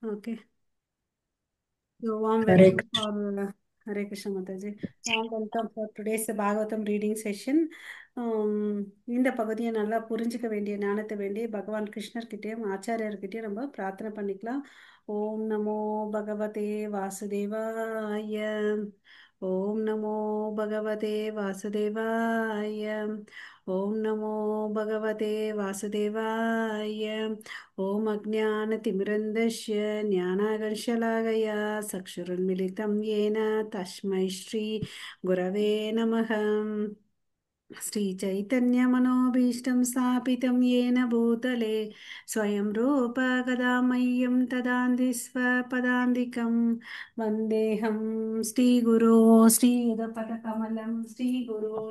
Okay. So warm Hare welcome for Hare Krishna Mataji. Warm welcome for today's Bhagavatam reading session. இந்த பகுதியை நல்லா புரிஞ்சுக்க வேண்டிய ஞானத்தை வேண்டி பகவான் கிருஷ்ணர்கிட்டயும் ஆச்சாரியர்கிட்டயும் நம்ம பிரார்த்தனை பண்ணிக்கலாம். ஓம் நமோ பகவதே வாசுதேவாய. ஓம் நமோ பகவதே வாசுதேவாய. ஓம் நமோ பகவதே வாசுதேவாய. ॐ अज्ञानतिमिरन्दस्य ज्ञानागर्शलागया चक्षुरुन्मिलितं येन तस्मै श्रीगुरवे नमः। श्रीचैतन्यमनोभीष्टं स्थापितं येन भूतले स्वयं रूप कदा मह्यं ददाति स्वपदान्तिकं वन्देऽहं श्रीगुरो श्रीयुतपदकमलं श्रीगुरो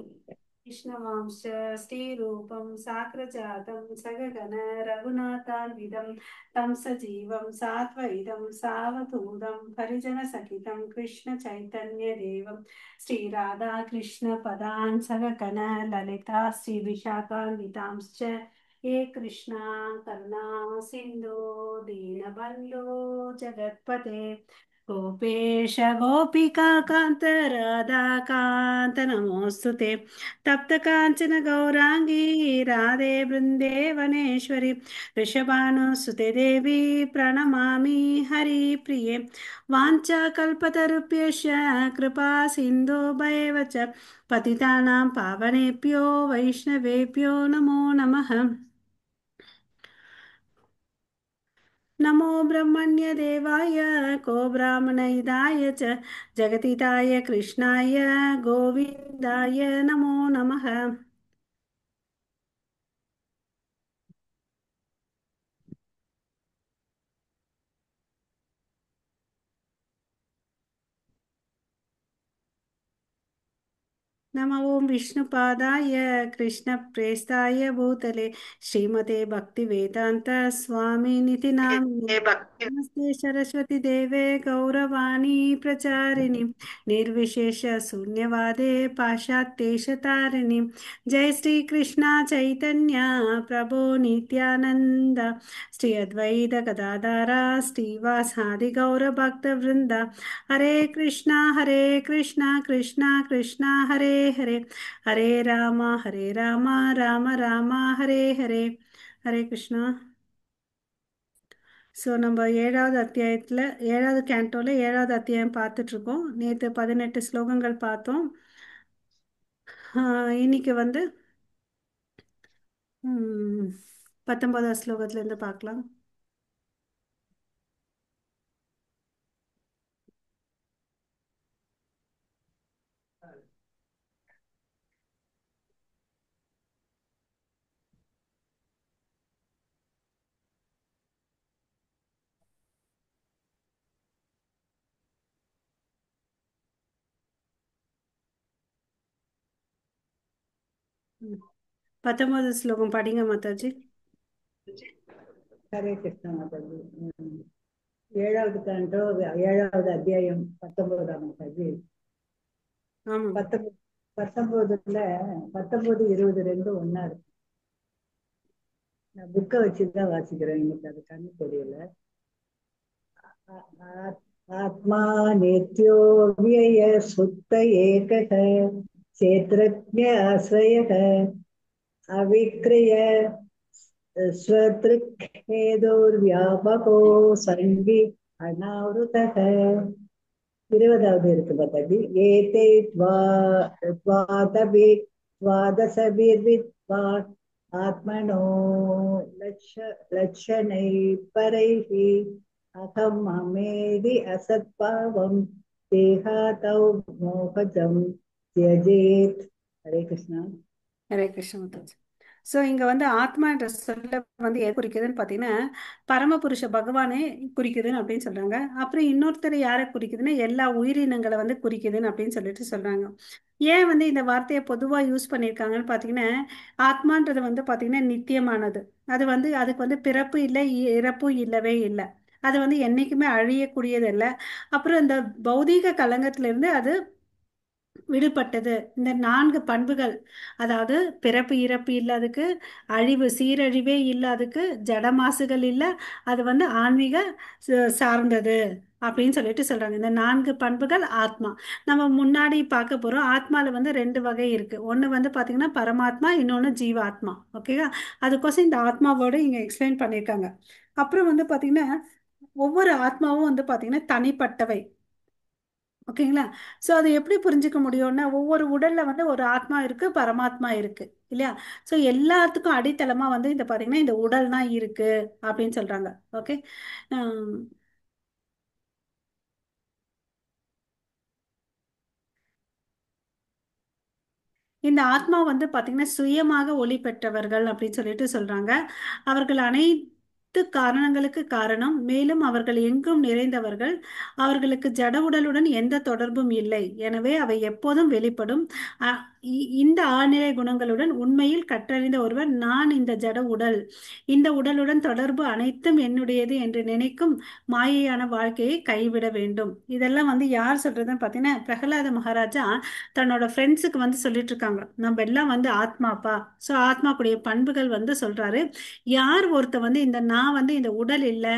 कृष्णवांश श्रीरूपं साग्रजातं सगगण रघुनाथान्वितं तं सजीवं साद्वैतं सावधूतं परिजनसहितं कृष्णचैतन्यदेवं श्रीराधा कृष्ण पदान् सगकन ललिता श्री विशाखान्वितांश्च हे कृष्णा करुणा सिन्धो दीनबन्धो जगत्पते गोपेश गोपिका कान्त राधा कान्त नमोऽस्तु ते तप्त काञ्चन गौराङ्गी राधे वृन्देवनेश्वरि वृषभानुसुते देवी प्रणमामि हरिप्रिये वाञ्छाकल्पतरुभ्यश्च कृपा सिन्धुभैव च पतितानां पावनेभ्यो वैष्णवेभ्यो नमो नमः। नमो ब्रह्मण्यदेवाय को ब्राह्मणहिताय च जगतिताय कृष्णाय गोविन्दाय नमो नमः। नमो ओं विष्णुपादाय कृष्णप्रेष्ठाय भूतले श्रीमते भक्तिवेदान्त स्वामिनिति नामिने हे भक्ति। नमस्ते सरस्वती देवे गौरवाणी प्रचारिणि निर्विशेष शून्यवादे पाश्चात्येशतारिणि जय श्री कृष्णा चैतन्य प्रभो नित्यानंद श्री अद्वैत गदाधरा श्रीवासादि गौर भक्त वृंद हरे कृष्णा कृष्णा कृष्णा हरे हरे हरे राम राम राम हरे हरे हरे கிருஷ்ணா. ஸோ நம்ம ஏழாவது அத்தியாயத்தில் ஏழாவது கேண்டோவில் ஏழாவது அத்தியாயம் பார்த்துட்ருக்கோம். நேற்று 18 ஸ்லோகங்கள் பார்த்தோம். இன்னைக்கு வந்து 19வது ஸ்லோகத்துலேருந்து பார்க்கலாம். ம். 19வது ஸ்லோகம் படிங்க மாதாஜி. Krishna Mataji. ஏழாவது கண்டோ ஏழாவது அத்தியாயம் 19ஆம் அத்தியாயம். ஆமாம். 19ல 19, 20 ரெண்டும் ஒன்னா இருக்கு. நான் புக்கை வச்சுதான் வாசிக்கிறேன். இன்னைக்கு அது கண்ணு தெரியல. ஆத்மா நித்யோ வியய சுத்த ஏகக சேத்ரஜ்ஞ ஆஸ்ரயக அவிக்ரிய ஸ்வத்ருக்ஹேதோர்வியாபகோ சங்கி அனாவிருதக. 20வது இருக்கு பத்தாதி. ஏதே துவாதசபிர்வித்வா ஆத்மனோ லட்சணை பரைஹி அகம் அமேதி அசத்பாவம் தேகாதௌ மோகஜம் தியஜேத். ஹரே கிருஷ்ணா. ஹரே கிருஷ்ண மாதாஜி. ஸோ இங்கே வந்து ஆத்மான்ற சொல்ல வந்து எது குறிக்குதுன்னு பார்த்தீங்கன்னா பரமபுருஷ பகவானே குறிக்குதுன்னு அப்படின்னு சொல்கிறாங்க. அப்புறம் இன்னொருத்தர் யாரை குறிக்குதுன்னா எல்லா உயிரினங்களை வந்து குறிக்குதுன்னு அப்படின்னு சொல்லிட்டு சொல்கிறாங்க. ஏன் வந்து இந்த வார்த்தையை பொதுவாக யூஸ் பண்ணியிருக்காங்கன்னு பார்த்தீங்கன்னா ஆத்மான்றது வந்து பார்த்தீங்கன்னா நித்தியமானது. அது வந்து அதுக்கு வந்து பிறப்பு இல்லை, இறப்பும் இல்லவே இல்லை. அது வந்து என்றைக்குமே அழியக்கூடியது இல்லை. அப்புறம் இந்த பௌதீக கலங்கத்திலிருந்து அது விடுபட்டது. இந்த நான்கு பண்புகள், அதாவது பிறப்பு இறப்பு இல்லாததுக்கு, அழிவு சீரழிவே இல்லாததுக்கு, ஜடமாசுகள் இல்ல, அது வந்து ஆன்மீக சார்ந்தது அப்படின்னு சொல்லிட்டு சொல்றாங்க. இந்த நான்கு பண்புகள் ஆத்மா. நம்ம முன்னாடி பார்க்க போறோம். ஆத்மால வந்து ரெண்டு வகை இருக்கு. ஒன்று வந்து பாத்தீங்கன்னா பரமாத்மா, இன்னொன்று ஜீவாத்மா. ஓகேவா? அதுக்கோசம் இந்த ஆத்மாவோட இங்க எக்ஸ்பிளைன் பண்ணியிருக்காங்க. அப்புறம் வந்து பாத்தீங்கன்னா ஒவ்வொரு ஆத்மாவும் வந்து பாத்தீங்கன்னா தனிப்பட்டவை. ஓகேங்களா? சோ அதை எப்படி புரிஞ்சுக்க முடியும்னா, ஒவ்வொரு உடல்ல வந்து ஒரு ஆத்மா இருக்கு, பரமாத்மா இருக்கு இல்லையா? சோ எல்லாத்துக்கும் அடித்தளமா வந்து இந்த பாத்தீங்கன்னா இந்த உடல் தான் இருக்கு அப்படின்னு சொல்றாங்க. ஓகே. இந்த ஆத்மா வந்து பாத்தீங்கன்னா சுயமாக ஒளி பெற்றவர்கள் அப்படின்னு சொல்லிட்டு சொல்றாங்க. அவர்கள் அனைத்து காரணங்களுக்கு காரணம், மேலும் அவர்கள் எங்கும் நிறைந்தவர்கள். அவர்களுக்கு ஜட உடலுடன் எந்த தொடர்பும் இல்லை, எனவே அவை எப்போதும் வெளிப்படும். இந்த ஆழ்நிலை குணங்களுடன் உண்மையில் கற்றறிந்த ஒருவர், நான் இந்த ஜட உடல், இந்த உடலுடன் தொடர்பு அனைத்தும் என்னுடையது என்று நினைக்கும் மாயையான வாழ்க்கையை கைவிட வேண்டும். இதெல்லாம் வந்து யார் சொல்றதுன்னு பார்த்தீங்கன்னா பிரகலாத மகாராஜா தன்னோட ஃப்ரெண்ட்ஸுக்கு வந்து சொல்லிட்டு இருக்காங்க. நம்ம எல்லாம் வந்து ஆத்மாப்பா. ஸோ ஆத்மாக்குடைய பண்புகள் வந்து சொல்றாரு. யார் ஒருத்த வந்து இந்த நான் வந்து இந்த உடல் இல்லை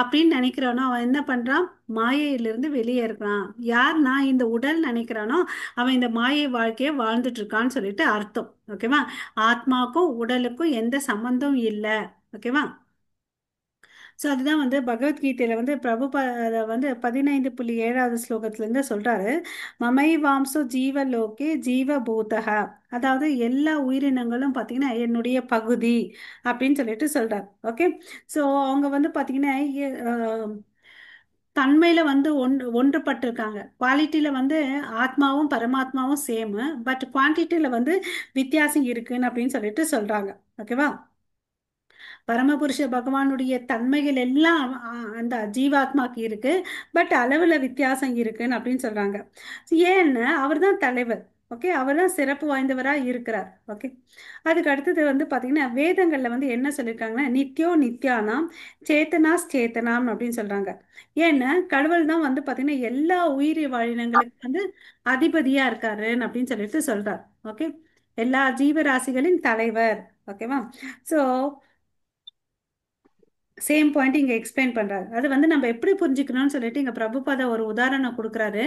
அப்படின்னு நினைக்கிறானோ அவன் என்ன பண்றான்? மாயையிலிருந்து வெளியே இருக்கிறான். யார் நான் இந்த உடல் நினைக்கிறானோ அவன் இந்த மாயை வாழ்க்கையை வாழ்ந்துட்டு இருக்கான்னு சொல்லிட்டு அர்த்தம். ஓகேவா? ஆத்மாக்கும் உடலுக்கும் எந்த சம்பந்தம் இல்லை. ஓகேவா? ஸோ அதுதான் வந்து பகவத்கீதையில வந்து பிரபுபாத வந்து 15.7வது ஸ்லோகத்துல இருந்து சொல்றாரு. மமை வாம்சோ ஜீவலோகே ஜீவபூதக, அதாவது எல்லா உயிரினங்களும் பார்த்தீங்கன்னா என்னுடைய பகுதி அப்படின்னு சொல்லிட்டு சொல்றாரு. ஓகே. ஸோ அவங்க வந்து பார்த்தீங்கன்னா தன்மையில வந்து ஒன்றுபட்டிருக்காங்க. குவாலிட்டியில வந்து ஆத்மாவும் பரமாத்மாவும் சேம், பட் குவான்டிட்டியில வந்து வித்தியாசம் இருக்குன்னு அப்படின்னு சொல்லிட்டு சொல்றாங்க. ஓகேவா? பரமபுருஷ பகவானுடைய தன்மைகள் எல்லாம் அந்த ஜீவாத்மாக்கு இருக்கு, பட் அளவுல வித்தியாசம் இருக்குன்னு அப்படின்னு சொல்றாங்க. ஏன்னா அவர் தான் தலைவர். ஓகே. அவர் தான் சிறப்பு வாய்ந்தவரா இருக்கிறார். ஓகே. அதுக்கு அடுத்தது வந்து பாத்தீங்கன்னா வேதங்கள்ல வந்து என்ன சொல்லியிருக்காங்கன்னா நித்யோ நித்யானாம் சேத்தனாஸ் சேத்தனாம் அப்படின்னு சொல்றாங்க. ஏன்னா கடவுள் தான் வந்து பாத்தீங்கன்னா எல்லா உயிரி வாழினங்களுக்கு வந்து அதிபதியா இருக்காருன்னு அப்படின்னு சொல்லிட்டு சொல்றார். ஓகே. எல்லா ஜீவராசிகளின் தலைவர். ஓகேவா? சோ சேம் பாயிண்ட் இங்க எக்ஸ்பிளைன் பண்றாரு. அது வந்து நம்ம எப்படி புரிஞ்சுக்கணும்னு சொல்லிட்டு இங்க பிரபுபாதா ஒரு உதாரணம் கொடுக்குறாரு.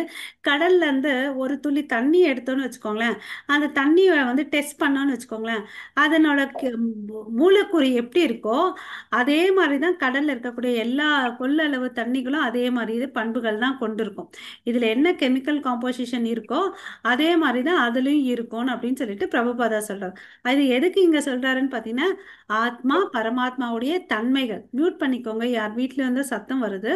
கடல்ல இருந்து ஒரு துளி தண்ணி எடுத்தோம்னு வச்சுக்கோங்களேன், அந்த தண்ணியை வந்து டெஸ்ட் பண்ணோம்னு வச்சுக்கோங்களேன், அதனோட மூலக்கூறு எப்படி இருக்கோ அதே மாதிரி தான் கடல்ல இருக்கக்கூடிய எல்லா கொள்ளளவு தண்ணிகளும் அதே மாதிரி இது பண்புகள் தான் கொண்டிருக்கும். இதுல என்ன கெமிக்கல் காம்போசிஷன் இருக்கோ அதே மாதிரி தான் அதுலயும் இருக்கும் அப்படின்னு சொல்லிட்டு பிரபுபாதா சொல்றாரு. அது எதுக்கு இங்க சொல்றாருன்னு பாத்தீங்கன்னா ஆத்மா பரமாத்மாவுடைய தன்மைகள். மியூட் பண்ணிக்கோங்க, யார் வீட்ல வந்து சத்தம் வருது.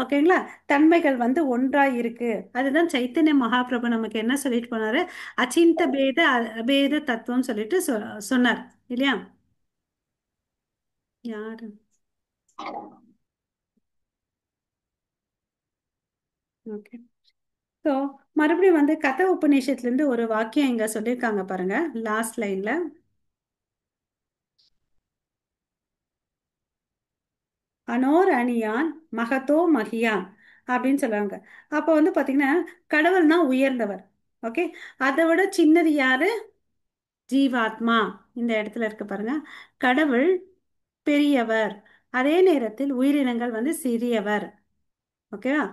ஓகேங்களா? தன்மைகள் வந்து ஒன்றா இருக்கு. அதுதான் சைத்தன்ய மகாபிரபு நமக்கு என்ன சொல்லிட்டு போனாரு? அச்சிந்த பேத அபேத தத்துவம் சொல்லிட்டு சொன்னார் இல்லையா? யாரு? ஓகே. ஸோ மறுபடியும் வந்து கத உபநிஷத்துல இருந்து ஒரு வாக்கியம் இங்க சொல்லியிருக்காங்க பாருங்க, லாஸ்ட் லைன்ல. அனோர் அணியான் மகதோ மகியான் அப்படின்னு சொல்லுவாங்க. அப்போ வந்து பாத்தீங்கன்னா கடவுள் தான் உயர்ந்தவர். ஓகே. அதை விட சின்னது யாரு? ஜீவாத்மா. இந்த இடத்துல இருக்கு பாருங்க. கடவுள் பெரியவர், அதே நேரத்தில் உயிரினங்கள் வந்து சிறியவர். ஓகேவா?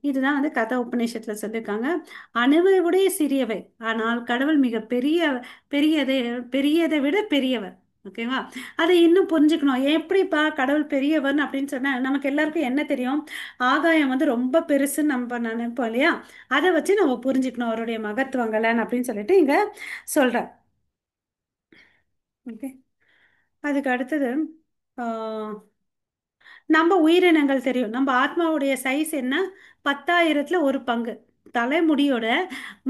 இதுதான் வந்து கதை உபநிஷத்துல சொல்லியிருக்காங்க. அணுவை விட சிறியவை, ஆனால் கடவுள் மிக பெரியதை பெரியதை விட பெரியவர். ஓகேவா? அதை இன்னும் புரிஞ்சுக்கணும். எப்படிப்பா கடவுள் பெரியவர்னு அப்படின்னு சொன்னா நமக்கு எல்லாருக்கும் என்ன தெரியும்? ஆகாயம் வந்து ரொம்ப பெருசுன்னு நம்ம நினைப்போம் இல்லையா? அதை வச்சு நம்ம புரிஞ்சுக்கணும் அவருடைய மகத்துவங்களை அப்படின்னு சொல்லிட்டு இங்க சொல்ற. ஓகே. அதுக்கு அடுத்தது ஆஹ் நம்ம உயிரினங்கள் தெரியும். நம்ம ஆத்மாவுடைய சைஸ் என்ன? 10,000த்துல ஒரு பங்கு. தலைமுடியோட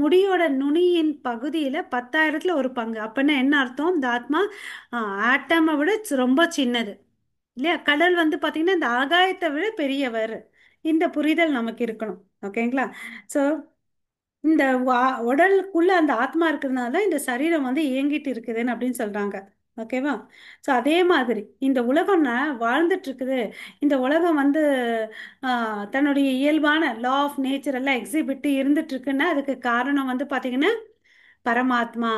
முடியோட நுனியின் பகுதியில 10,000த்துல ஒரு பங்கு. அப்படின்னா என்ன அர்த்தம்? இந்த ஆத்மா ஆட்டமை விட ரொம்ப சின்னது இல்லையா? கடல் வந்து பாத்தீங்கன்னா இந்த ஆகாயத்தை விட பெரியவர். இந்த புரிதல் நமக்கு இருக்கணும். ஓகேங்களா? ஸோ இந்த உடலுக்குள்ள அந்த ஆத்மா இருக்கிறதுனால தான் இந்த சரீரம் வந்து இயங்கிட்டு இருக்குதுன்னு அப்படின்னு சொல்றாங்க. ஓகேவா? ஸோ அதே மாதிரி இந்த உலகம் வாழ்ந்துட்டு இருக்குது. இந்த உலகம் வந்து தன்னுடைய இயல்பான லா ஆஃப் நேச்சர் எல்லாம் எக்ஸிபிட் இருந்துட்டு இருக்குன்னா அதுக்கு காரணம் வந்து பார்த்தீங்கன்னா பரமாத்மா.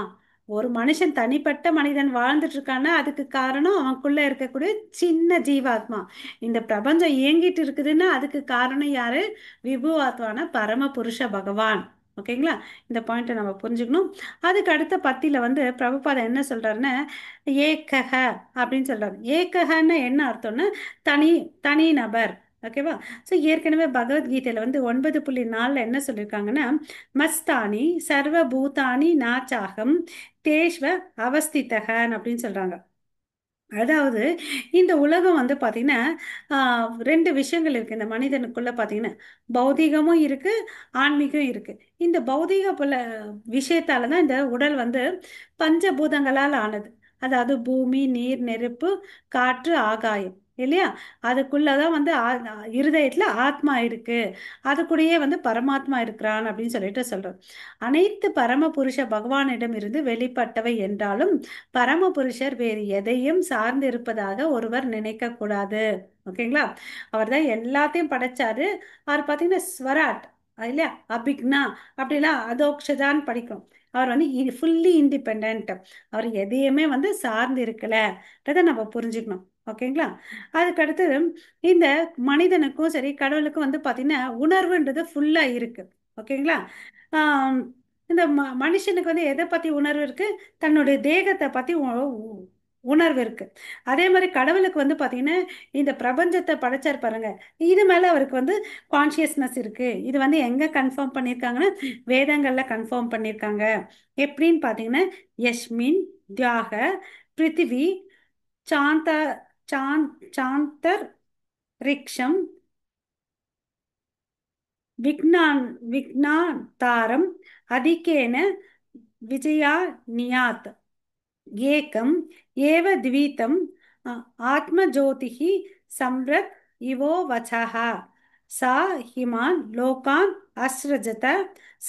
ஒரு மனுஷன் தனிப்பட்ட மனிதன் வாழ்ந்துட்டு இருக்கான்னா அதுக்கு காரணம் அவனுக்குள்ள இருக்கக்கூடிய சின்ன ஜீவாத்மா. இந்த பிரபஞ்சம் இயங்கிட்டு இருக்குதுன்னா அதுக்கு காரணம் யாரு? விபுவாத்மான பரம புருஷ பகவான். ஓகேங்களா? இந்த பாயிண்ட்டை நம்ம புரிஞ்சுக்கணும். அதுக்கு அடுத்த பத்தியில வந்து பிரபுபாதா என்ன சொல்றாருன்னா ஏகக அப்படின்னு சொல்றாரு. ஏககன்னு என்ன அர்த்தம்னா தனி தனி நபர். ஓகேவா? ஸோ ஏற்கனவே பகவத்கீதையில வந்து 9.4 என்ன சொல்லியிருக்காங்கன்னா மஸ்தானி சர்வபூதானி நாச்சாகம் தேஷ்வ அவஸ்திதகன் அப்படின்னு சொல்றாங்க. அதாவது இந்த உலகம் வந்து பார்த்தீங்கன்னா ரெண்டு விஷயங்கள் இருக்கு இந்த மனிதனுக்குள்ள பார்த்தீங்கன்னா பௌதிகமும் இருக்கு, ஆன்மீகம் இருக்கு. இந்த பௌதிக புல விஷயத்தால தான் இந்த உடல் வந்து பஞ்சபூதங்களால் ஆனது. அதாவது பூமி, நீர், நெருப்பு, காற்று, ஆகாயம் இல்லையா? அதுக்குள்ளதான் வந்து இருதயத்துல ஆத்மா இருக்கு. அதுக்குள்ளேயே வந்து பரமாத்மா இருக்கிறான் அப்படின்னு சொல்லிட்டு சொல்றோம். அனைத்து பரம புருஷ பகவானிடம் இருந்து வெளிப்பட்டவை என்றாலும் பரமபுருஷர் வேறு எதையும் சார்ந்து இருப்பதாக ஒருவர் நினைக்க கூடாது. ஓகேங்களா? அவர் தான் எல்லாத்தையும் படைச்சாரு. அவர் பார்த்தீங்கன்னா ஸ்வராட் இல்லையா, அபிக்னா அப்படிலாம் அதோக்ஷதான்னு படிக்கும். அவர் வந்து ஃபுல்லி இண்டிபெண்ட். அவர் எதையுமே வந்து சார்ந்து இருக்கலன்றதை நம்ம புரிஞ்சுக்கணும். ஓகேங்களா? அதுக்கு அடுத்தது இந்த மனிதனுக்கும் சரி கடவுளுக்கும் வந்து பார்த்தீங்கன்னா உணர்வுன்றது ஃபுல்லா இருக்கு. ஓகேங்களா? ஆம், இந்த மனுஷனுக்கு வந்து எதை பத்தி உணர்வு இருக்கு? தன்னுடைய தேகத்தை பத்தி உணர்வு இருக்கு. அதே மாதிரி கடவுளுக்கு வந்து பாத்தீங்கன்னா இந்த பிரபஞ்சத்தை படைச்சார் பாருங்க, இது மேல அவருக்கு வந்து கான்சியஸ்னஸ் இருக்கு. இது வந்து எங்க கன்ஃபார்ம் பண்ணியிருக்காங்கன்னா வேதங்கள்ல கன்ஃபார்ம் பண்ணியிருக்காங்க. எப்படின்னு பாத்தீங்கன்னா யஸ்மின் தியாக பிருத்திவி சாந்த சாந்த் சாந்தர் ரிக்ஷம் விக்னான் விக்னாந்தாரம் அதிகேன விஜயா நியாத் ஏகம் ஏவ द्वितं ஆத்மஜோதிः சம்ரத் இவோ வச்சः சா ஹிமான் லோகான் அஸ்ரஜத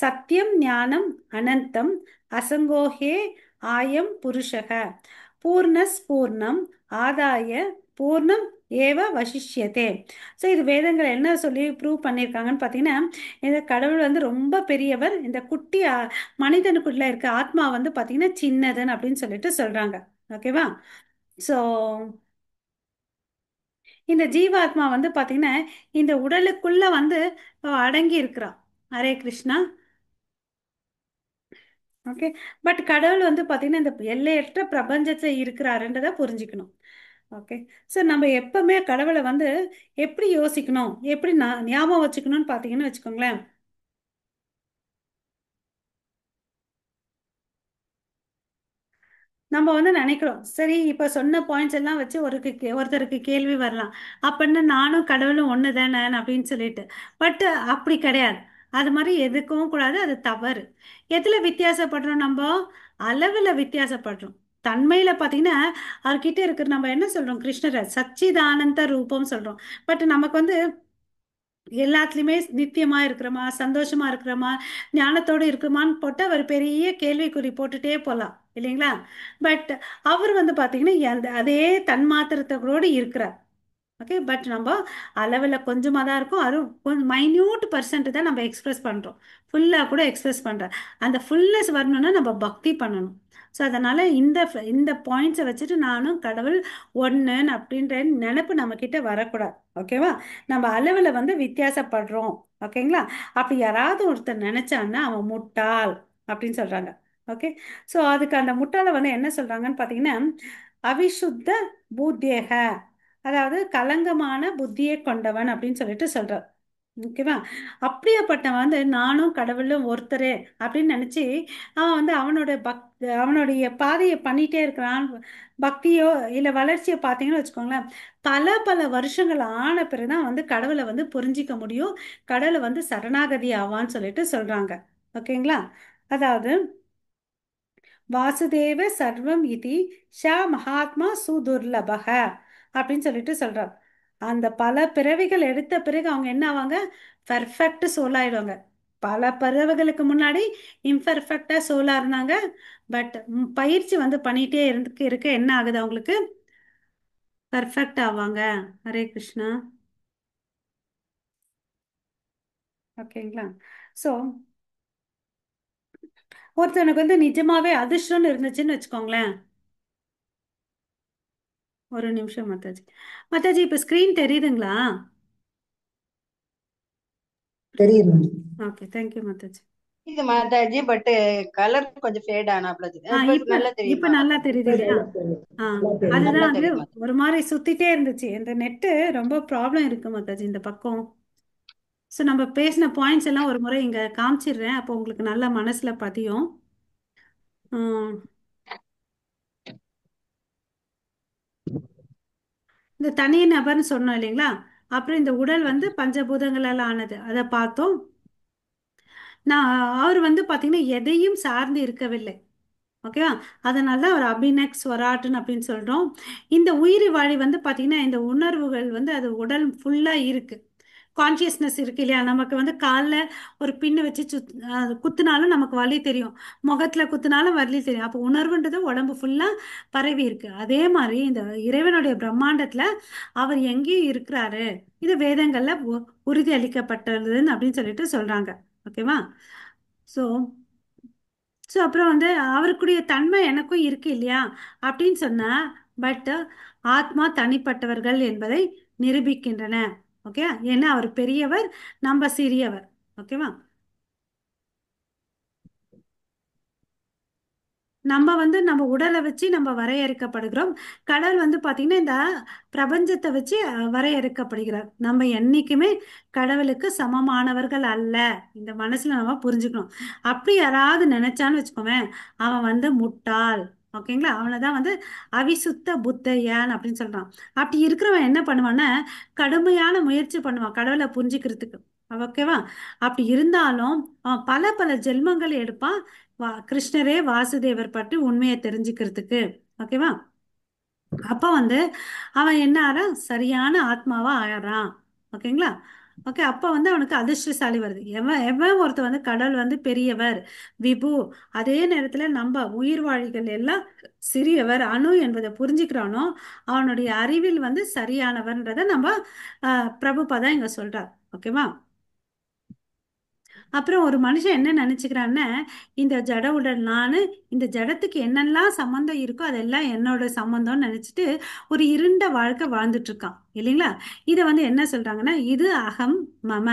சத்யம் ஞானம் அனந்தம் அசங்கோஹே ஆயம் புருஷக பூர்ணஸ் பூர்ணம் ஆதாய பூர்ணம் ஏவ வசிஷ்யதே. ஸோ இது வேதங்கள் என்ன சொல்லி ப்ரூவ் பண்ணியிருக்காங்கன்னு பார்த்தீங்கன்னா இந்த கடவுள் வந்து ரொம்ப பெரியவர். இந்த குட்டி மனிதனுக்குள்ள இருக்க ஆத்மா வந்து பாத்தீங்கன்னா சின்னதுன்னு அப்படின்னு சொல்லிட்டு சொல்றாங்க. ஓகேவா? சோ இந்த ஜீவாத்மா வந்து பாத்தீங்கன்னா இந்த உடலுக்குள்ள வந்து அடங்கி இருக்கிறா. ஹரே கிருஷ்ணா. ஓகே. பட் கடவுள் வந்து பாத்தீங்கன்னா இந்த எல்லையற்ற பிரபஞ்சத்துல இருக்கிறாருன்றத புரிஞ்சுக்கணும். ஓகே. ஸோ நம்ம எப்பவுமே கடவுளை வந்து எப்படி யோசிக்கணும், எப்படி ஞாபகம் வச்சுக்கணும்னு பாத்தீங்கன்னு வச்சுக்கோங்களேன். நம்ம வந்து நினைக்கிறோம் சரி இப்ப சொன்ன பாயிண்ட்ஸ் எல்லாம் வச்சு ஒருத்தருக்கு கேள்வி வரலாம், அப்படின்னா நானும் கடவுளும் ஒண்ணு தானே அப்படின்னு சொல்லிட்டு. பட் அப்படி கிடையாது. அது மாதிரி எதுக்கவும் கூடாது, அது தவறு. எதுல வித்தியாசப்படுறோம் நம்ம? அளவுல வித்தியாசப்படுறோம். தன்மையில பாத்தீங்கன்னா அவர்கிட்ட இருக்கிற நம்ம என்ன சொல்றோம், கிருஷ்ணரை சச்சிதானந்த ரூபம் சொல்றோம். பட் நமக்கு வந்து எல்லாத்துலயுமே நித்தியமா இருக்கிறோமா, சந்தோஷமா இருக்கிறோமா, ஞானத்தோட இருக்கிறோமான்னு போட்டு அவர் பெரிய கேள்விக்குறி போட்டுட்டே போலாம் இல்லைங்களா? பட் அவர் வந்து பாத்தீங்கன்னா அந்த அதே தன்மாத்திரத்தோடு இருக்கிறார். ஓகே. பட் நம்ம அளவில் கொஞ்சமாக தான் இருக்கும். அதுவும் கொஞ்சம் மைன்யூட் பர்சன்ட் தான் நம்ம எக்ஸ்பிரஸ் பண்ணுறோம். ஃபுல்லாக கூட எக்ஸ்பிரஸ் பண்ணுறோம். அந்த ஃபுல்னஸ் வரணும்னா நம்ம பக்தி பண்ணணும். ஸோ அதனால் இந்த பாயிண்ட்ஸை வச்சுட்டு நானும் கடவுள் ஒன்றுன்னு அப்படின்ற நினைப்பு நம்மக்கிட்ட வரக்கூடாது. ஓகேவா? நம்ம அளவில் வந்து வித்தியாசப்படுறோம். ஓகேங்களா? அப்படி யாராவது ஒருத்தர் நினைச்சான்னா அவன் முட்டாள் அப்படின்னு சொல்கிறாங்க. ஓகே. ஸோ அதுக்கு அந்த முட்டாளை வந்து என்ன சொல்கிறாங்கன்னு பார்த்தீங்கன்னா அவிசுத்த பூத்தியக, அதாவது கலங்கமான புத்தியை கொண்டவன் அப்படின்னு சொல்லிட்டு சொல்றார். ஓகேவா? அப்படியாப்பட்டவன் வந்து நானும் கடவுளும் ஒருத்தரே அப்படின்னு நினைச்சு அவன் வந்து அவனுடைய பாதையை பண்ணிட்டே இருக்கிறான். பக்தியோ இல்ல வளர்ச்சியை பார்த்தீங்கன்னு வச்சுக்கோங்களேன், பல பல வருஷங்கள் ஆன பிறகுதான் வந்து கடவுளை வந்து புரிஞ்சிக்க முடியும். கடவுளை வந்து சரணாகதி ஆவான்னு சொல்லிட்டு சொல்றாங்க. ஓகேங்களா? அதாவது வாசுதேவ சர்வம் இதி ஷ மகாத்மா சுதுர்லபக அப்படின்னு சொல்லிட்டு சொல்றார். அந்த பல பிறவிகள் எடுத்த பிறகு அவங்க என்ன ஆவாங்க? பெர்ஃபெக்ட் சோல் ஆயிடுவாங்க. பல பறவைகளுக்கு முன்னாடி இம்பர்ஃபெக்டா சோலா இருந்தாங்க. பட் பயிற்சி வந்து பண்ணிட்டே இருக்க என்ன ஆகுது அவங்களுக்கு, பர்ஃபெக்ட் ஆவாங்க. ஹரே கிருஷ்ணா. ஓகேங்களா? ஸோ ஒருத்தனுக்கு வந்து நிஜமாவே அதிர்ஷ்டம்னு இருந்துச்சுன்னு வச்சுக்கோங்களேன். ஒரு நிமிஷம் மாதாஜி. மாதாஜி இப்போ ஸ்க்ரீன் தெரியுதுங்களா? தெரியுது. Okay, thank you Mataji. இது மாதாஜி, பட் கலர் கொஞ்சம் ஃபேட் ஆனாப்ல இருக்கு. ஆ இப்ப இப்ப நல்லா தெரியுது இப்ப நல்லா மாதாஜி. தெரியுது இப்ப இல்லையா? நல்லா தெரியுது. ஆ நல்லா தெரியுது. நல்லா அதுதான் அது தெரியுது மாதாஜி. ஒரு மாதிரி சுத்திட்டே இருந்துச்சு. இந்த நெட்டு ரொம்ப ப்ராப்ளம் இருக்கு மாதாஜி இந்த பக்கம். ஸோ நம்ம பேசின பாயிண்ட்ஸ் எல்லாம் ஒரு முறை இங்க காமிச்சிடுறேன், அப்போ உங்களுக்கு நல்ல மனசுல பதியும். ம், இந்த தனி நபர்னு சொன்னோம் இல்லைங்களா? அப்புறம் இந்த உடல் வந்து பஞ்சபூதங்களால் ஆனது, அதை பார்த்தோம். நான் அவர் வந்து பார்த்தீங்கன்னா எதையும் சார்ந்து இருக்கவில்லை. ஓகேவா? அதனால தான் அவர் அபிநெக் ஸ்வராட்டன் அப்படின்னு சொல்றோம். இந்த உயிரி வாழி வந்து பார்த்தீங்கன்னா இந்த உணர்வுகள் வந்து அது உடல் ஃபுல்லாக இருக்கு. கான்சியஸ்னஸ் இருக்கு இல்லையா? நமக்கு வந்து காலில் ஒரு பின்னு வச்சு குத்துனாலும் நமக்கு வலி தெரியும், முகத்தில் குத்துனாலும் வலி தெரியும். அப்போ உணர்வுன்றது உடம்பு ஃபுல்லாக பரவி இருக்கு. அதே மாதிரி இந்த இறைவனுடைய பிரம்மாண்டத்தில் அவர் எங்கேயும் இருக்கிறாரு. இது வேதங்கள்ல உறுதி அளிக்கப்பட்டதுன்னு அப்படின்னு சொல்லிட்டு சொல்றாங்க. ஓகேவா? ஸோ ஸோ அப்புறம் வந்து அவருக்குரிய தன்மை எனக்கும் இருக்கு இல்லையா அப்படின்னு சொன்னா, பட் ஆத்மா தனிப்பட்டவர்கள் என்பதை நிரூபிக்கின்றன. ஓகே, ஏன்னா அவர் பெரியவர், நம்ம சிறியவர். ஓகேவா? நம்ம வந்து நம்ம உடலை வச்சு நம்ம வரையறுக்கப்படுகிறோம். கடவுள் வந்து பார்த்தீங்கன்னா இந்த பிரபஞ்சத்தை வச்சு வரையறுக்கப்படுகிறார். நம்ம என்னைக்குமே கடவுளுக்கு சமமானவர்கள் அல்ல. இந்த மனசுல நம்ம புரிஞ்சுக்கணும். அப்படி யாராவது நினைச்சான்னு வச்சுக்கோவேன், அவன் வந்து முட்டாள். ஓகேங்களா? அவனை தான் வந்து அவிசுத்த புத்தையன் அப்படின்னு சொல்றான். அப்படி இருக்கிறவன் என்ன பண்ணுவான்னா கடுமையான முயற்சி பண்ணுவான் கடவுளை புரிஞ்சுக்கிறதுக்கு. ஓகேவா? அப்படி இருந்தாலும் அவன் பல பல ஜென்மங்கள் எடுப்பான் கிருஷ்ணரே வாசுதேவர் பற்றி உண்மையை தெரிஞ்சுக்கிறதுக்கு. ஓகேவா? அப்ப வந்து அவன் என்ன ஆறான், சரியான ஆத்மாவா ஆறான். ஓகேங்களா? ஓகே, அப்ப வந்து அவனுக்கு அதிர்ஷ்டசாலி வருது. எவன் எவன் ஒருத்தர் வந்து கடவுள் வந்து பெரியவர், விபு, அதே நேரத்துல நம்ம உயிர்வாழிகள் எல்லாம் சிறியவர், அணு என்பதை புரிஞ்சுக்கிறானோ அவனுடைய அறிவில் வந்து சரியானவர்ன்றதை நம்ம பிரபுபாதா இங்க சொல்றார். ஓகேவா? அப்புறம் ஒரு மனுஷன் என்ன நினைச்சுக்கிறான்னா, இந்த ஜட உடல் நானு, இந்த ஜடத்துக்கு என்னெல்லாம் சம்மந்தம் இருக்கோ அதெல்லாம் என்னோட சம்மந்தம்னு நினைச்சிட்டு ஒரு இருண்ட வாழ்க்கை வாழ்ந்துட்டு இருக்கான் இல்லைங்களா? இதை வந்து என்ன சொல்றாங்கன்னா, இது அகம் மம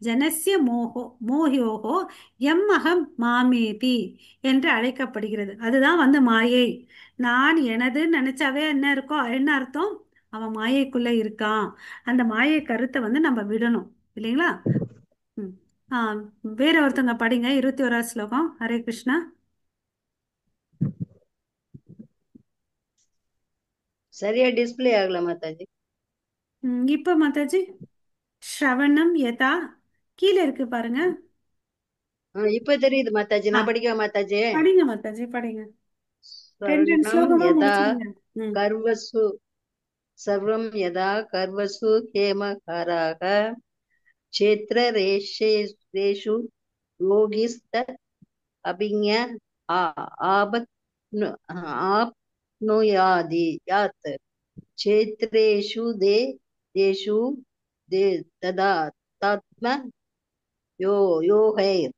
ஜனஸ்ய மோஹோஹோ எம் அகம் மாமேதி என்று அழைக்கப்படுகிறது. அதுதான் வந்து மாயை. நான் எனதுன்னு நினைச்சாவே என்ன இருக்கோ என்ன அர்த்தம், அவன் மாயைக்குள்ள இருக்கான். அந்த மாயை கருத்தை வந்து நம்ம விடணும் இல்லைங்களா? ம். ஆ, வேற ஒருத்தங்க படிங்க 21வது ஸ்லோகம். ஹரே கிருஷ்ணா. சரியா டிஸ்ப்ளே ஆகல மாதாஜி. இப்ப மாதாஜி ஸ்ரவணம் யதா கீழே இருக்கு பாருங்க. இப்ப தெரியுது மாதாஜி. ஆ, நான் படிக்கவா மாதாஜி? படிங்க மாதாஜி, படிங்க. ரெண்டு ஸ்வர்ணம் ஸ்லோகமா யதா முடிச்சிருங்க. ம். கர்வசு சர்வம் யதா கர்வசு ஹேமகாராக क्षेत्ररेषु योगिस्त अभिज्ञ आबत् आप्नुयादि यात् क्षेत्रेषु देषु दे तदा तात्म योगैर्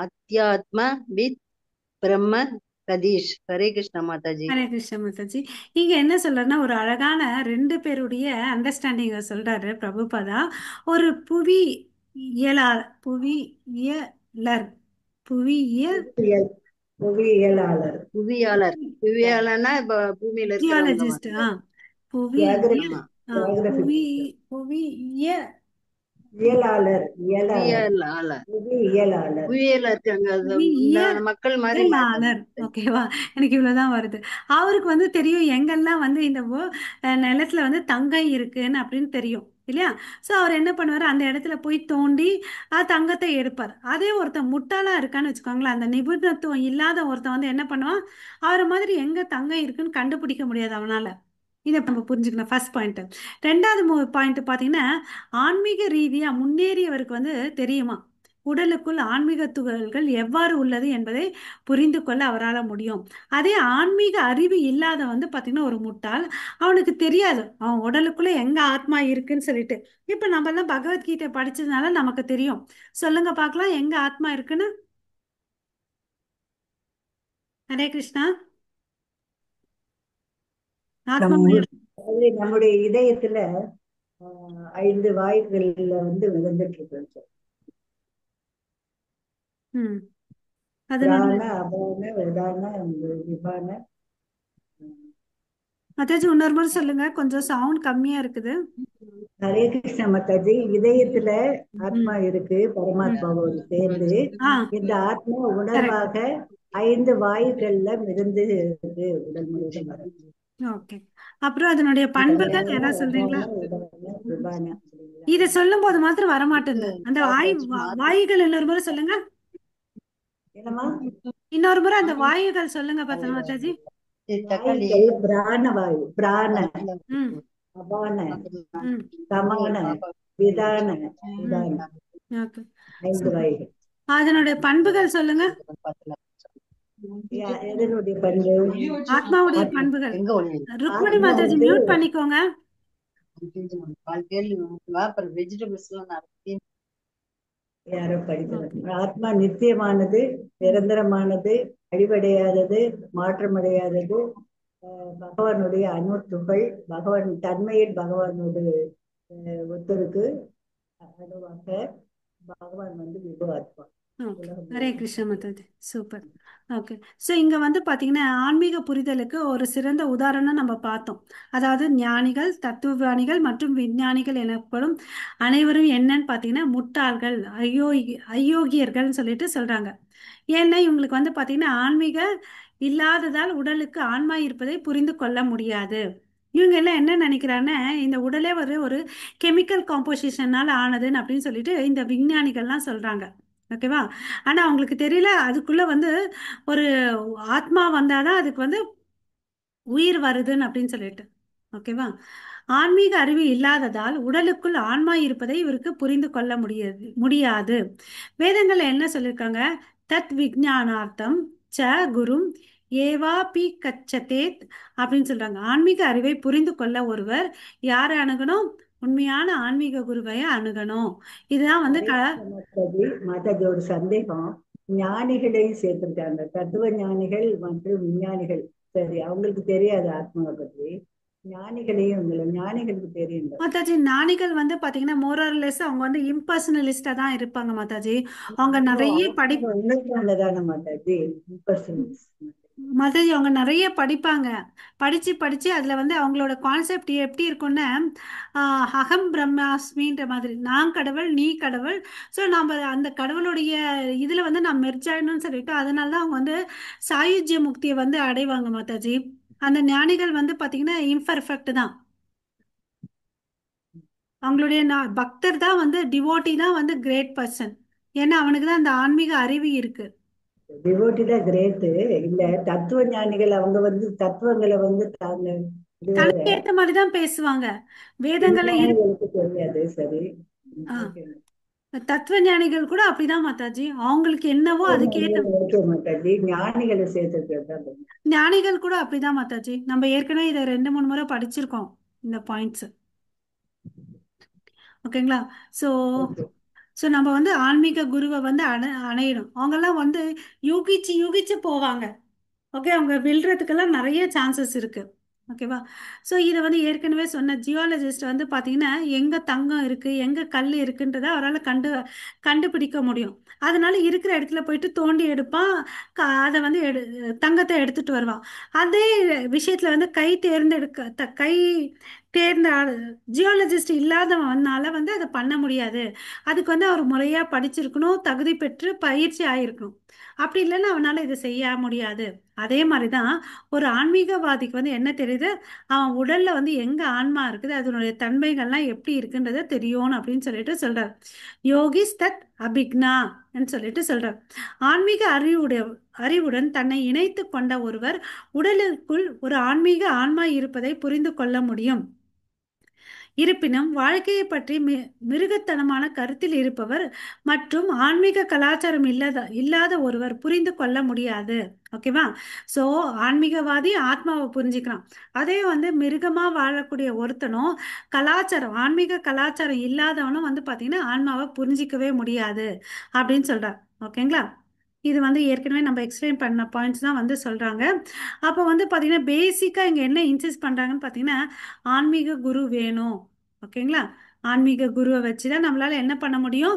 अध्यात्म वित् ब्रह्म कदीश. हरे कृष्ण माताजी. ஹரே கிருஷ்ண மாதாஜி. இங்க என்ன சொல்றாருன்னா ஒரு அழகான ரெண்டு பேருடைய அண்டர்ஸ்டாண்டிங்க சொல்றாரு பிரபுபாதா. ஒரு புவியியலர் புவியியல் புவியியலாளர். புவியாளர். புவியாளர்னா இப்ப பூமியில இருக்கிறவங்க ஜியாலஜிஸ்ட். மாதாஜி. புவியிய ஆமா, ஜியாகிரபி புவி புவியிய இயலாளர். இயலாளர். புவியியலாளர். புவியியலாளர். புவியியல இருக்காங்க இந்த புவியிய மக்கள் மாதிரி இயலாளர். ஓகேவா? எனக்கு இவ்வளவுதான் வருது. அவருக்கு வந்து தெரியும் எங்கெல்லாம் வந்து இந்த நிலத்துல வந்து தங்கம் இருக்குன்னு அப்படின்னு தெரியும் இல்லையா? சோ அவர் என்ன பண்ணுவாரு, அந்த இடத்துல போய் தோண்டி தங்கத்தை எடுப்பார். அதே ஒருத்தன் முட்டாளா இருக்கான்னு வச்சுக்கோங்களேன், அந்த நிபுணத்துவம் இல்லாத ஒருத்தன் வந்து என்ன பண்ணுவான், அவரை மாதிரி எங்க தங்கம் இருக்குன்னு கண்டுபிடிக்க முடியாது அவனால இதை நம்ம புரிஞ்சுக்கணும் ஃபர்ஸ்ட் பாயிண்ட். ரெண்டாவது பாயிண்ட் பார்த்தீங்கன்னா, ஆன்மீக ரீதியா முன்னேறியவருக்கு வந்து தெரியுமா உடலுக்குள் ஆன்மீக துகள்கள் எவ்வாறு உள்ளது என்பதை புரிந்து கொள்ள அவரால் முடியும். அதே ஆன்மீக அறிவு இல்லாத வந்து பார்த்தீங்கன்னா ஒரு முட்டாள், அவனுக்கு தெரியாது அவன் உடலுக்குள்ள எங்க ஆத்மா இருக்குன்னு சொல்லிட்டு. இப்ப நம்ம எல்லாம் பகவத்கீதை படிச்சதுனால நமக்கு தெரியும். சொல்லுங்க பார்க்கலாம், எங்க ஆத்மா இருக்குன்னு. ஹரே கிருஷ்ணா. ஆத்மா நம்முடைய இதயத்துல 5 வாயுகள்ல வந்து விழுந்துட்டு இருக்கு. ம் அதனுடைய பிராண, அபான, உதான, விபான. அதாச்சும் இன்னொரு முறை சொல்லுங்க, கொஞ்சம் சவுண்ட் கம்மியா இருக்குது. ஹரே கிருஷ்ண மாதாஜி, இதயத்துல ஆத்மா ம் இருக்கு பரமாத்மாவோடு சேர்ந்து. ஆ இந்த ஆத்மா கரெக்ட். உணர்வாக 5 வாயுகள்ல மிதந்து இருக்கு உடல் முழுவதும். ஓகே. அப்புறம் அதனுடைய பண்புகள் பிராண, யாராவது சொல்றீங்களா? அபான, உதான, விபான. இதை சொல்லும் போது மாத்திரம் வரமாட்டேங்குது அந்த வாயுகள். இன்னொரு முறை சொல்லுங்க. என்னமா? இன்னொரு முறை அந்த வாயுகள் சொல்லுங்க பார்த்தா மாதாஜி. வாயுக்கள் பிராண வாயு, பிராண, ம் அபான, ம் சமான, விதான, உதான. ஓகே. 5 வாயுகள். அதனுடைய பண்புகள் சொல்லுங்க. எதனுடைய பண்பு? ஆத்மாவுடைய ஆத்மா பண்புகள். ருக்மணி ஆத்மா மாதாஜி வந்து மியூட் பண்ணிக்கோங்க. யாரோ படிக்கிறது. ஆத்மா நித்தியமானது, நிரந்தரமானது, அழிவடையாதது, மாற்றமடையாதது. பகவானுடைய அணுத்துகள், பகவான் தன்மையில் பகவானோடு ஒத்தருக்கு அணுவாக பகவான் வந்து விபு ஆத்மா. Okay. Hare Krishna Mataji, super. Okay. So இங்கே வந்து பார்த்தீங்கன்னா ஆன்மீக புரிதலுக்கு ஒரு சிறந்த உதாரணம் நம்ம பார்த்தோம். அதாவது ஞானிகள், தத்துவஞானிகள் மற்றும் விஞ்ஞானிகள் எனப்படும் அனைவரும் என்னன்னு பார்த்தீங்கன்னா முட்டாள்கள், அயோக்கியர்கள்னு சொல்லிட்டு சொல்றாங்க. ஏன்னா இவங்களுக்கு வந்து பார்த்தீங்கன்னா ஆன்மீக இல்லாததால் உடலுக்கு ஆன்மா இருப்பதை புரிந்து கொள்ள முடியாது. இவங்க எல்லாம் என்ன நினைக்கிறாங்கன்னா இந்த உடலே ஒரு ஒரு கெமிக்கல் காம்போசிஷனால் ஆனதுன்னு அப்படின்னு சொல்லிட்டு இந்த விஞ்ஞானிகள்லாம் சொல்றாங்க. ஓகேவா? ஆனா அவங்களுக்கு தெரியல அதுக்குள்ள வந்து ஒரு ஆத்மா வந்தாதான் அதுக்கு வந்து உயிர் வருதுன்னு அப்படின்னு சொல்லிட்டு. ஓகேவா? ஆன்மீக அறிவு இல்லாததால் உடலுக்குள் ஆன்மா இருப்பதை இவருக்கு புரிந்து கொள்ள முடியாது. வேதங்கள்ல என்ன சொல்லியிருக்காங்க? தத் விஜானார்த்தம் ச குரும் ஏவா பி கச்சதேத் அப்படின்னு சொல்றாங்க. ஆன்மீக அறிவை புரிந்து கொள்ள ஒருவர் யாரை அணுகணும்? உண்மையான ஆன்மீக குருவை அணுகணும். இதுதான் வந்து ஹரே மாதாஜி, மாதாஜி ஒரு சந்தேகம். ஞானிகளையும் சேர்த்திருக்காங்க, தத்துவ ஞானிகள் மற்றும் விஞ்ஞானிகள். சரி, அவங்களுக்கு தெரியாது ஆத்மாவை பற்றி. ஞானிகளுக்கு தெரியும். மாதாஜி ஞானிகள் வந்து பாத்தீங்கன்னா மோரர்லெஸ் அவங்க வந்து இம்பர்சனலிஸ்டா தான் இருப்பாங்க மாதாஜி. அவங்க நிறைய உண்மைதானே மாதாஜி? மாதாஜி அவங்க நிறைய படிப்பாங்க. படிச்சு படிச்சு அதுல வந்து அவங்களோட கான்செப்ட் எப்படி இருக்கும்னா அகம் பிரம்மாஸ்மின்ற மாதிரி, நான் கடவுள் நீ கடவுள். ஸோ நம்ம அந்த கடவுளுடைய இதுல வந்து நான் மெர்ஜ் ஆயிடணும்னு சொல்லிட்டு அதனால தான் அவங்க வந்து சாயுஜ்ய முக்தியை வந்து அடைவாங்க மாதாஜி. அந்த ஞானிகள் வந்து பாத்தீங்கன்னா இம்பர்ஃபெக்ட் தான். அவங்களுடைய பக்தர் தான் வந்து டிவோட்டி தான் வந்து கிரேட் பர்சன். ஏன்னா அவனுக்கு தான் அந்த ஆன்மீக அறிவு இருக்கு. டிவோட்டி தான் கிரேட். இல்ல, தத்துவ ஞானிகள் அவங்க வந்து தத்துவங்களை வந்து தாங்க இது வேற. தனக்கு ஏத்த மாதிரி தான் பேசுவாங்க. வேதங்கள்ல விஞ்ஞானிகளுக்கு தெரியாது. சரி, ஆ, ஓகே. தத்துவ ஞானிகள் கூட அப்படிதான் மாதாஜி. அவங்களுக்கு என்னவோ அதுக்கேத்த ஓகே மாதாஜி, ஞானிகளை சேர்த்துக்கிறது தான். ஞானிகள் கூட அப்படிதான் மாதாஜி. நம்ம ஏற்கனவே இதை 2-3 முறை படிச்சிருக்கோம் இந்த பாயிண்ட்ஸ். ஓகேங்களா? So okay. ஸோ நம்ம வந்து ஆன்மீக குருவை வந்து அணையிடும். அவங்கெல்லாம் வந்து யூகிச்சு யூகிச்சு போவாங்க. ஓகே, அவங்க விழுறதுக்கெல்லாம் நிறைய சான்சஸ் இருக்கு. ஓகேவா? ஸோ இதை வந்து ஏற்கனவே சொன்ன ஜியாலஜிஸ்ட் வந்து பார்த்தீங்கன்னா எங்கே தங்கம் இருக்குது எங்கே கல் இருக்குன்றதை அவரால் கண்டுபிடிக்க முடியும். அதனால இருக்கிற இடத்துல போயிட்டு தோண்டி எடுப்பான். அதை வந்து தங்கத்தை எடுத்துட்டு வருவான். அதே விஷயத்தில் வந்து கை தேர்ந்த ஜியாலஜிஸ்ட் இல்லாதவனால வந்து அதை பண்ண முடியாது. அதுக்கு வந்து அவர் முறையாக படிச்சிருக்கணும், தகுதி பெற்று பயிற்சி ஆயிருக்கணும். அப்படி இல்லைன்னா அவனால இதை செய்ய முடியாது. அதே மாதிரிதான் ஒரு ஆன்மீகவாதிக்கு வந்து என்ன தெரியுது? அவன் உடல்ல வந்து எங்க ஆன்மா இருக்குது, அதனுடைய தன்மைகள்லாம் எப்படி இருக்குன்றத தெரியும் அப்படின்னு சொல்லிட்டு சொல்றார். யோகிஸ் தத் அபிக்னா சொல்லிட்டு சொல்றார். ஆன்மீக அறிவுடன் தன்னை இணைத்து கொண்ட ஒருவர் உடலுக்குள் ஒரு ஆன்மீக ஆன்மா இருப்பதை புரிந்து கொள்ள முடியும். இருப்பினும் வாழ்க்கையை பற்றி மிருகத்தனமான கருத்தில் இருப்பவர் மற்றும் ஆன்மீக கலாச்சாரம் இல்லாத ஒருவர் புரிந்து கொள்ள முடியாது. ஓகேவா? ஸோ ஆன்மீகவாதி ஆத்மாவை புரிஞ்சுக்கலாம். அதே வந்து மிருகமா வாழக்கூடிய ஒருத்தனும் ஆன்மீக கலாச்சாரம் இல்லாதவனும் வந்து பார்த்தீங்கன்னா ஆன்மாவை புரிஞ்சிக்கவே முடியாது அப்படின்னு சொல்றார். ஓகேங்களா? இது வந்து ஏற்கனவே நம்ம எக்ஸ்பிளைன் பண்ண பாயிண்ட்ஸ் தான் வந்து சொல்றாங்க. அப்போ வந்து பார்த்தீங்கன்னா பேசிக்காக இங்கே என்ன இன்சிஸ்ட் பண்ணுறாங்கன்னு பார்த்தீங்கன்னா ஆன்மீக குரு வேணும். ஓகேங்களா? ஆன்மீக குருவை வச்சு தான் நம்மளால என்ன பண்ண முடியும்?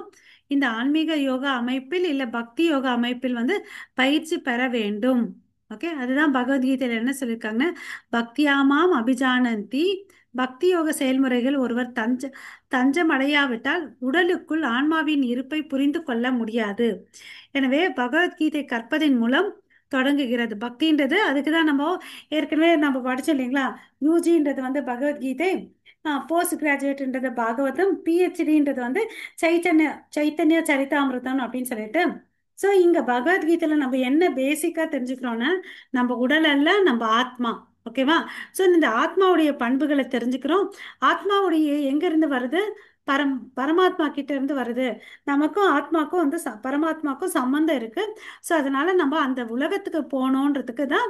இந்த ஆன்மீக யோகா அமைப்பில் இல்லை பக்தி யோகா அமைப்பில் வந்து பயிற்சி பெற வேண்டும். ஓகே, அதுதான் பகவத்கீதையில் என்ன சொல்லியிருக்காங்கன்னா பக்தியாமாம் அபிஜானந்தி. பக்தி யோக செயல்முறைகள் ஒருவர் தஞ்சம் அடையாவிட்டால் உடலுக்குள் ஆன்மாவின் இருப்பை புரிந்து கொள்ள முடியாது. எனவே பகவத்கீதை கற்பதின் மூலம் தொடங்குகிறது பக்தின்றது. அதுக்கு தான் நம்ம ஏற்கனவே நம்ம படிச்சோம் இல்லைங்களா? யூஜின்றது வந்து பகவத்கீதை, போஸ்ட் கிராஜுவேட்ன்றது பாகவதம், பிஹெச்டின்றது வந்து சைத்தன்ய சைத்தன்ய சரிதாமிருதம் அப்படின்னு சொல்லிட்டு. ஸோ இங்க பகவத்கீதையில நம்ம என்ன பேசிக்கா தெரிஞ்சுக்கிறோம்னா நம்ம உடல் அல்ல, நம்ம ஆத்மா. ஓகேவா? ஸோ இந்த ஆத்மாவுடைய பண்புகளை தெரிஞ்சுக்கிறோம். ஆத்மாவுடைய எங்க இருந்து வருது? பரமாத்மா கிட்ட இருந்து வருது. நமக்கும் ஆத்மாக்கும் வந்து பரமாத்மாக்கும் சம்பந்தம் இருக்கு. ஸோ அதனால நம்ம அந்த உலகத்துக்கு போகணுன்றதுக்கு தான்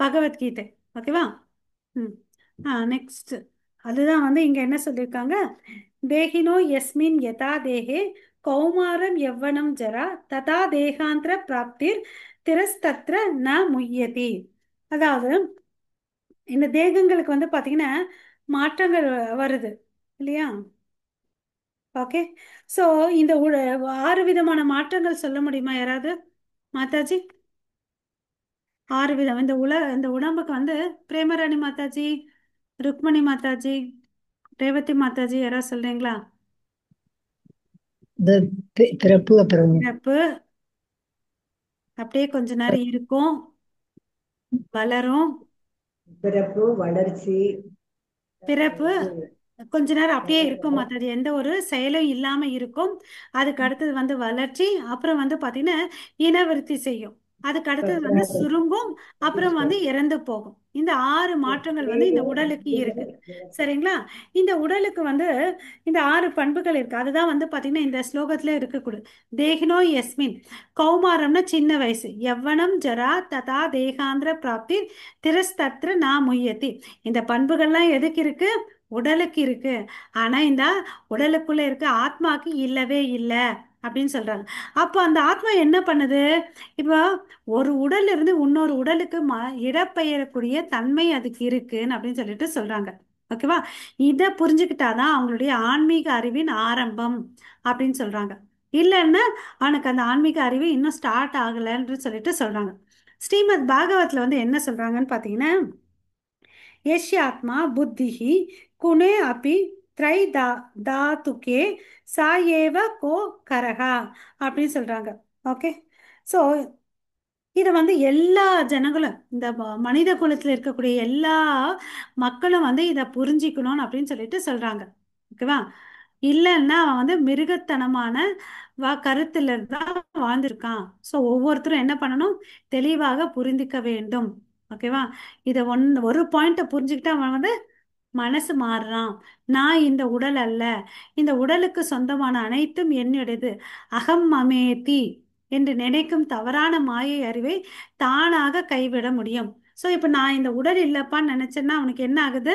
பகவத்கீதை. ஓகேவா? ம். நெக்ஸ்ட் அதுதான் வந்து இங்க என்ன சொல்லியிருக்காங்க? தேகினோ யஸ்மின் யதா தேகே கௌமாரம் யவ்வனம் ஜரா ததா தேகாந்திர பிராப்திர் திரஸ்தத்ர ந முய்யதி. அதாவது இந்த தேகங்களுக்கு வந்து பாத்தீங்கன்னா மாற்றங்கள் வருது இல்லையா? ஓகே. ஸோ இந்த 6 விதமான மாற்றங்கள் சொல்ல முடியுமா யாராவது? மாதாஜி, 6 விதம் இந்த உடம்புக்கு வந்து பிரேமராணி மாதாஜி, ருக்மணி மாதாஜி, ரேவதி மாதாஜி, யாராவது சொல்றீங்களா? இந்த பிறப்பு, அப்புறம் பிறப்பு, அப்படியே கொஞ்ச நேரம் இருக்கும், வளரும். பிறப்பு, வளர்ச்சி, பிறப்பு கொஞ்ச நேரம் அப்படியே இருக்கும் மாத்தாது, எந்த ஒரு செயலும் இல்லாம இருக்கும். அதுக்கு அடுத்தது வந்து வளர்ச்சி, அப்புறம் வந்து பாத்தீங்கன்னா இனவிருத்தி செய்யும். அதுக்கு அடுத்தது வந்து சுருங்கும், அப்புறம் வந்து இறந்து போகும். இந்த 6 மாற்றங்கள் வந்து இந்த உடலுக்கு இருக்கு. சரிங்களா? இந்த உடலுக்கு வந்து இந்த 6 பண்புகள் இருக்கு. அதுதான் வந்து பாத்தீங்கன்னா இந்த ஸ்லோகத்துல இருக்கக்கூடாது. தேகினோ யஸ்மின், கௌமாரம்னா சின்ன வயசு, யவ்வனம் ஜரா ததா தேகாந்திர பிராப்தி திரஸ்தத்ர நா முய்யதி. இந்த பண்புகள்லாம் எதுக்கு இருக்கு? உடலுக்கு இருக்கு. ஆனா இந்த உடலுக்குள்ள இருக்க ஆத்மாக்கு இல்லவே இல்லை அப்படின்னு சொல்றாங்க. அப்போ அந்த ஆத்மா என்ன பண்ணுது? இப்போ ஒரு உடல்ல இருந்து இன்னொரு உடலுக்கு இடப்பெயரக்கூடிய தன்மை அதுக்கு இருக்குன்னு அப்படின்னு சொல்லிட்டு சொல்றாங்க. ஓகேவா? இதை புரிஞ்சுக்கிட்டாதான் அவங்களுடைய ஆன்மீக அறிவின் ஆரம்பம் அப்படின்னு சொல்றாங்க. இல்லைன்னா அவனுக்கு அந்த ஆன்மீக அறிவு இன்னும் ஸ்டார்ட் ஆகலைன்னு சொல்லிட்டு சொல்றாங்க. ஸ்ரீமத் பாகவத்ல வந்து என்ன சொல்றாங்கன்னு பாத்தீங்கன்னா यस्यात्मा बुद्धिः कुणे अपि தாத்துக்கே சா ஏவ கோ கரகா அப்படின்னு சொல்றாங்க. ஓகே. ஸோ இதை வந்து எல்லா ஜனங்களும் இந்த மனித குலத்தில் இருக்கக்கூடிய எல்லா மக்களும் வந்து இதை புரிஞ்சிக்கணும் அப்படின்னு சொல்லிட்டு சொல்றாங்க. ஓகேவா? இல்லைன்னா அவன் வந்து மிருகத்தனமான கருத்துல தான் வாழ்ந்திருக்கான். ஸோ ஒவ்வொருத்தரும் என்ன பண்ணணும்? தெளிவாக புரிந்திக்க வேண்டும். ஓகேவா? இதை ஒரு பாயிண்ட்டை புரிஞ்சுக்கிட்டு அவன் வந்து மனசு மாறுறான். நான் இந்த உடல் அல்ல, இந்த உடலுக்கு சொந்தமான அனைத்தும் என்னுடையது, அகம் மமேதி என்று நினைக்கும் தவறான மாயை அறிவை தானாக கைவிட முடியும். ஸோ இப்போ நான் இந்த உடல் இல்லைப்பான்னு நினைச்சேன்னா அவனுக்கு என்ன ஆகுது?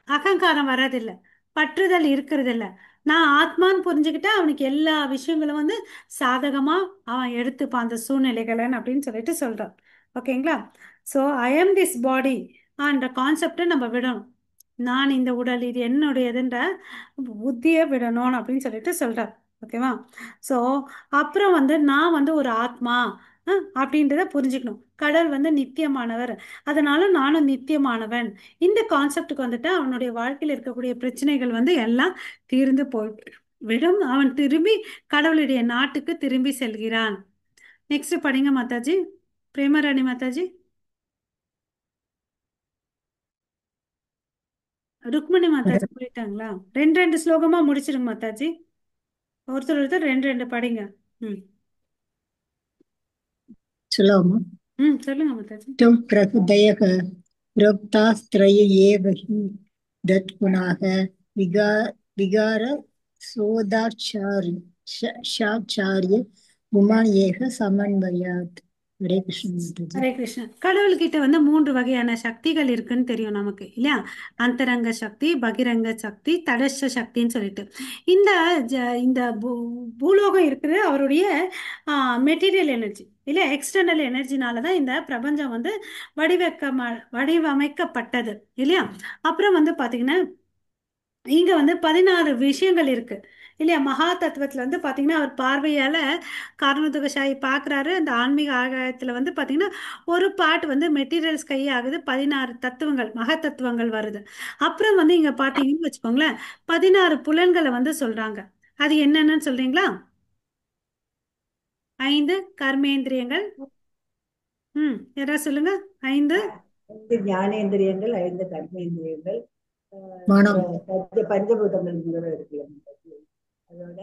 அகங்காரம் வர்றதில்லை, பற்றுதல் இருக்கிறது இல்லை. நான் ஆத்மான்னு புரிஞ்சுக்கிட்டா அவனுக்கு எல்லா விஷயங்களும் வந்து சாதகமா அவன் எடுத்துப்பான் அந்த சூழ்நிலைகளை அப்படின்னு சொல்லிட்டு சொல்றான். ஓகேங்களா? So I am this body அந்த கான்செப்டை நம்ம விடணும். நான் இந்த உடல் இது என்னுடையதுன்ற புத்தியை விடணும் அப்படின்னு சொல்லிட்டு சொல்றார். ஓகேவா? ஸோ அப்புறம் வந்து நான் வந்து ஒரு ஆத்மா அப்படின்றத புரிஞ்சுக்கணும். கடவுள் வந்து நித்தியமானவர், அதனால நானும் நித்தியமானவன். இந்த கான்செப்டுக்கு வந்துட்டு அவனுடைய வாழ்க்கையில் இருக்கக்கூடிய பிரச்சனைகள் வந்து எல்லாம் தீர்ந்து போய் விடும். அவன் திரும்பி கடவுளுடைய நாட்டுக்கு திரும்பி செல்கிறான். நெக்ஸ்ட் படிங்க மாதாஜி, பிரேமராணி மாதாஜி. ருக்மணி மாதாஜி போயிட்டாங்களா? ரெண்டு ரெண்டு ஸ்லோகமா முடிச்சிருங்க மாதாஜி. ஒருத்தர் ஒருத்தர் ரெண்டு ரெண்டு படிங்க. ம். சொல்லலாமா? சொல்லுங்க மாதாஜி. त्वं प्रकृतयः प्रोक्तास्त्रय एव हि तत्पुनः विगा विगारसोदाचार्य पुमान् ஏக समन्वयात्. ஹரே கிருஷ்ண மாதாஜி. ஹரே கிருஷ்ணன். கடவுள்கிட்ட வந்து 3 வகையான சக்திகள் இருக்குன்னு தெரியும் நமக்கு இல்லையா? அந்தரங்க சக்தி, பகிரங்க சக்தி, தடஸ்த சக்தின்னு சொல்லிட்டு இந்த இந்த பூலோகம் இருக்கிற அவருடைய மெட்டீரியல் எனர்ஜி இல்லையா? எக்ஸ்டர்னல் எனர்ஜினால தான் இந்த பிரபஞ்சம் வந்து வடிவமைக்கப்பட்டது இல்லையா? அப்புறம் வந்து பாத்தீங்கன்னா இங்க வந்து 16 விஷயங்கள் இருக்கு இல்லையா? மகா தத்துவத்துல வந்து பாத்தீங்கன்னா அவர் பார்வையால காரணத்துவசாயி பார்க்கறாரு. அந்த ஆன்மீக ஆகாயத்துல வந்து பாத்தீங்கன்னா ஒரு பார்ட் வந்து மெட்டீரியல்ஸ் கை ஆகுது. 16 தத்துவங்கள் மகா தத்துவங்கள் வருது. அப்புறம் வந்து இங்க பாத்தீங்கன்னு வச்சுக்கோங்களேன், 16 புலன்களை வந்து சொல்றாங்க. அது என்னென்னு சொல்றீங்களா? 5 கர்மேந்திரியங்கள். யாராவது சொல்லுங்க. 5 5 ஞானேந்திரியங்கள், 5 கர்மேந்திரியங்கள், மனம் பஞ்சபூதங்கள் இருக்குல்ல, அதோட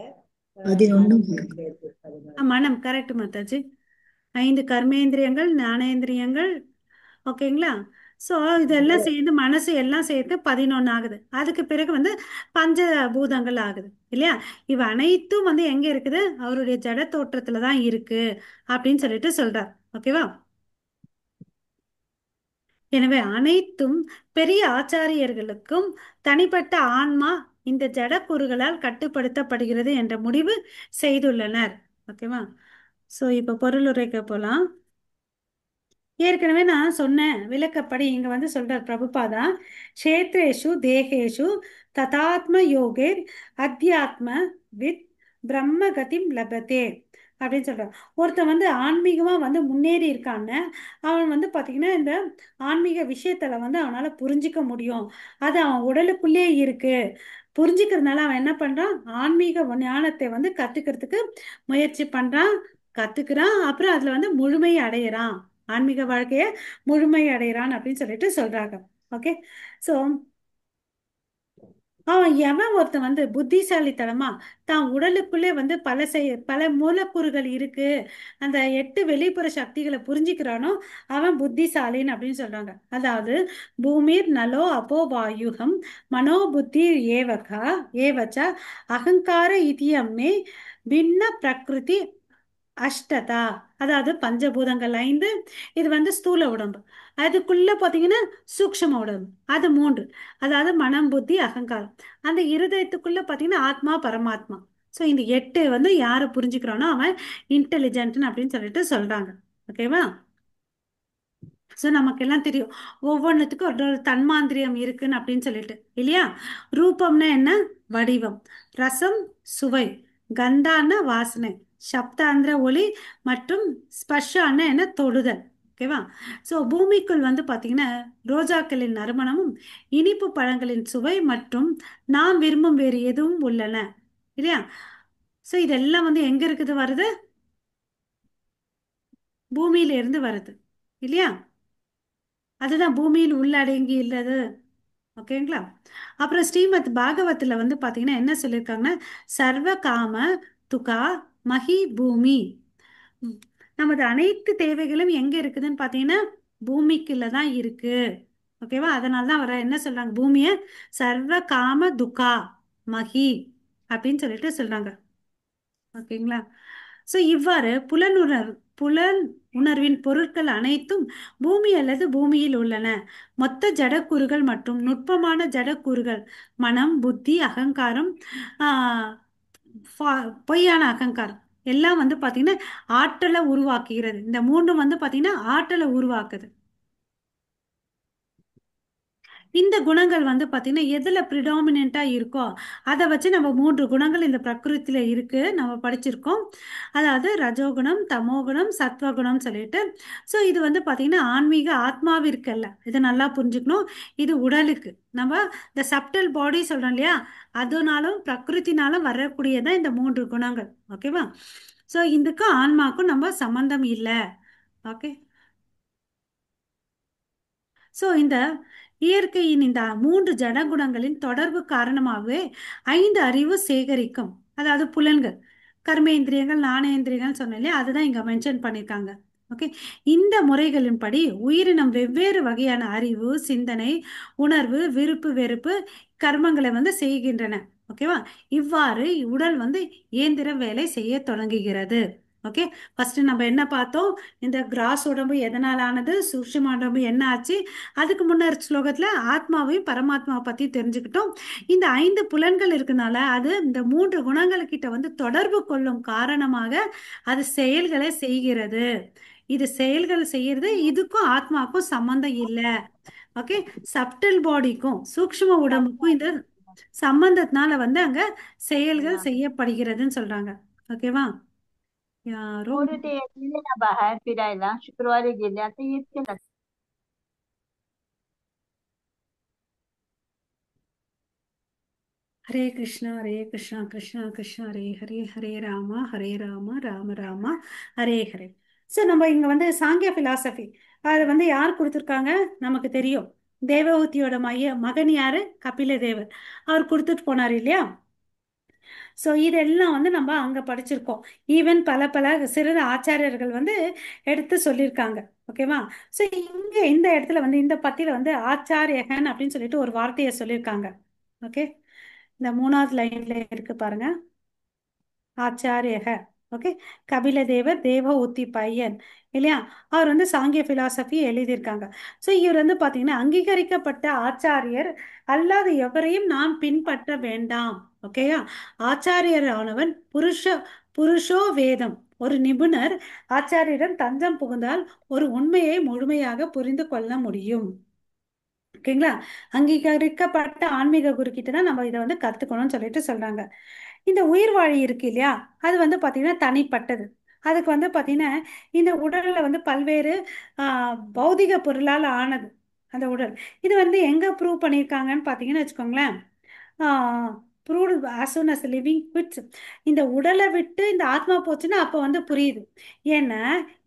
11 சேர்த்து 16. மனம் கரெக்ட் மாதாஜி. 5 கர்மேந்திரியங்கள், ஞானேந்திரியங்கள். ஓகேங்களா? ஸோ இதெல்லாம் சேர்ந்து மனசு எல்லாம் சேர்த்து 11 ஆகுது. அதுக்கு பிறகு வந்து பஞ்சபூதங்கள் ஆகுது இல்லையா? இவ அனைத்தும் வந்து எங்க இருக்குது? அவருடைய ஜட தோற்றத்துல தான் இருக்கு அப்படின்னு சொல்லிட்டு சொல்றார். ஓகேவா? எனவே அனைத்தும் பெரிய ஆச்சாரியர்களுக்கும் தனிப்பட்ட ஆன்மா இந்த ஜடக்கூறுகளால் கட்டுப்படுத்தப்படுகிறது என்ற முடிவு செய்துள்ளனர். ஓகேவா? ஸோ இப்போ பொருளுரைக்க போலாம். ஏற்கனவே நான் சொன்னேன் விளக்கப்படி இங்க வந்து சொல்றார் பிரபுபாதா, கஷேத்ரேஷு தேகேஷு ததாத்ம யோகேர் அத்தியாத்ம வித் பிரம்மகதிம் லபதே அப்படின்னு சொல்றான். ஒருத்தன் வந்து ஆன்மீகமா வந்து முன்னேறி இருக்கான்னு அவன் வந்து பாத்தீங்கன்னா இந்த ஆன்மீக விஷயத்துல வந்து அவனால புரிஞ்சிக்க முடியும். அது அவன் உடலுக்குள்ளே இருக்கு. புரிஞ்சுக்கிறதுனால அவன் என்ன பண்றான்? ஆன்மீக ஞானத்தை வந்து கத்துக்கிறதுக்கு முயற்சி பண்றான், கத்துக்கிறான். அப்புறம் அதுல வந்து முழுமை அடையிறான், ஆன்மீக வாழ்க்கைய முழுமை அடைகிறான் அப்படின்னு சொல்லிட்டு சொல்றாங்க. ஓகே. ஸோ அவன் எவன் ஒருத்தன் வந்து புத்திசாலித்தனமா தான் உடலுக்குள்ளே வந்து பல மூலக்கூறுகள் இருக்கு, அந்த 8 வெளிப்புற சக்திகளை புரிஞ்சுக்கிறானோ அவன் புத்திசாலின்னு அப்படின்னு சொல்றாங்க. அதாவது பூமிர் நலோ அப்போ வாயுகம் மனோபுத்தி ஏவகா ஏவச்ச அகங்கார இதியம்மே பின்ன பிரகிருதி அஷ்டதா. அதாவது பஞ்சபூதங்கள் 5, இது வந்து ஸ்தூல உடம்பு. அதுக்குள்ள பாத்தீங்கன்னா சூக்ஷ்ம உடம்பு, அது 3. அதாவது மனம் புத்தி அகங்காரம். அந்த இருதயத்துக்குள்ள பாத்தீங்கன்னா ஆத்மா பரமாத்மா. ஸோ இந்த 8 வந்து யாரை புரிஞ்சுக்கிறானோ அவன் இன்டெலிஜென்ட் அப்படின்னு சொல்லிட்டு சொல்றாங்க. ஓகேவா? ஸோ நமக்கெல்லாம் தெரியும் ஒவ்வொன்றுத்துக்கும் ஒரு ஒரு தன்மாந்திரியம் இருக்குன்னு அப்படின்னு சொல்லிட்டு இல்லையா? ரூபம்னா என்ன? வடிவம். ரசம் சுவை. கந்தான வாசனை. சப்தாந்திர ஒளி. மற்றும் ஸ்பர்ஷான என்ன? தொடுதல். ஓகேவா? ஸோ பூமிக்குள் வந்து பார்த்தீங்கன்னா ரோஜாக்களின் நறுமணமும் இனிப்பு பழங்களின் சுவை மற்றும் நாம் விரும்பும் வேறு எதுவும் உள்ளன இல்லையா? ஸோ இதெல்லாம் வந்து எங்க இருக்குது? வருது பூமியில இருந்து வருது இல்லையா? அதுதான் பூமியில் உள்ளடங்கி இல்லது. ஓகேங்களா? அப்புறம் ஸ்ரீமத் பாகவத்துல வந்து பாத்தீங்கன்னா என்ன சொல்லியிருக்காங்கன்னா சர்வ காம துகா மகி பூமி. ம். நமது அனைத்து தேவைகளும் எங்க இருக்குதுன்னு பாத்தீங்கன்னா பூமிக்குள்ள தான் இருக்கு. ஓகேவா? அதனால தான் அவர் என்ன சொல்றாங்க? பூமிய சர்வ காம துகா மகி அப்படின்னு சொல்லிட்டு சொல்றாங்க. ஓகேங்களா? ஸோ இவ்வாறு புலன் உணர்வின் பொருட்கள் அனைத்தும் பூமி அல்லது பூமியில் உள்ளன. மொத்த ஜடக்கூறுகள் மற்றும் நுட்பமான ஜடக்கூறுகள் மனம் புத்தி அகங்காரம், ஆஹ் பொய்யான அகங்காரம் எல்லாம் வந்து பாத்தீங்கன்னா ஆற்றலை உருவாக்குகிறது. இந்த மூன்றும் வந்து பாத்தீங்கன்னா ஆற்றலை உருவாக்குது. இந்த குணங்கள் வந்து பாத்தீங்கன்னா எதுல ப்ரிடாமினா இருக்கோ அதை வச்சு நம்ம 3 குணங்கள் இந்த பிரகிருத்தில இருக்கு நம்ம படிச்சிருக்கோம். அதாவது ரஜோகுணம் தமோகுணம் சத்வகுணம் சொல்லிட்டு. ஸோ இது வந்து பாத்தீங்கன்னா ஆன்மீக ஆத்மாவிற்கு அல்ல, இதை நல்லா புரிஞ்சுக்கணும். இது உடலுக்கு நம்ம இந்த சப்டல் பாடி சொல்றோம் இல்லையா, அதனாலும் பிரகிருத்தினாலும் வரக்கூடியதான் இந்த 3 குணங்கள். ஓகேவா? ஸோ இதுக்கும் ஆன்மாக்கும் நம்ம சம்பந்தம் இல்லை. ஓகே. ஸோ இந்த இயற்கையின் இந்த 3 ஜடகுணங்களின் தொடர்பு காரணமாகவே 5 அறிவு சேகரிக்கும். அதாவது புலன்கள், கர்மேந்திரியங்கள் ஞானேந்திரியங்கள் சொன்னேன் இல்லையா, அதுதான் இங்க மென்ஷன் பண்ணியிருக்காங்க. ஓகே. இந்த முறைகளின்படி உயிரினம் வெவ்வேறு வகையான அறிவு, சிந்தனை, உணர்வு, விருப்பு வெறுப்பு, கர்மங்களை வந்து செய்கின்றன. ஓகேவா? இவ்வாறு உடல் வந்து இயந்திர வேலை செய்ய தொடங்குகிறது. ஓகே. ஃபர்ஸ்ட் நம்ம என்ன பார்த்தோம்? இந்த கிராஸ் உடம்பு எதனால் ஆனது, சூட்சும உடம்பு என்ன ஆச்சு, அதுக்கு முன்னர் ஸ்லோகத்துல ஆத்மாவையும் பரமாத்மாவை பத்தி தெரிஞ்சுக்கிட்டோம். இந்த 5 புலன்கள் இருக்கனால அது இந்த 3 குணங்கள்கிட்ட வந்து தொடர்பு கொள்ளும் காரணமாக அது செயல்களை செய்கிறது. இது செயல்கள் செய்யறது, இதுக்கும் ஆத்மாக்கும் சம்பந்தம் இல்லை. ஓகே. சப்டல் பாடிக்கும் சூக்ஷ்ம உடம்புக்கும் இந்த சம்பந்தத்தினால வந்து அங்க செயல்கள் செய்யப்படுகிறதுன்னு சொல்றாங்க. ஓகேவா? யாரோ Puro te nila na bahay, piday lang. शुक्रवारी गेले आता येते ना. ஹரே கிருஷ்ணா ஹரே கிருஷ்ணா கிருஷ்ணா கிருஷ்ணா ஹரே ஹரே ஹரே ராமா ஹரே ராமா ராம ராமா ஹரே ஹரே. ஸோ நம்ம இங்க வந்து சாங்கிய பிலாசபி அது வந்து யார் கொடுத்துருக்காங்க நமக்கு தெரியும். தேவஹூதியோட மகன் யாரு? கபில தேவர். அவர் கொடுத்துட்டு போனார் இல்லையா? ஸோ இதெல்லாம் வந்து நம்ம அங்க படிச்சிருக்கோம். ஈவன் பல பல சிறு ஆச்சாரியர்கள் வந்து எடுத்து சொல்லியிருக்காங்க. ஓகேவா? ஸோ இங்க இந்த இடத்துல வந்து இந்த பத்தியில வந்து ஆச்சாரியகன் அப்படின்னு சொல்லிட்டு ஒரு வார்த்தையை சொல்லியிருக்காங்க. ஓகே. இந்த 3வது லைன்ல இருக்கு பாருங்க. ஆச்சாரியக. ஓகே. கபிலதேவர் தேவஹூதி பையன் இல்லையா? அவர் வந்து சாங்கிய பிலாசபி எழுதியிருக்காங்க. ஸோ இவர் வந்து பாத்தீங்கன்னா அங்கீகரிக்கப்பட்ட ஆச்சாரியர் அல்லாத எவரையும் நாம் பின்பற்ற வேண்டாம். ஓகேயா? ஆச்சாரியர் ஆனவன் புருஷோ வேதம். ஒரு நிபுணர் ஆச்சாரியரிடம் தஞ்சம் புகுந்தால் ஒரு உண்மையை முழுமையாக புரிந்து கொள்ள முடியும். ஓகேங்களா? அங்கீகரிக்கப்பட்ட ஆன்மீக குரு கிட்ட தான் நம்ம இதை வந்து கத்துக்கணும்னு சொல்லிட்டு சொல்றாங்க. இந்த உயிர் வாழி இருக்கு இல்லையா? அது வந்து பாத்தீங்கன்னா தனிப்பட்டது. அதுக்கு வந்து பாத்தீங்கன்னா இந்த உடல்ல வந்து பல்வேறு பௌதிக பொருளால் ஆனது அந்த உடல். இது வந்து எங்க ப்ரூவ் பண்ணியிருக்காங்கன்னு பாத்தீங்கன்னு வச்சுக்கோங்களேன். Proved as soon as living quits. இந்த உடலை விட்டு இந்த ஆத்மா போச்சுன்னா அப்போ வந்து புரியுது. ஏன்னா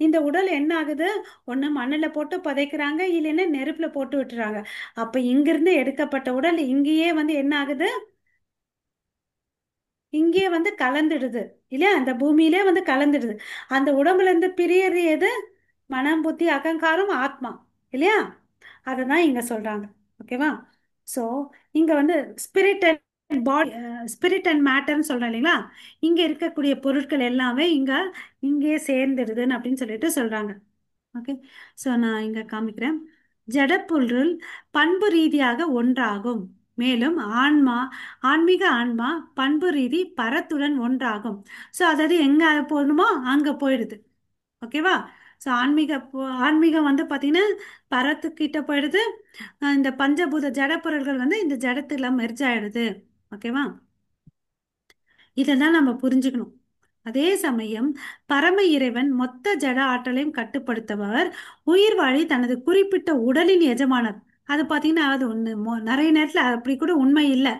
இந்த உடல் என்ன ஆகுது? ஒண்ணு மண்ணுல போட்டு புதைக்கிறாங்க, இல்லைன்னா நெருப்புல போட்டு விட்டுறாங்க. அப்ப இங்கிருந்து எடுக்கப்பட்ட உடல் இங்கேயே வந்து என்ன ஆகுது? இங்கே வந்து கலந்துடுது இல்லையா? அந்த பூமியிலே வந்து கலந்துடுது. அந்த உடம்புல இருந்து பிரியறது எது? மனம், புத்தி, அகங்காரம், ஆத்மா இல்லையா? அதை தான் இங்க சொல்றாங்க. ஓகேவா? ஸோ இங்க வந்து spirit and body, spirit and மேட்டர்னு சொல்றோம் இல்லைங்களா? இங்க இருக்கக்கூடிய பொருட்கள் எல்லாமே இங்கே சேர்ந்துடுதுன்னு அப்படின்னு சொல்லிட்டு சொல்றாங்க. ஓகே. ஸோ நான் இங்க காமிக்கிறேன். ஜடப்பொருள் பண்பு ரீதியாக ஒன்றாகும். மேலும் ஆன்மீக ஆன்மா பண்பு ரீதி பரத்துடன் ஒன்றாகும். ஸோ அதாவது எங்க போகணுமோ அங்க போயிடுது. ஓகேவா? ஸோ ஆன்மீகம் வந்து பார்த்தீங்கன்னா பரத்துக்கிட்ட போயிடுது. இந்த பஞ்சபூத ஜடப்பொருள்கள் வந்து இந்த ஜடத்துல மெர்ஜ் ஆயிடுது. ஓகேவா? இதைதான் நம்ம புரிஞ்சுக்கணும். அதே சமயம் பரம இறைவன் மொத்த ஜட ஆற்றலையும் கட்டுப்படுத்துபவர். உயிர் வாழி தனது குறிப்பிட்ட உடலின் எஜமானர். அது பார்த்தீங்கன்னா அது ஒன்று நிறைய நேரத்தில் அப்படி கூட உண்மை இல்லை.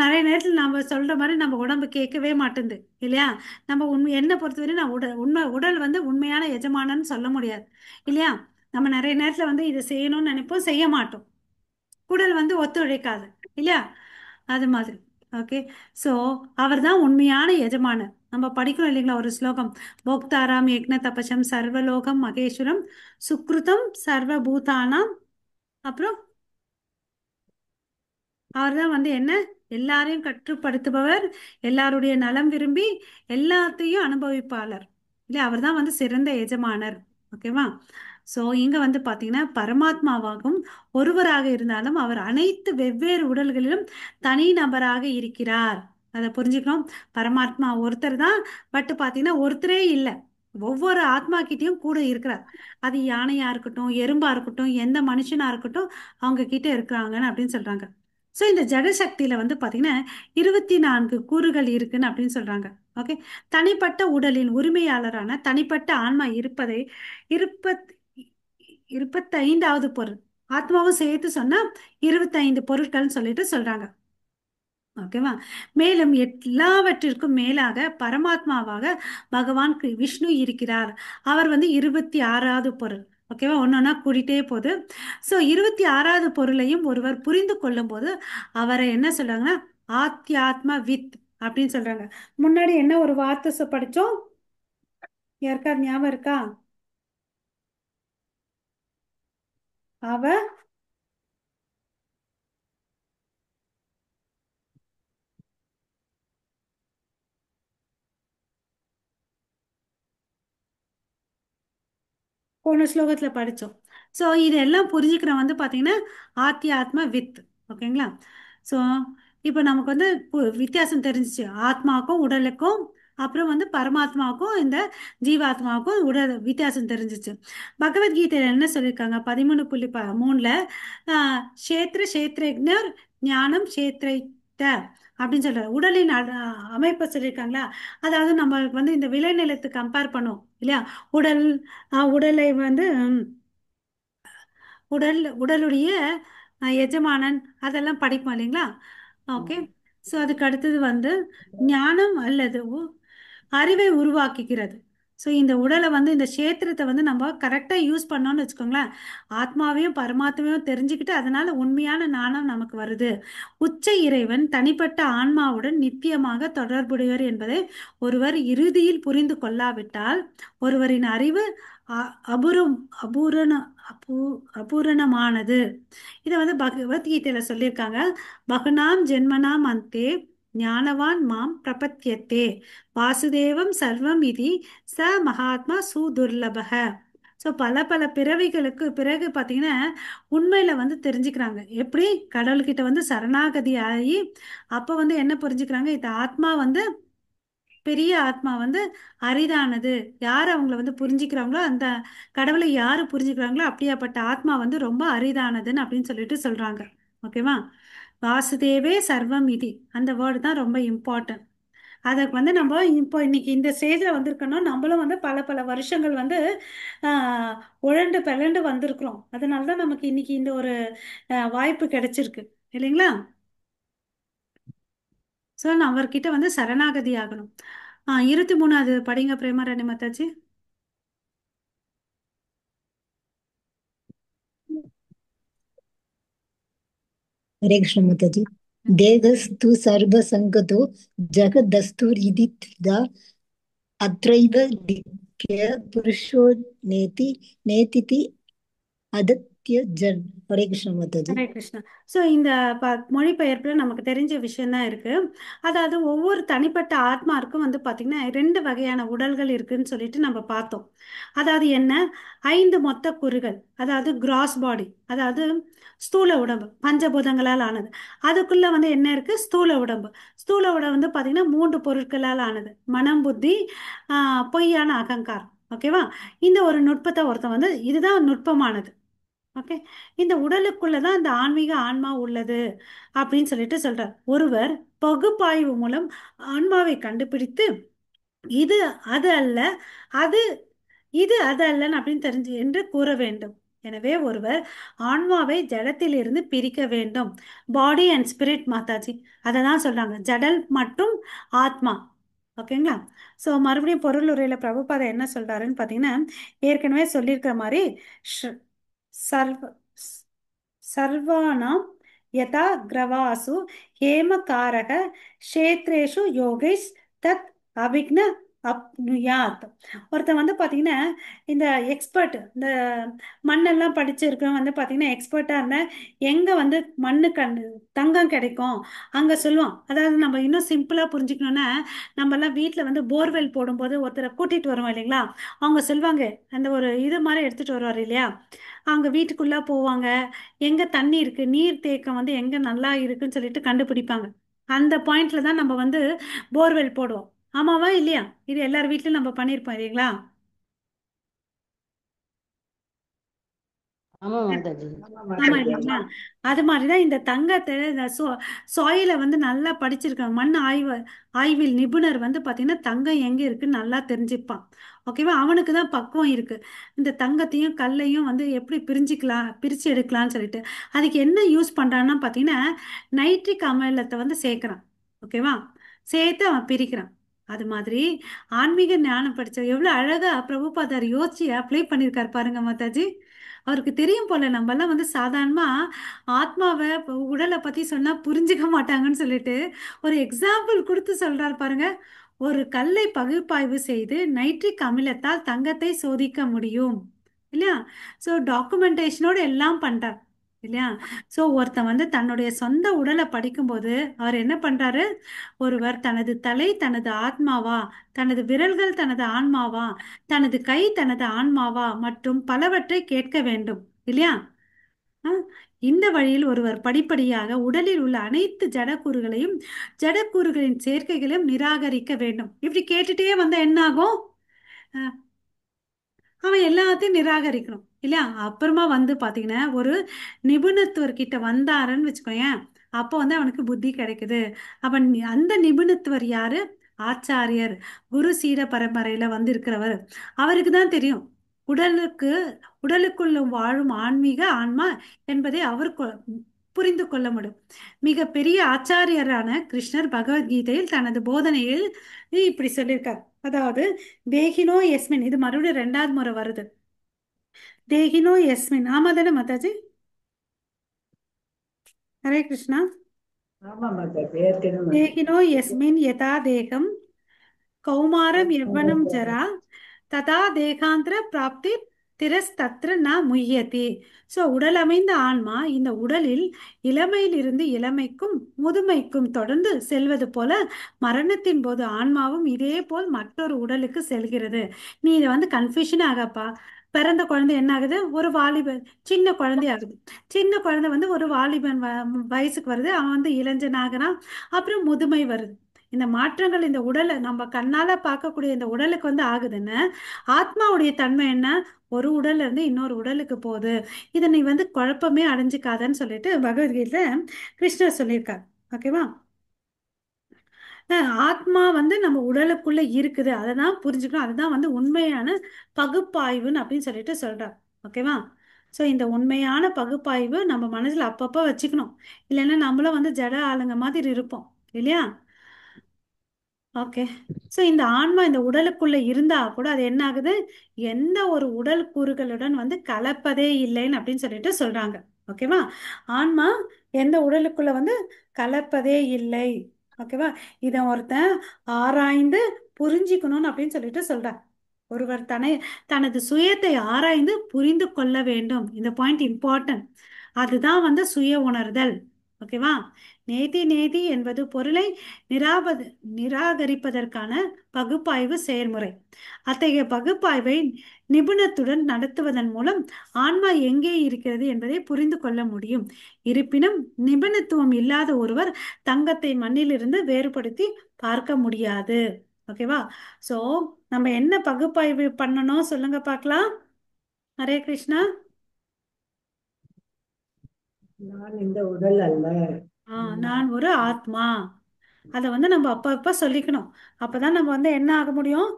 நிறைய நேரத்தில் நம்ம சொல்ற மாதிரி நம்ம உடம்பு கேட்கவே மாட்டேங்குது இல்லையா? நம்ம என்னை பொறுத்தவரை நான் உடல் வந்து உண்மையான எஜமானன்னு சொல்ல முடியாது இல்லையா? நம்ம நிறைய நேரத்தில் வந்து இதை செய்யணும்னு நினைப்போம், செய்ய மாட்டோம். உடல் வந்து ஒத்துழைக்காது இல்லையா? அது மாதிரி. ஓகே. ஸோ அவர் தான் உண்மையான எஜமானர். நம்ம படிக்கிறோம் இல்லைங்களா ஒரு ஸ்லோகம், போக்தாராம் யக்ன தபசம் சர்வலோகம் மகேஸ்வரம் சுக்ருதம் சர்வபூதானாம். அப்புறம் அவர் தான் வந்து என்ன? எல்லாரையும் கட்டுப்படுத்துபவர், எல்லாருடைய நலம் விரும்பி எல்லாத்தையும் அனுபவிப்பாளர் இல்லையா? அவர் தான் வந்து சிறந்த எஜமானர். ஓகேவா? ஸோ இங்க வந்து பார்த்தீங்கன்னா பரமாத்மாவாகவும் ஒருவராக இருந்தாலும் அவர் அனைத்து வெவ்வேறு உடல்களிலும் தனி நபராக இருக்கிறார். அதை புரிஞ்சுக்கணும். பரமாத்மா ஒருத்தர் தான், பட் பார்த்தீங்கன்னா ஒருத்தரே இல்லை, ஒவ்வொரு ஆத்மா கிட்டயும் கூட இருக்கிறார். அது யானையா இருக்கட்டும், எறும்பா இருக்கட்டும், எந்த மனுஷனா இருக்கட்டும், அவங்க கிட்ட இருக்கிறாங்கன்னு அப்படின்னு சொல்றாங்க. ஸோ இந்த ஜடசக்தியில வந்து பார்த்தீங்கன்னா 24 கூறுகள் இருக்குன்னு அப்படின்னு சொல்றாங்க. ஓகே. தனிப்பட்ட உடலின் உரிமையாளரான தனிப்பட்ட ஆன்மா இருபத்தைந்தாவது பொருள். ஆத்மாவும் சேர்த்து சொன்னா 25 பொருட்கள்னு சொல்லிட்டு சொல்றாங்க. ஓகேவா? மேலும் எல்லாவற்றிற்கும் மேலாக பரமாத்மாவாக பகவான் விஷ்ணு இருக்கிறார். அவர் வந்து 26வது பொருள். ஓகேவா? ஒன்னொன்னா கூடிட்டே போகுது. ஸோ 26வது பொருளையும் ஒருவர் புரிந்து கொள்ளும் போது அவரை என்ன சொல்றாங்கன்னா ஆத்யாத்ம வித் அப்படின்னு சொல்றாங்க. முன்னாடி என்ன ஒரு வார்த்தை படிச்சோம்? யாருக்கா ஞாபகம் இருக்கா? அவ போன ஸ்லோகத்துல படிச்சோம். ஸோ இதெல்லாம் புரிஞ்சுக்கிற வந்து பார்த்தீங்கன்னா ஆத்ம வித். ஓகேங்களா? ஸோ இப்போ நமக்கு வந்து வித்தியாசம் தெரிஞ்சிச்சு ஆத்மாவுக்கும் உடலுக்கும், அப்புறம் வந்து பரமாத்மாவுக்கும் இந்த ஜீவாத்மாவுக்கும் உடல் வித்தியாசம் தெரிஞ்சிச்சு. பகவத்கீதையில் என்ன சொல்லியிருக்காங்க 13.3ல க்ஷேத்ர க்ஷேத்ரஜர் ஞானம் க்ஷேத்ரைத்த அப்படின்னு சொல்றாரு. உடலின் அமைப்பை சொல்லியிருக்காங்களா. அதாவது நம்ம வந்து இந்த விளைநிலத்தை கம்பேர் பண்ணுவோம் இல்லையா. உடல் உடலை வந்து உடலுடைய எஜமானன் அதெல்லாம் படிப்போம் இல்லைங்களா. ஓகே. ஸோ அதுக்கு அடுத்தது வந்து ஞானம் அல்லது அறிவை உருவாக்குகிறது. ஸோ இந்த உடலை வந்து இந்த கஷேத்திரத்தை வந்து நம்ம கரெக்டாக யூஸ் பண்ணோம்னு வச்சுக்கோங்களேன், ஆத்மாவையும் பரமாத்மாவையும் தெரிஞ்சுக்கிட்டு அதனால உண்மையான ஞானம் நமக்கு வருது. உச்ச இறைவன் தனிப்பட்ட ஆன்மாவுடன் நித்தியமாக தொடர்புடையவர் என்பதை ஒருவர் இறுதியில் புரிந்து கொள்ளாவிட்டால் ஒருவரின் அறிவு அபூரம் அபூரண அபூ அபூரணமானது. இதை வந்து பகவத்கீதையில சொல்லியிருக்காங்க. பகுனாம் ஜென்மனாம் அந்தே ஞானவான் மாம் பிரபத்யத்தே வாசுதேவம் சர்வம் இதி ச மகாத்மா சுதுர்லபக. ஸோ பல பல பிறவிகளுக்கு பிறகு பார்த்தீங்கன்னா உண்மையில வந்து தெரிஞ்சுக்கிறாங்க. எப்படி கடவுள்கிட்ட வந்து சரணாகதி ஆகி அப்போ வந்து என்ன புரிஞ்சுக்கிறாங்க, இந்த ஆத்மா வந்து பெரிய ஆத்மா வந்து அரிதானது. யார் அவங்கள வந்து புரிஞ்சுக்கிறாங்களோ, அந்த கடவுளை யார் புரிஞ்சுக்கிறாங்களோ அப்படியாப்பட்ட ஆத்மா வந்து ரொம்ப அரிதானதுன்னு அப்படின்னு சொல்லிட்டு சொல்றாங்க. ஓகேவா. வாசுதேவே சர்வம் இதி அந்த வேர்டு தான் ரொம்ப இம்பார்ட்டன்ட். அதுக்கு வந்து நம்ம இப்போ இன்னைக்கு இந்த ஸ்டேஜில் வந்திருக்கோம்னா நம்மளும் வந்து பல பல வருஷங்கள் வந்து உழண்டு பிளண்டு வந்திருக்கிறோம். அதனால தான் நமக்கு இன்னைக்கு இந்த ஒரு வாய்ப்பு கிடைச்சிருக்கு இல்லைங்களா. ஸோ நான் அவர்கிட்ட வந்து சரணாகதி ஆகணும். 23வது படிங்க பிரேமராணி மாதாஜி. हरे कृष्ण माताजी। देहस्तु सर्वसङ्गतो जगदस्तुरिदित्वा अत्रैव लिप्य पुरुषो नेति नेतिति अदत्य जन्। हरे कृष्ण माताजी। ஹரே கிருஷ்ணா. ஸோ இந்த மொழிபெயர்ப்பில் நமக்கு தெரிஞ்ச விஷயம்தான் இருக்கு. அதாவது ஒவ்வொரு தனிப்பட்ட ஆத்மாருக்கும் வந்து பார்த்தீங்கன்னா 2 வகையான உடல்கள் இருக்குன்னு சொல்லிட்டு நம்ம பார்த்தோம். அதாவது என்ன, 5 மொத்த கூறுகள், அதாவது கிராஸ் பாடி, அதாவது ஸ்தூல உடம்பு பஞ்சபூதங்களால் ஆனது. அதுக்குள்ள வந்து என்ன இருக்கு, ஸ்தூல உடம்பு. ஸ்தூல உடம்பு வந்து பார்த்தீங்கன்னா 3 பொருட்களால் ஆனது, மனம் புத்தி பொய்யான அகங்காரம். ஓகேவா. இந்த ஒரு நுட்பத்தை ஒருத்தன் வந்து இதுதான் நுட்பமானது. ஓகே. இந்த உடலுக்குள்ள தான் இந்த ஆன்மீக ஆன்மா உள்ளது அப்படின்னு சொல்லிட்டு சொல்றார். ஒருவர் பகுப்பாய்வு மூலம் ஆன்மாவை கண்டுபிடித்து இது அது அல்ல, அது இது அது அல்லன்னு அப்படின்னு தெரிஞ்சு என்று கூற வேண்டும். எனவே ஒருவர் ஆன்மாவை ஜடத்திலிருந்து பிரிக்க வேண்டும். பாடி அண்ட் ஸ்பிரிட் மாதாஜி அதை தான் சொல்றாங்க, ஜடல் மற்றும் ஆத்மா. ஓகேங்களா. ஸோ மறுபடியும் பொருள் உரையில பிரபுபாதா என்ன சொல்றாருன்னு பார்த்தீங்கன்னா, ஏற்கனவே சொல்லியிருக்கிற மாதிரி சர்வ சர்வானாம் யதா கிரவாசு ஹேமகாரக க்ஷேத்ரேஷு யோகைஸ் தத் அபிக்ன அப்னுயாத். ஒருத்தன் வந்து பார்த்தீங்கன்னா இந்த எக்ஸ்பர்ட், இந்த மண்ணெல்லாம் படிச்சிருக்கவன் வந்து பார்த்தீங்கன்னா எக்ஸ்பர்ட்டாக இருந்தேன், எங்கே வந்து மண்ணு தங்கம் கிடைக்கும் அங்கே சொல்லுவான். அதாவது நம்ம இன்னும் சிம்பிளாக புரிஞ்சுக்கணுன்னா, நம்மலாம் வீட்டில் வந்து போர்வெல் போடும்போது ஒருத்தரை கூட்டிகிட்டு வருவோம் இல்லைங்களா. அவங்க சொல்லுவாங்க, அந்த ஒரு இது மாதிரி எடுத்துகிட்டு வருவார் இல்லையா, அவங்க வீட்டுக்குள்ளே போவாங்க, எங்கே தண்ணி இருக்குது, நீர் தேக்கம் வந்து எங்கே நல்லா இருக்குன்னு சொல்லிட்டு கண்டுபிடிப்பாங்க. அந்த பாயிண்ட்ல தான் நம்ம வந்து போர்வெல் போடுவோம். ஆமாவா இல்லையா. இது எல்லார் வீட்லையும் நம்ம பண்ணியிருப்போம் இல்லைங்களா. ஆமா மாதாஜி. ஆமா இல்லைங்களா. அது மாதிரிதான் இந்த தங்கத்தை இந்த சாயில வந்து நல்லா படிச்சிருக்காங்க. மண் ஆய்வில் நிபுணர் வந்து பாத்தீங்கன்னா தங்கம் எங்க இருக்குன்னு நல்லா தெரிஞ்சுப்பான். ஓகேவா. அவனுக்கு தான் பக்குவம் இருக்கு, இந்த தங்கத்தையும் கல்லையும் வந்து எப்படி பிரிச்சு எடுக்கலாம்னு சொல்லிட்டு. அதுக்கு என்ன யூஸ் பண்றான்னா பாத்தீங்கன்னா நைட்ரிக் அமிலத்தை வந்து சேர்க்கிறான். ஓகேவா. சேர்த்து அவன் பிரிக்கிறான். அது மாதிரி ஆன்மீக ஞானம் படிச்ச எவ்வளவு அழகா பிரபுபாதார் யோசிச்சு அப்ளை பண்ணியிருக்காரு பாருங்க மாதாஜி. அவருக்கு தெரியும் போல நம்ம எல்லாம் வந்து சாதாரணமா ஆத்மாவை உடலை பத்தி சொன்னா புரிஞ்சுக்க மாட்டாங்கன்னு சொல்லிட்டு ஒரு எக்ஸாம்பிள் கொடுத்து சொல்றாரு பாருங்க. ஒரு கல்லை பகுப்பாய்வு செய்து நைட்ரிக் அமிலத்தால் தங்கத்தை சோதிக்க முடியும். இல்லையா? ஸோ டாக்குமெண்டேஷனோட எல்லாம் பண்றார் இல்லையா? ஸோ ஒருத்தன் வந்து தன்னுடைய சொந்த உடலை படிக்கும்போது அவர் என்ன பண்றாரு? ஒருவர் தனது தலை தனது ஆத்மாவா, தனது விரல்கள் தனது ஆன்மாவா, தனது கை தனது ஆன்மாவா மற்றும் பலவற்றை கேட்க வேண்டும் இல்லையா? ஆ, இந்த வழியில் ஒருவர் படிப்படியாக உடலில் உள்ள அனைத்து ஜடக்கூறுகளையும் ஜடக்கூறுகளின் சேர்க்கைகளையும் நிராகரிக்க வேண்டும். இப்படி கேட்டுட்டே வந்தா என்ன ஆகும்? அவன் எல்லாத்தையும் நிராகரிக்கணும் இல்லையா? அப்புறமா வந்து பாத்தீங்கன்னா ஒரு நிபுணத்துவர்கிட்ட வந்தாருன்னு வச்சுக்கோயேன், அப்போ வந்து அவனுக்கு புத்தி கிடைக்குது. அவன் அந்த நிபுணத்துவர் யாரு? ஆச்சாரியர், குரு சீட பரம்பரையில வந்து இருக்கிறவர். அவருக்கு தான் தெரியும் உடலுக்கு உடலுக்குள்ள வாழும் ஆன்மீக ஆன்மா என்பதை அவர் புரிந்து கொள்ள முடியும். மிக பெரிய ஆச்சாரியரான கிருஷ்ணர் பகவத்கீதையில் தனது போதனையில் இப்படி சொல்லியிருக்கார். அதாவது தேகினோ எஸ்மின், இது மறுபடியும் ரெண்டாவது முறை வருது. தேகினோ எஸ்மின், ஆமா தானே மாதாஜி? ஹரே கிருஷ்ணா. ஆமா மாதாஜி, ஏற்கனவே தேகினோ எஸ்மின் யதா தேகம் கௌமாரம் யவ்வனம் ஜரா ததா தேகாந்திர பிராப்தி திரஸ்தத்ர ந முய்யதி. ஸோ உடல் அமைந்த ஆன்மா இந்த உடலில் இளமையிலிருந்து இளமைக்கும் முதுமைக்கும் தொடர்ந்து செல்வது போல மரணத்தின் போது ஆன்மாவும் இதே போல் மற்றொரு உடலுக்கு செல்கிறது. நீ இதை வந்து கன்ஃபியூஷன் ஆகப்பா. பிறந்த குழந்தை என்ன ஆகுது? ஒரு வாலிபன், சின்ன குழந்தை ஆகுது. சின்ன குழந்தை வந்து ஒரு வாலிபன் வயசுக்கு வருது, அவன் வந்து இளைஞன் ஆகுறான், அப்புறம் முதுமை வருது. இந்த மாற்றங்கள் இந்த உடலை நம்ம கண்ணால பார்க்கக்கூடிய இந்த உடலுக்கு வந்து ஆகுதுன்னு, ஆத்மாவுடைய தன்மை என்ன? ஒரு உடல்ல இருந்து இன்னொரு உடலுக்கு போகுது. இதை நீ வந்து குழப்பமே அடைஞ்சிக்காதன்னு சொல்லிட்டு பகவத்கீதை கிருஷ்ணர் சொல்லியிருக்கார். ஓகேவா? ஆத்மா வந்து நம்ம உடலுக்குள்ள இருக்குது, அதை தான் புரிஞ்சுக்கணும். அதுதான் வந்து உண்மையான பகுப்பாய்வுன்னு அப்படின்னு சொல்லிட்டு சொல்றார். ஓகேவா? ஸோ இந்த உண்மையான பகுப்பாய்வு நம்ம மனசுல அப்பப்போ வச்சுக்கணும். இல்லைன்னா நம்மளும் வந்து ஜட ஆளுங்க மாதிரி இருப்போம் இல்லையா? ஓகே. ஸோ இந்த ஆன்மா இந்த உடலுக்குள்ள இருந்தா கூட அது என்ன ஆகுது? எந்த ஒரு உடல் கூறுகளுடன் வந்து கலப்பதே இல்லைன்னு அப்படின்னு சொல்லிட்டு சொல்றாங்க. ஓகேவா? ஆன்மா எந்த உடலுக்குள்ள வந்து கலப்பதே இல்லை. ஓகேவா? இதை ஒருத்தன் ஆராய்ந்து புரிஞ்சுக்கணும்னு அப்படின்னு சொல்லிட்டு சொல்றார். ஒருவர் தனது சுயத்தை ஆராய்ந்து புரிந்து கொள்ள வேண்டும். இந்த பாயிண்ட் இம்பார்ட்டன்ட். அதுதான் வந்து சுய உணர்தல். ஓகேவா? நேதி நேதி என்பது பொருளை நிராபது நிராகரிப்பதற்கான பகுப்பாய்வு செயல்முறை. அத்தகைய பகுப்பாய்வை நிபுணத்துடன் நடத்துவதன் மூலம் ஆன்மா எங்கே இருக்கிறது என்பதை புரிந்து கொள்ள முடியும். இருப்பினும் நிபுணத்துவம் இல்லாத ஒருவர் தங்கத்தை மண்ணிலிருந்து வேறுபடுத்தி பார்க்க முடியாது. ஓகேவா? சோ நம்ம என்ன பகுப்பாய்வு பண்ணணும் சொல்லுங்க பார்க்கலாம். ஹரே கிருஷ்ணா. நான் இந்த உடல் அல்ல. நான் ஒரு ஆத்மா. அதை வந்து நம்ம அப்பப்ப சொல்லிக்கணும். அப்பதான் நம்ம வந்து என்ன ஆக முடியும்?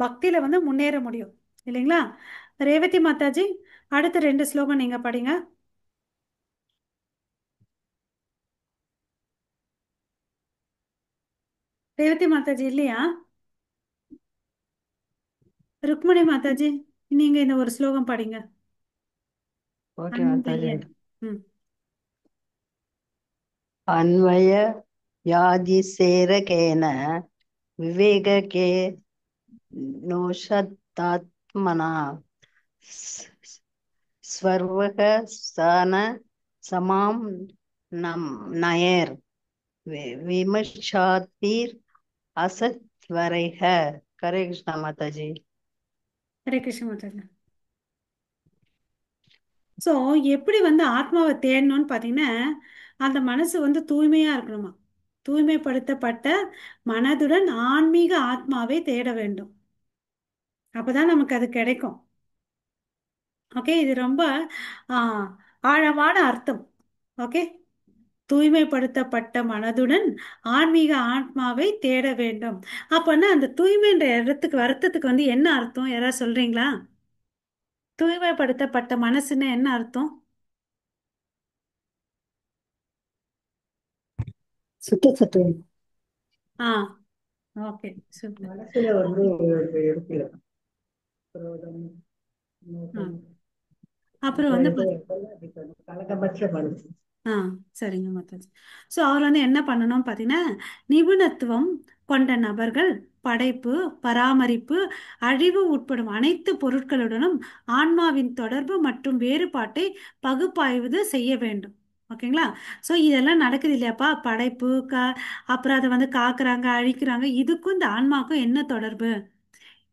பக்தியில வந்து முன்னேற முடியும் இல்லைங்களா? ரேவதி மாதாஜி, அடுத்த 2 ஸ்லோகம் நீங்க படிங்க. ரேவதி மாதாஜி இல்லையா? ருக்மணி மாதாஜி, நீங்க இந்த ஒரு ஸ்லோகம் படிங்க. ஓகே அன்பைய. மாதாஜி. ம். அன்வய யாதிசேரகேன விவேககே நோஷதாத்மனா ஸ்வர்வக ஸ்தான சமாம் நயர் விமர்சாத்தீர் அசத்வரைக. ஹரே கிருஷ்ணா மாதாஜி. ஹரே கிருஷ்ண மாதாஜி. ஸோ எப்படி வந்து ஆத்மாவை தேடணும்னு பார்த்தீங்கன்னா, அந்த மனசு வந்து தூய்மையா இருக்கணுமா. தூய்மைப்படுத்தப்பட்ட மனதுடன் ஆன்மீக ஆத்மாவை தேட வேண்டும். அப்பதான் நமக்கு அது கிடைக்கும். ஓகே, இது ரொம்ப ஆழமான அர்த்தம். ஓகே, தூய்மைப்படுத்தப்பட்ட மனதுடன் ஆன்மீக ஆத்மாவை தேட வேண்டும். அப்பன்னா அந்த தூய்மைன்ற இடத்துக்கு வருத்தத்துக்கு வந்து என்ன அர்த்தம்? யாராவது சொல்றீங்களா? தூய்மைப்படுத்தப்பட்ட மனசுன்னு என்ன அர்த்தம்? சுத்த சத்துவம். ஆ, ஓகே, சூப்பர். மனசுல வந்து இருக்குல்ல, குரோதம், மோகம், அப்புறம் வந்து இதெல்லாம் இருக்கணும். கலக்கமற்ற மனசு. ஆ, சரிங்க மாதாஜி. ஸோ அவர் வந்து என்ன பண்ணணும்னு பார்த்தீங்கன்னா, நிபுணத்துவம் கொண்ட நபர்கள் படைப்பு, பராமரிப்பு, அழிவு உட்படும் அனைத்து பொருட்களுடனும் ஆன்மாவின் தொடர்பு மற்றும் வேறுபாட்டை பகுப்பாய்வு செய்ய வேண்டும். ஓகேங்களா? ஸோ இதெல்லாம் நடக்குது இல்லையாப்பா? படைப்பு அப்புறம் அதை வந்து காக்குறாங்க, அழிக்கிறாங்க. இதுக்கும் இந்த ஆன்மாவுக்கும் என்ன தொடர்பு,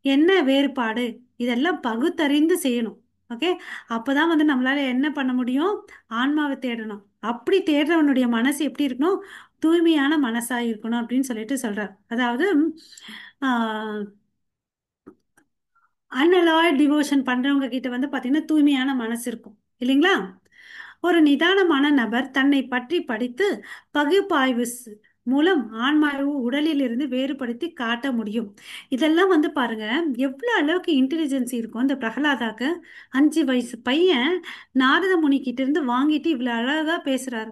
என்ன வேறுபாடு, இதெல்லாம் பகுத்தறிந்து செய்யணும். ஓகே, அப்பதான் வந்து நம்மளால என்ன பண்ண முடியும்? ஆன்மாவை தேடணும். அப்படி தேடுறவனுடைய மனசு எப்படி இருக்கணும்? தூய்மையான மனசா இருக்கணும் அப்படின்னு சொல்லிட்டு சொல்றார். அதாவது அன்அலாய்ட் டிவோஷன் பண்றவங்க கிட்ட வந்து பாத்தீங்கன்னா தூய்மையான மனசு இருக்கும் இல்லைங்களா? ஒரு நிதானமான நபர் தன்னை பற்றி படித்து பகுப்பாய்வு மூலம் ஆன்மாவை உடலில் இருந்து வேறுபடுத்தி காட்ட முடியும். இதெல்லாம் வந்து பாருங்க, எவ்வளவு அளவுக்கு இன்டெலிஜென்சி இருக்கும் இந்த பிரகலாதாக்கு. 5 வயசு பையன் நாரத முனி கிட்ட இருந்து வாங்கிட்டு இவ்வளவு அழகா பேசுறாரு.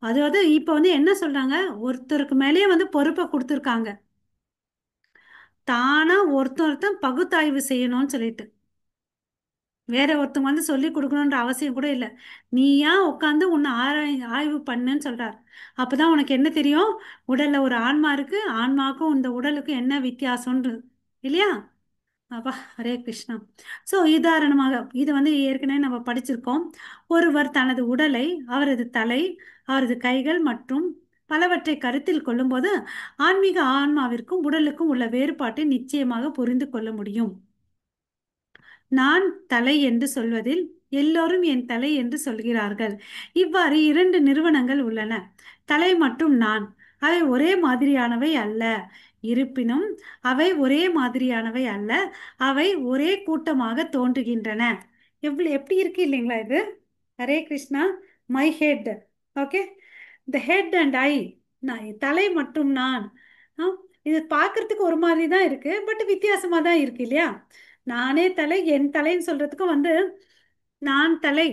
அதாவது இப்ப வந்து என்ன சொல்றாங்க, ஒருத்தருக்கு மேலேயே வந்து பொறுப்பை கொடுத்துருக்காங்க, தானா ஒருத்தன் பகுத்தாய்வு செய்யணும்னு சொல்லிட்டு. வேற ஒருத்தவங்க வந்து சொல்லி கொடுக்கணுன்ற அவசியம் கூட இல்லை. நீயா உட்காந்து உன்னை ஆய்வு பண்ணுன்னு சொல்றார். அப்பதான் உனக்கு என்ன தெரியும்? உடல்ல ஒரு ஆன்மா இருக்கு, ஆன்மாவுக்கும் இந்த உடலுக்கும் என்ன வித்தியாசம்ன்றது இல்லையா? அப்பா, ஹரே கிருஷ்ணா. ஸோ உதாரணமாக இது வந்து ஏற்கனவே நம்ம படிச்சிருக்கோம். ஒருவர் தனது உடலை, அவரது தலை, அவரது கைகள் மற்றும் பலவற்றை கருத்தில் கொள்ளும்போது ஆன்மீக ஆன்மாவிற்கும் உடலுக்கும் உள்ள வேறுபாட்டை நிச்சயமாக புரிந்து கொள்ள முடியும். நான் தலை என்று சொல்வதில் எல்லோரும் என் தலை என்று சொல்கிறார்கள். இவ்வாறு 2 நிறுவனங்கள் உள்ளன, தலை மற்றும் நான். அவை ஒரே மாதிரியானவை அல்ல. இருப்பினும் அவை ஒரே மாதிரியானவை அல்ல, அவை ஒரே கூட்டமாக தோன்றுகின்றன. எப்படி இருக்கு இல்லைங்களா இது? Hare Krishna. My head, okay, the head and I, தலை மற்றும் நான். ஆ, இது பார்க்கறதுக்கு ஒரு மாதிரி தான் இருக்கு, பட் வித்தியாசமா தான் இருக்கு இல்லையா? நானே தலை, என் தலைன்னு சொல்றதுக்கும் வந்து நான் தலை,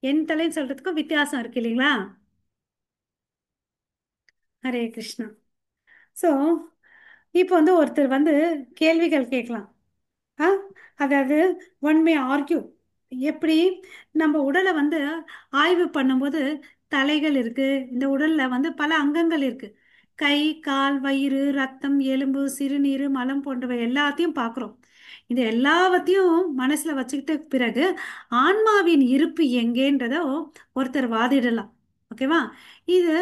என் தலைன்னு சொல்றதுக்கும் வித்தியாசம் இருக்கு இல்லைங்களா? ஹரே கிருஷ்ணா. ஸோ இப்போ வந்து ஒருத்தர் வந்து கேள்விகள் கேட்கலாம். ஆ, அதாவது ஒன் மே ஆர்கியூ. எப்படி நம்ம உடலை வந்து ஆய்வு பண்ணும்போது தலைகள் இருக்கு, இந்த உடல்ல வந்து பல அங்கங்கள் இருக்கு. கை, கால், வயிறு, ரத்தம், எலும்பு, சிறுநீர், மலம் போன்றவை எல்லாத்தையும் பார்க்குறோம். இது எல்லாவற்றையும் மனசுல வச்சுக்கிட்ட பிறகு ஆன்மாவின் இருப்பு எங்கேன்றத ஒருத்தர் வாதிடலாம். ஓகேவா? இது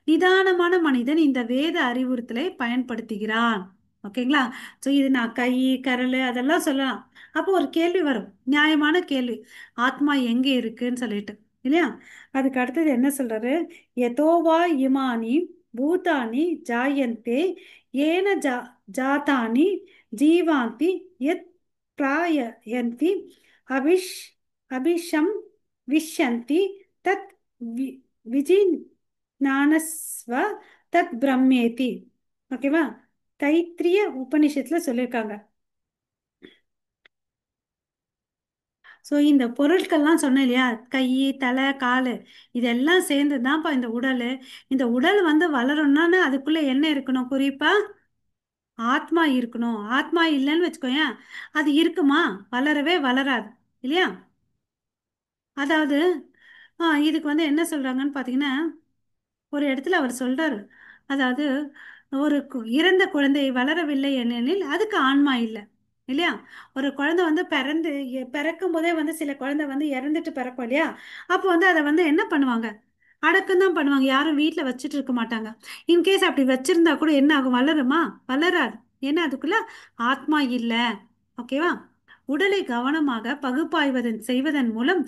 நிதானமான மனிதன் இந்த வேத அறிவுறுத்தலை பயன்படுத்துகிறான். ஓகேங்களா? ஸோ இது நான் கை, கரல் அதெல்லாம் சொல்லலாம். அப்போ ஒரு கேள்வி வரும், நியாயமான கேள்வி, ஆத்மா எங்கே இருக்குன்னு சொல்லிட்டு இல்லையா? அதுக்கு அடுத்தது என்ன சொல்றாரு? யதோவா இமானி பூதானி ஜாயந்தே ஏன ஜாதானி ஜீவாந்தி யத் பிராயந்தி அபிஷ் அபிஷம் விஷந்தி தத் விஜிஞானஸ்வ தத் பிரம்மேதி. ஓகேவா? தைத்திரிய உபனிஷத்துல சொல்லியிருக்காங்க. ஸோ இந்த பொருட்கள்லாம் சொன்னேன் இல்லையா, கை, தலை, கால், இதெல்லாம் சேர்ந்து தான்ப்பா இந்த உடல். இந்த உடல் வந்து வளரணும்னா அதுக்குள்ள என்ன இருக்கணும்? குறிப்பா ஆத்மா இருக்கணும். ஆத்மா இல்லைன்னு வச்சுக்கோயேன், அது இருக்குமா? வளரவே வளராது இல்லையா? அதாவது இதுக்கு வந்து என்ன சொல்றாங்கன்னு பார்த்தீங்கன்னா, ஒரு இடத்துல அவர் சொல்றாரு, அதாவது ஒரு இறந்த குழந்தை வளரவில்லை ஏனெனில் அதுக்கு ஆன்மா இல்லை இல்லையா? ஒரு குழந்தை வந்து பிறக்கும் போதே வந்து சில குழந்தை வந்து இறந்துட்டு பிறக்கும் இல்லையா? அப்போ வந்து அதை வந்து என்ன பண்ணுவாங்க? அடக்கம் தான் பண்ணுவாங்க. யாரும் வீட்டில் வச்சுட்டு இருக்க மாட்டாங்க. இன்கேஸ் அப்படி வச்சிருந்தா கூட என்ன ஆகும்? வளருமா? வளராது. ஏன்னா அதுக்குள்ள ஆத்மா இல்லை. ஓகேவா? உடலை கவனமாக பகுப்பாய்வதன் செய்வதன் மூலம்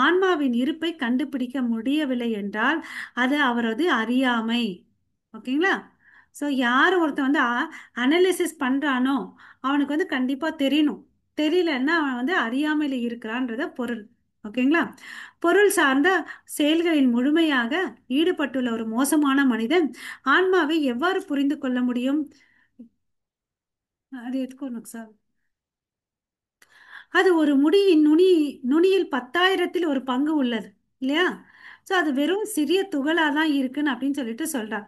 ஆன்மாவின் இருப்பை கண்டுபிடிக்க முடியவில்லை என்றால் அது அவரது அறியாமை. ஓகேங்களா? ஸோ யார் ஒருத்தன் வந்து அனலிசிஸ் பண்றானோ அவனுக்கு வந்து கண்டிப்பா தெரியணும். தெரியலன்னா அவன் வந்து அறியாமையில இருக்கிறான்றத பொருள். ஓகேங்களா? பொருள் சார்ந்த செயல்களில் முழுமையாக ஈடுபட்டுள்ள ஒரு மோசமான மனிதன் ஆன்மாவை எவ்வாறு புரிந்து கொள்ள முடியும்? அது எதுக்கு சார்? அது ஒரு முடியின் நுனியில் 10,000ல் ஒரு பங்கு உள்ளது இல்லையா? ஸோ அது வெறும் சிறிய துகளா தான் இருக்குன்னு அப்படின்னு சொல்லிட்டு சொல்றார்.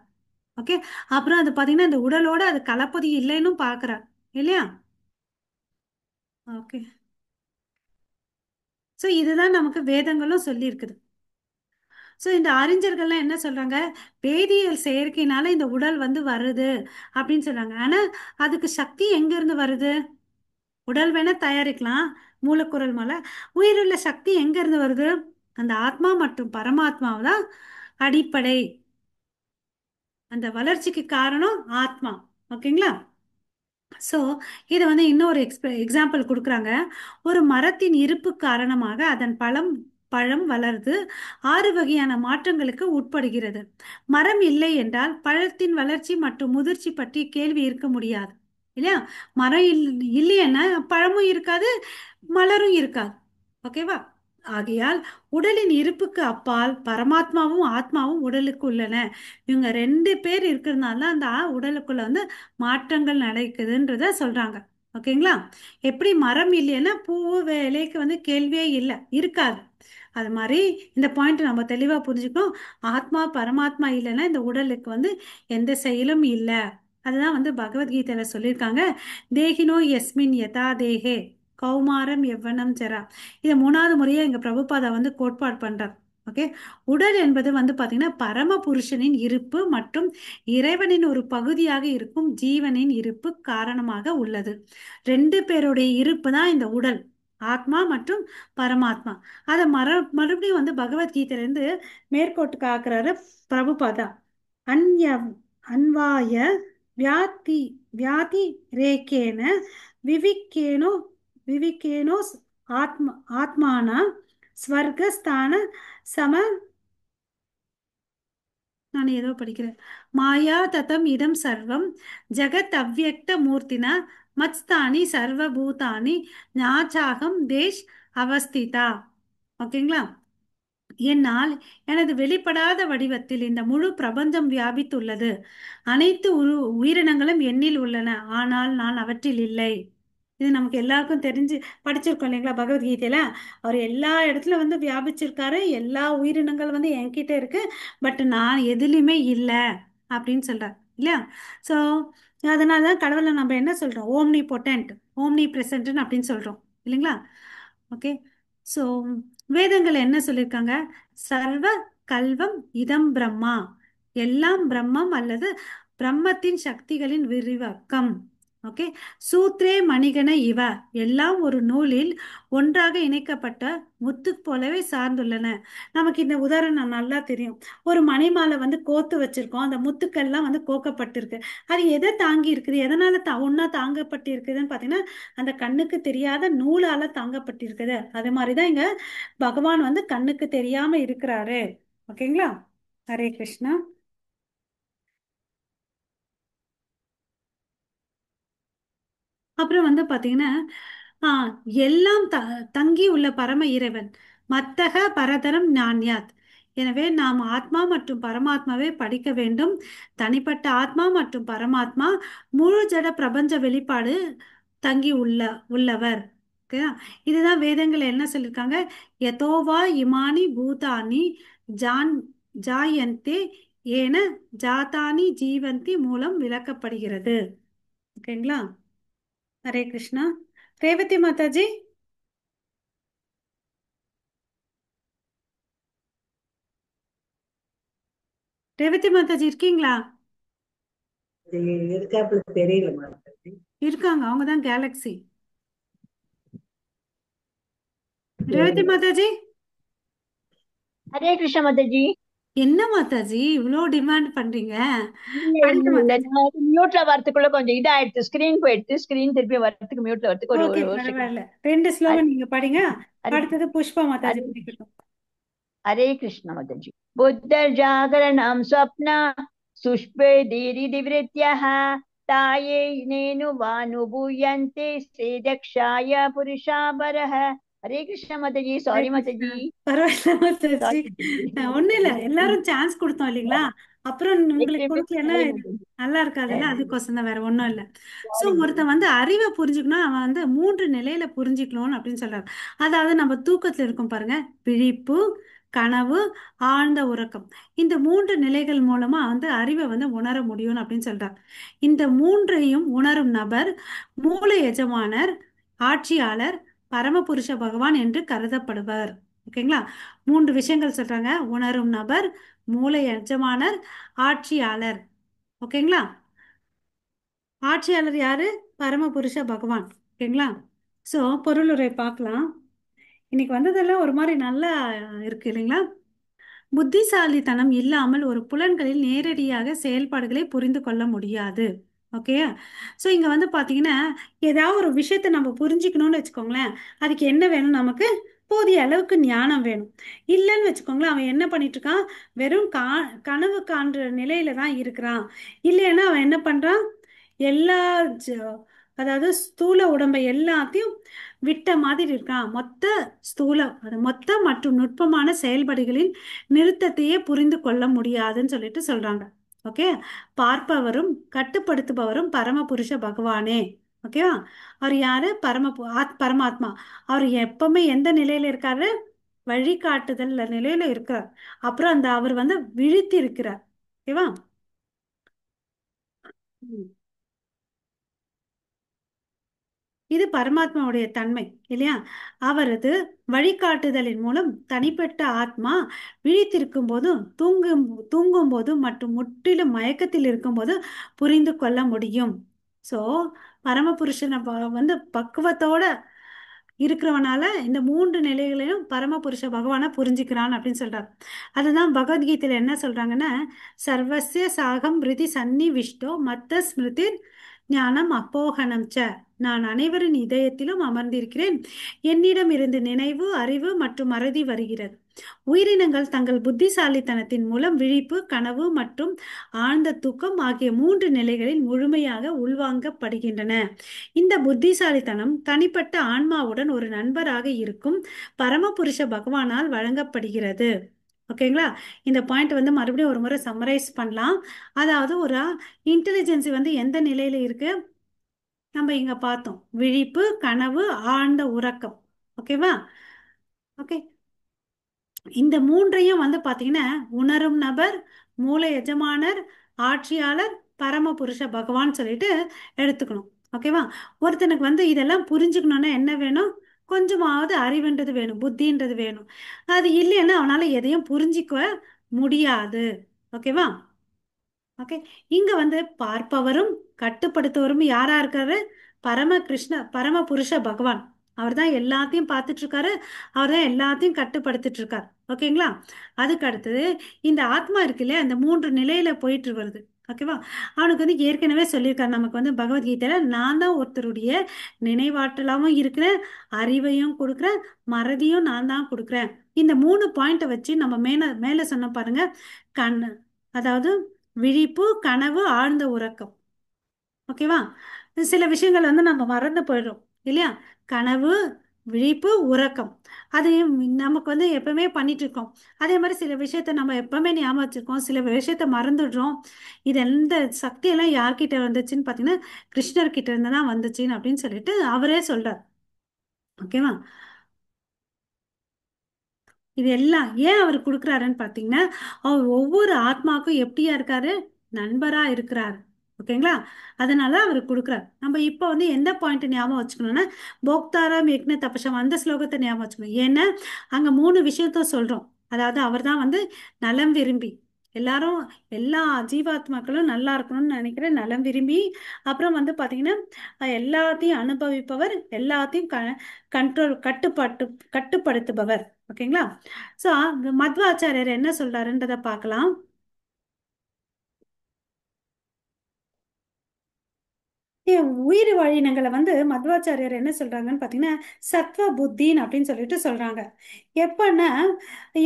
ஓகே, அப்புறம் அது பார்த்தீங்கன்னா இந்த உடலோட அது கலப்பது இல்லைன்னு பார்க்குறார் இல்லையா? ஓகே, ஸோ இதுதான் நமக்கு வேதங்களும் சொல்லி இருக்குது. ஸோ இந்த அறிஞர்கள்லாம் என்ன சொல்றாங்க, வேதியியல் செயற்கையினால இந்த உடல் வந்து வருது அப்படின்னு சொல்றாங்க. ஆனா அதுக்கு சக்தி எங்க இருந்து வருது? உடல் வேணா தயாரிக்கலாம், மூலக்கூறல் மேல. உயிருள்ள சக்தி எங்க இருந்து வருது? அந்த ஆத்மா மற்றும் பரமாத்மாவை தான் அடிப்படை. அந்த வளர்ச்சிக்கு காரணம் ஆத்மா. ஓகேங்களா? ஸோ இதை வந்து இன்னொரு எக்ஸாம்பிள் கொடுக்குறாங்க. ஒரு மரத்தின் இருப்பு காரணமாக அதன் பழம் வளர்ந்து 6 வகையான மாற்றங்களுக்கு உட்படுகிறது. மரம் இல்லை என்றால் பழத்தின் வளர்ச்சி மற்றும் முதிர்ச்சி பற்றி கேள்வி இருக்க முடியாது இல்லையா? மரம் இல்லைன்னா பழமும் இருக்காது, மலரும் இருக்காது. ஓகேவா? ஆகையால் உடலின் இருப்புக்கு அப்பால் பரமாத்மாவும் ஆத்மாவும் உடலுக்கு உள்ளன. இவங்க 2 பேர் இருக்கிறதுனால தான் அந்த உடலுக்குள்ள வந்து மாற்றங்கள் நடக்குதுன்றத சொல்றாங்க. ஓகேங்களா? எப்படி மரம் இல்லைன்னா பூவு இலைக்கு வந்து கேள்வியே இல்லை, இருக்காது. அது மாதிரி இந்த பாயிண்ட் நம்ம தெளிவா புரிஞ்சுக்கணும். ஆத்மா பரமாத்மா இல்லைன்னா இந்த உடலுக்கு வந்து எந்த செயலும் இல்லை. அதுதான் வந்து பகவத்கீதையில சொல்லியிருக்காங்க. தேகினோ யஸ்மின் யதா தேகே கௌமாரம் எவ்வனம் ஜரா. இதை 3வது முறையா எங்க பிரபுபாதா வந்து கோட்பாடு பண்றார். ஓகே. உடல் என்பது வந்து பாத்தீங்கன்னா பரம புருஷனின் இருப்பு மற்றும் இறைவனின் ஒரு பகுதியாக இருக்கும் ஜீவனின் இருப்பு காரணமாக உள்ளது. 2 பேருடைய இருப்பு தான் இந்த உடல், ஆத்மா மற்றும் பரமாத்மா. அதை மறுபடியும் வந்து பகவத்கீதையில இருந்து மேற்கோட்டுக்கு ஆக்குறாரு பிரபுபாதா. அந்ய அன்வாய வியாதி வியாதி ரேகேன விவிக்கேனோ விவிக்கேனோ ஆத்மானா ஸ்வர்கஸ்தான சம. நான் ஏதோ படிக்கிறேன். மாயா ததம் இதம் சர்வம் ஜெகத் அவ்யக்த மூர்த்தினா மத்ஸ்தானி சர்வபூதானி ஞாச்சாகம் தேஷ் அவஸ்திதா. ஓகேங்களா? என்னால் எனது வெளிப்படாத வடிவத்தில் இந்த முழு பிரபஞ்சம் வியாபித்துள்ளது. அனைத்து உயிரினங்களும் என்னில் உள்ளன, ஆனால் நான் அவற்றில் இல்லை. இது நமக்கு எல்லாருக்கும் தெரிஞ்சு படிச்சிருக்கோம் இல்லைங்களா? பகவத்கீதையில அவர் எல்லா இடத்துல வந்து வியாபிச்சிருக்காரு. எல்லா உயிரினங்கள் வந்து என்கிட்ட இருக்கு, பட் நான் எதுலையுமே இல்லை அப்படின்னு சொல்றார் இல்லையா? ஸோ அதனால தான் கடவுளை நம்ம என்ன சொல்றோம்? ஓம்னி பொட்டன்ட், ஓம்னி பிரசன்ட்னு அப்படின்னு சொல்றோம் இல்லைங்களா? ஓகே. ஸோ வேதங்கள் என்ன சொல்லியிருக்காங்க? சர்வ கல்வம் இதம் பிரம்மா, எல்லாம் பிரம்மம் அல்லது பிரம்மத்தின் சக்திகளின் விரிவாக்கம். ஓகே. சூத்ரே மணிகன இவ, எல்லாம் ஒரு நூலில் ஒன்றாக இணைக்கப்பட்ட முத்து போலவே சார்ந்துள்ளன. நமக்கு இந்த உதாரணம் நல்லா தெரியும். ஒரு மணிமாலை வந்து கோத்து வச்சிருக்கோம், அந்த முத்துக்கள்லாம் வந்து கோக்கப்பட்டிருக்கு. அது எதை தாங்கி இருக்குது, எதனால ஒன்னா தாங்கப்பட்டு இருக்குதுன்னு பார்த்தீங்கன்னா அந்த கண்ணுக்கு தெரியாத நூலால தாங்கப்பட்டிருக்குது. அது மாதிரிதான் இங்க பகவான் வந்து கண்ணுக்கு தெரியாம இருக்கிறாரு. ஓகேங்களா? ஹரே கிருஷ்ணா. அப்புறம் வந்து பாத்தீங்கன்னா ஆஹ் எல்லாம் தங்கி உள்ள பரம இறைவன் மத்தக பரதரம் ஞான்யாத். எனவே நாம் ஆத்மா மற்றும் பரமாத்மாவை படிக்க வேண்டும். தனிப்பட்ட ஆத்மா மற்றும் பரமாத்மா முழு ஜட பிரபஞ்ச வெளிப்பாடு தங்கி உள்ளவர். ஓகேயா? இதுதான் வேதங்கள் என்ன சொல்லியிருக்காங்க. யதோவா இமானி பூதானி ஜான் ஜாயந்தே ஏன ஜாதானி ஜீவந்தி மூலம் விளக்கப்படுகிறது. ஓகேங்களா? ஹரே கிருஷ்ணா. ரேவதி மாதாஜி, ரேவதி மாதாஜி இருக்கீங்களா? இது இருக்காப்புல தெரியல மாதாஜி. இருக்காங்க, அவங்க தான் கேலக்ஸி. ரேவதி மாதாஜி, ஹரே கிருஷ்ண மாதாஜி. என்ன மாதாஜி இவ்வளோ டிமாண்ட் பண்றீங்க? இல்ல அடுத்த இல்ல மாதாஜி. நான் மியூட்ல வரதுக்குள்ள கொஞ்சம் இதாயிடுச்சு, ஸ்கிரீன் போயிடுச்சு. ஸ்கிரீன் திருப்பி வரதுக்கு மியூட்ல வரதுக்கு ஒரு ஓகே, ஒரு செகண்ட். பரவாயில்ல. 2 ஸ்லோகம் நீங்க படிங்க. ஹரே அடுத்தது புஷ்பா மாதாஜி ஹரே படிக்கட்டும். हरे कृष्ण माताजी। बुद्धजागरणं स्वप्न सुष्पे दीरिदिवृत्त्यः ताये नेनुवानुभूयन्ते श्रीदक्षाय पुरुषावरः। हरे कृष्ण माताजी। ஹரே सॉरी கிருஷ்ணா. माताजी, பரவாயில்ல மாதாஜி. सॉरी ஒண்ணும் இல்ல, எல்லாரும் माताजी। சான்ஸ் கொடுத்தோம் இல்லைங்களா? அப்புறம் உங்களுக்கு கொடுக்கலன்னா सॉरी இது माताजी, நல்லா இருக்காதுல்ல, அதுக்கோசம் தான், வேற ஒண்ணும் இல்ல. ஸோ सॉरी ஒருத்தன் வந்து அறிவை புரிஞ்சுக்கணும், அவன் வந்து 3 நிலையில புரிஞ்சுக்கணும் அப்படின்னு சொல்றாரு. அதாவது நம்ம தூக்கத்துல இருக்கும் பாருங்க, விழிப்பு, கனவு, ஆழ்ந்த உறக்கம். இந்த 3 நிலைகள் மூலமா வந்து அறிவை வந்து உணர முடியும் அப்படின்னு சொல்றார். இந்த 3ஐயும் உணரும் நபர் மூல எஜமானர், ஆட்சியாளர், பரமபுருஷ பகவான் என்று கருதப்படுவர். ஓகேங்களா? 3 விஷயங்கள் சொல்றாங்க: உணரும் நபர், மூளை எஜமானர், ஆட்சியாளர். ஓகேங்களா? ஆட்சியாளர் யாரு? பரமபுருஷ பகவான். ஓகேங்களா? ஸோ பொருளுரை பார்க்கலாம். இன்னைக்கு வந்ததெல்லாம் ஒரு மாதிரி நல்லா இருக்கு இல்லைங்களா? புத்திசாலித்தனம் இல்லாமல் ஒரு புலன்களில் நேரடியாக செயல்பாடுகளை புரிந்து கொள்ள முடியாது. ஓகே. ஸோ இங்க வந்து பாத்தீங்கன்னா, ஏதாவது ஒரு விஷயத்தை நம்ம புரிஞ்சுக்கணும்னு வச்சுக்கோங்களேன், அதுக்கு என்ன வேணும்? நமக்கு போதிய அளவுக்கு ஞானம் வேணும். இல்லைன்னு வச்சுக்கோங்களேன், அவன் என்ன பண்ணிட்டு இருக்கான்? வெறும் கனவு காண்ற நிலையில தான் இருக்கிறான். இல்லைன்னா அவன் என்ன பண்றான்? எல்லா அதாவது ஸ்தூல உடம்பை எல்லாத்தையும் விட்ட மாதிரி இருக்கான். மொத்த மற்றும் நுட்பமான செயல்பாடுகளின் நிறுத்தத்தையே புரிந்து கொள்ள முடியாதுன்னு சொல்லிட்டு சொல்றாங்க. ஓகே. பார்ப்பவரும் கட்டுப்படுத்துபவரும் பரமபுருஷ பகவானே. ஓகேவா? அவர் யாரு? பரமாத்மா. அவர் எப்பவுமே எந்த நிலையில இருக்காரு? வழிகாட்டுதல் நிலையில இருக்கிறார். அப்புறம் அவர் வந்து விழித்து இருக்கிறார். ஓகேவா? ம். இது பரமாத்மாவுடைய தன்மை இல்லையா? அவரது வழிகாட்டுதலின் மூலம் தனிப்பட்ட ஆத்மா விழித்திருக்கும் போதும் தூங்கும் போதும் மற்றும் முற்றிலும் மயக்கத்தில் இருக்கும்போது புரிந்து கொள்ள முடியும். ஸோ பரமபுருஷனை வந்து பக்குவத்தோட இருக்கிறவனால இந்த 3 நிலைகளையும் பரமபுருஷ பகவானை புரிஞ்சுக்கிறான் அப்படின்னு சொல்றார். அதுதான் பகவத்கீதையில என்ன சொல்றாங்கன்னா, சர்வசிய சாகம் ரிதி சந்நிவிஷ்டோ மத்த ஸ்மிருதி ஞானம் அப்போகனம் ச. நான் அனைவரின் இதயத்திலும் அமர்ந்திருக்கிறேன். என்னிடம் இருந்து நினைவு, அறிவு மற்றும் மறதி வருகிறது. உயிரினங்கள் தங்கள் புத்திசாலித்தனத்தின் மூலம் விழிப்பு, கனவு மற்றும் ஆழ்ந்த தூக்கம் ஆகிய 3 நிலைகளில் முழுமையாக உள்வாங்கப்படுகின்றன. இந்த புத்திசாலித்தனம் தனிப்பட்ட ஆன்மாவுடன் ஒரு நண்பராக இருக்கும் பரமபுருஷ பகவானால் வழங்கப்படுகிறது. ஓகேங்களா? இந்த பாயிண்ட் வந்து மறுபடியும் ஒரு முறை சம்மரைஸ் பண்ணலாம். அதாவது ஒரு இன்டெலிஜென்சி வந்து எந்த நிலையில இருக்கு? நம்ம இங்க பார்த்தோம், விழிப்பு, கனவு, ஆழ்ந்த உறக்கம். ஓகேவா? ஓகே. இந்த 3ஐயும் வந்து பாத்தீங்கன்னா, உணரும் நபர், மூளை எஜமானர், ஆட்சியாளர், பரமபுருஷ பகவான் சொல்லிட்டு எடுத்துக்கணும். ஓகேவா? ஒருத்தனுக்கு வந்து இதெல்லாம் புரிஞ்சுக்கணும்னா என்ன வேணும்? கொஞ்சமாவது அறிவுன்றது வேணும், புத்தின்றது வேணும். அது இல்லைன்னா அவனால எதையும் புரிஞ்சிக்க முடியாது. ஓகேவா? ஓகே. இங்க வந்து பார்ப்பவரும் கட்டுப்படுத்துவரும் யாரா இருக்காரு? பரமபுருஷ பகவான். அவர் தான் எல்லாத்தையும் பார்த்துட்டு இருக்காரு. அவர் தான் எல்லாத்தையும் கட்டுப்படுத்திட்டு இருக்காரு. ஓகேங்களா? அதுக்கு அடுத்தது இந்த ஆத்மா இருக்கு இல்லையா, இந்த 3 நிலையில போயிட்டு வருது. ஓகேவா? அவனுக்கு வந்து ஏற்கனவே சொல்லியிருக்காரு நமக்கு வந்து பகவத்கீதையில, நான் தான் ஒருத்தருடைய நினைவாற்றலாவும் இருக்கிறேன், அறிவையும் கொடுக்குறேன், மறதியும் நான் தான் கொடுக்குறேன். இந்த 3 பாயிண்ட்டை வச்சு நம்ம மேல சொன்ன பாருங்க, கண் அதாவது விழிப்பு, கனவு, ஆழ்ந்த உறக்கம். ஓகேவா? சில விஷயங்கள் வந்து நம்ம மறந்து போயிடுறோம் இல்லையா? கனவு, விழிப்பு, உறக்கம், அது நமக்கு வந்து எப்பவுமே பண்ணிட்டு இருக்கோம். அதே மாதிரி சில விஷயத்த நம்ம எப்பவுமே ஞாபகம் வச்சிருக்கோம், சில விஷயத்த மறந்துடுறோம். இது எந்த சக்தியெல்லாம் யார்கிட்ட வந்துச்சுன்னு பார்த்தீங்கன்னா, கிருஷ்ணர் கிட்ட இருந்து தான் வந்துச்சுன்னு அப்படின்னு சொல்லிட்டு அவரே சொல்றார். ஓகேவா? இது எல்லாம் ஏன் அவர் கொடுக்குறாருன்னு பார்த்தீங்கன்னா, அவர் ஒவ்வொரு ஆத்மாவுக்கும் எப்படியா இருக்காரு? நண்பரா இருக்கிறாரு. ஓகேங்களா? அதனால அவர் கொடுக்குறாரு. நம்ம இப்போ வந்து எந்த பாயிண்ட் ஞாபகம் வச்சுக்கணும்னா, போக்தாராம் யக்ன தபசம் அந்த ஸ்லோகத்தை ஞாபகம் வச்சுக்கணும். ஏன்னா அங்க 3 விஷயத்த சொல்றோம். அதாவது அவர் தான் வந்து நலம் விரும்பி, எல்லாரும் எல்லா ஜீவாத்மாக்களும் நல்லா இருக்கணும்னு நினைக்கிற நலம் விரும்பி, அப்புறம் வந்து பாத்தீங்கன்னா எல்லாத்தையும் அனுபவிப்பவர், எல்லாத்தையும் கட்டுப்படுத்துபவர். ஓகேங்களா? ஸோ மத்வாச்சாரியர் என்ன சொல்றாருன்றதை பார்க்கலாம். உயிர் வாழினங்களை வந்து மத்வாச்சாரியர் என்ன சொல்றாங்கன்னு பார்த்தீங்கன்னா, சத்வ புத்தின்னு அப்படின்னு சொல்லிட்டு சொல்றாங்க. எப்பன்னா,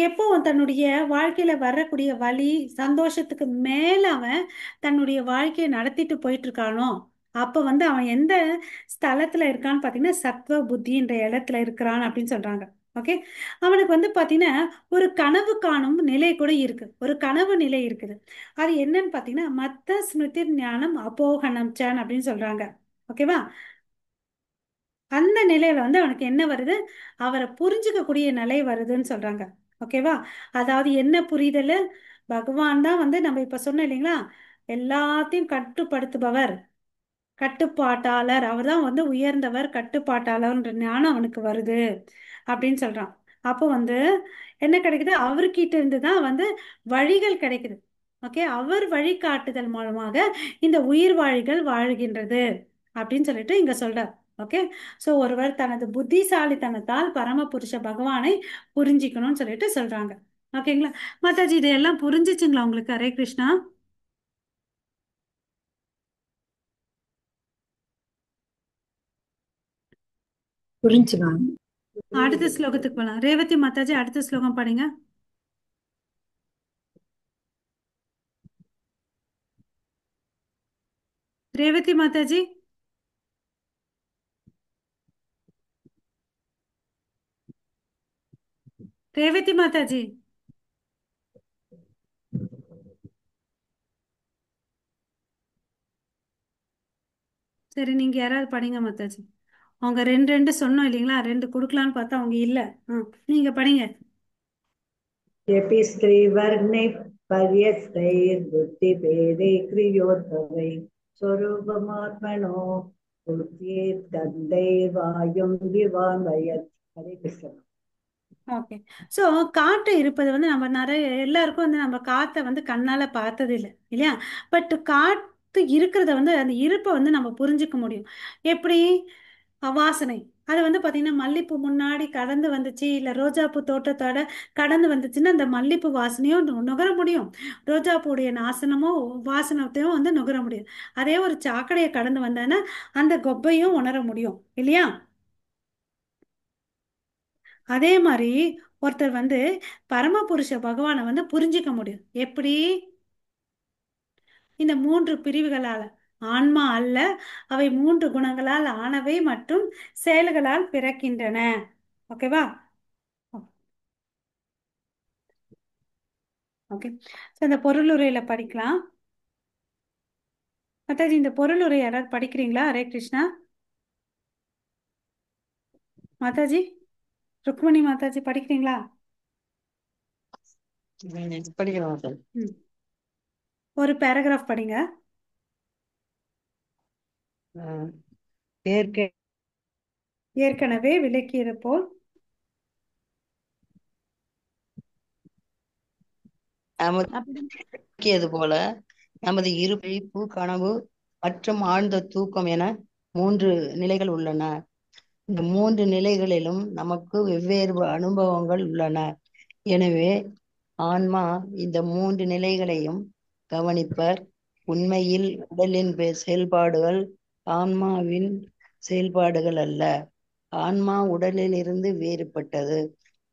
எப்போ தன்னுடைய வாழ்க்கையில வரக்கூடிய வலி சந்தோஷத்துக்கு மேல அவன் தன்னுடைய வாழ்க்கையை நடத்திட்டு போயிட்டு இருக்கானோ, அப்ப வந்து அவன் எந்த ஸ்தலத்துல இருக்கான்னு பார்த்தீங்கன்னா, சத்வ புத்தின்ற இடத்துல இருக்கிறான் அப்படின்னு சொல்றாங்க. ஓகே. அவனுக்கு வந்து பாத்தீங்கன்னா ஒரு கனவு காணும் நிலை கூட இருக்கு, ஒரு கனவு நிலை இருக்குது. அது என்னன்னு பாத்தீங்கன்னா, மத்த ஸ்மிருதி ஞானம் அப்போகனம் சான் அப்படின்னு சொல்றாங்க. ஓகேவா? அந்த நிலையில வந்து அவனுக்கு என்ன வருது? அவரை புரிஞ்சுக்கக்கூடிய நிலை வருதுன்னு சொல்றாங்க. ஓகேவா? அதாவது என்ன புரிதல்? பகவான் தான் வந்து நம்ம இப்ப சொன்னோம் இல்லைங்களா, எல்லாத்தையும் கட்டுப்படுத்துபவர், கட்டுப்பாட்டாளர். அவர் தான் வந்து உயர்ந்தவர், கட்டுப்பாட்டாளர்ன்ற ஞானம் அவனுக்கு வருது அப்படின்னு சொல்றான். அப்போ வந்து என்ன கிடைக்குது, அவர்கிட்ட இருந்து தான் வந்து வழிகள் கிடைக்குது. ஓகே, அவர் வழிகாட்டுதல் மூலமாக இந்த உயிர் வாழிகள் வாழ்கின்றது அப்படின்னு சொல்லிட்டு இங்க சொல்றார். ஓகே, சோ ஒருவர் தனது புத்திசாலித்தனத்தால் பரமபுருஷ பகவானை புரிஞ்சிக்கணும்னு சொல்லிட்டு சொல்றாங்க. ஓகேங்களா மாதாஜி, இதெல்லாம் புரிஞ்சிச்சுங்களா உங்களுக்கு? ஹரே கிருஷ்ணா. புரிஞ்சுமா? அடுத்த ஸ்லோகத்துக்கு போலாம். ரேவதி மாதாஜி, அடுத்த ஸ்லோகம் படிங்க. ரேவதி மாதாஜி. ரேவதி மாதாஜி. சரி, நீங்க யாராவது படிங்க மாதாஜி. அவங்க ரெண்டு ரெண்டு சொன்னோம் இல்லைங்களா, ரெண்டு கொடுக்கலான்னு பார்த்தா அவங்க இல்ல. நீங்க படிங்க. यपि स्त्रीवर्णैः पर्यस्तैर्बुद्धिभेदै क्रियोद्भवै स्वरूपमात्मनो बुद्ध्येत् गन्धैर्वायुं दिवान्वयत् हरे कृष्ण। ஓகே, ஸோ காற்று இருப்பது வந்து நம்ம நிறைய எல்லாருக்கும் வந்து நம்ம காற்றை வந்து கண்ணால பார்த்தது இல்லை இல்லையா? பட் காற்று இருக்கிறத வந்து அந்த இருப்பை வந்து நம்ம புரிஞ்சுக்க முடியும். எப்படி? வாசனை. அது வந்து பார்த்தீங்கன்னா மல்லிப்பூ முன்னாடி கடந்து வந்துச்சு, இல்லை ரோஜாப்பூ தோட்டத்தோட கடந்து வந்துச்சுன்னா அந்த மல்லிப்பூ வாசனையும் நுகர முடியும். ரோஜாப்பூடைய வாசனத்தையும் வந்து நுகர முடியும். அதே ஒரு சாக்கடையை கடந்து வந்தான்னா அந்த கொப்பையும் உணர முடியும் இல்லையா? அதே மாதிரி ஒருத்தர் வந்து பரமபுருஷ பகவானை வந்து புரிஞ்சிக்க முடியும். எப்படி? இந்த மூன்று பிரிவுகளால. ஆன்மா அல்ல, அவை மூன்று குணங்களால் ஆனவை மற்றும் செயல்களால் பிறக்கின்றன. ஓகேவா? ஓகே, இந்த பொருளுரையில படிக்கலாம். மாதாஜி, இந்த பொருளுரை யாராவது படிக்கிறீங்களா? ஹரே கிருஷ்ணா. மாதாஜி, ருக்மணி மாதாஜி படிக்கிறீங்களா? படிக்கிறோம் சார். ஒரு பேராகிராஃப் படிங்க. ஏற்கனவே விளக்கியது போல் நமது போல நமது இரு விழிப்பு, கனவு மற்றும் ஆழ்ந்த தூக்கம் என மூன்று நிலைகள் உள்ளன. இந்த மூன்று நிலைகளிலும் நமக்கு வெவ்வேறு அனுபவங்கள் உள்ளன. எனவே ஆன்மா இந்த மூன்று நிலைகளையும் கவனிப்பர். உண்மையில் உடலின் செயல்பாடுகள் ஆன்மாவின் செயல்பாடுகள் அல்ல. ஆன்மா உடலில் இருந்து வேறுபட்டது.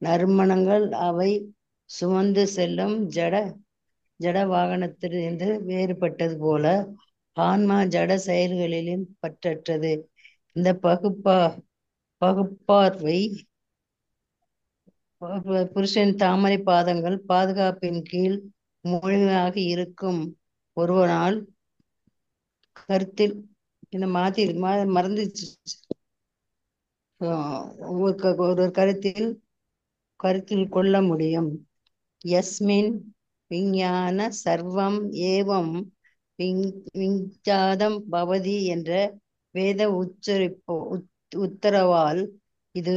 நறுமணங்கள் அவை சுமந்து செல்லும் ஜட வாகனத்திலிருந்து வேறுபட்டது போல ஆன்மா ஜட செயல்களிலும் பற்றற்றது. இந்த பகுப்பார்வை புருஷன் தாமரை பாதங்கள் பாதுகாப்பின் கீழ் முழுமையாக இருக்கும் ஒருவனால் கருத்தில் இந்த மாத்தி மறந்துச்சு. ஒரு கருத்தில் கொள்ள முடியும். யஸ்மின் விஞ்ஞான சர்வம் ஏவம் விஞ்ஞாதம் பவதி என்ற வேத உத்தரவால் இது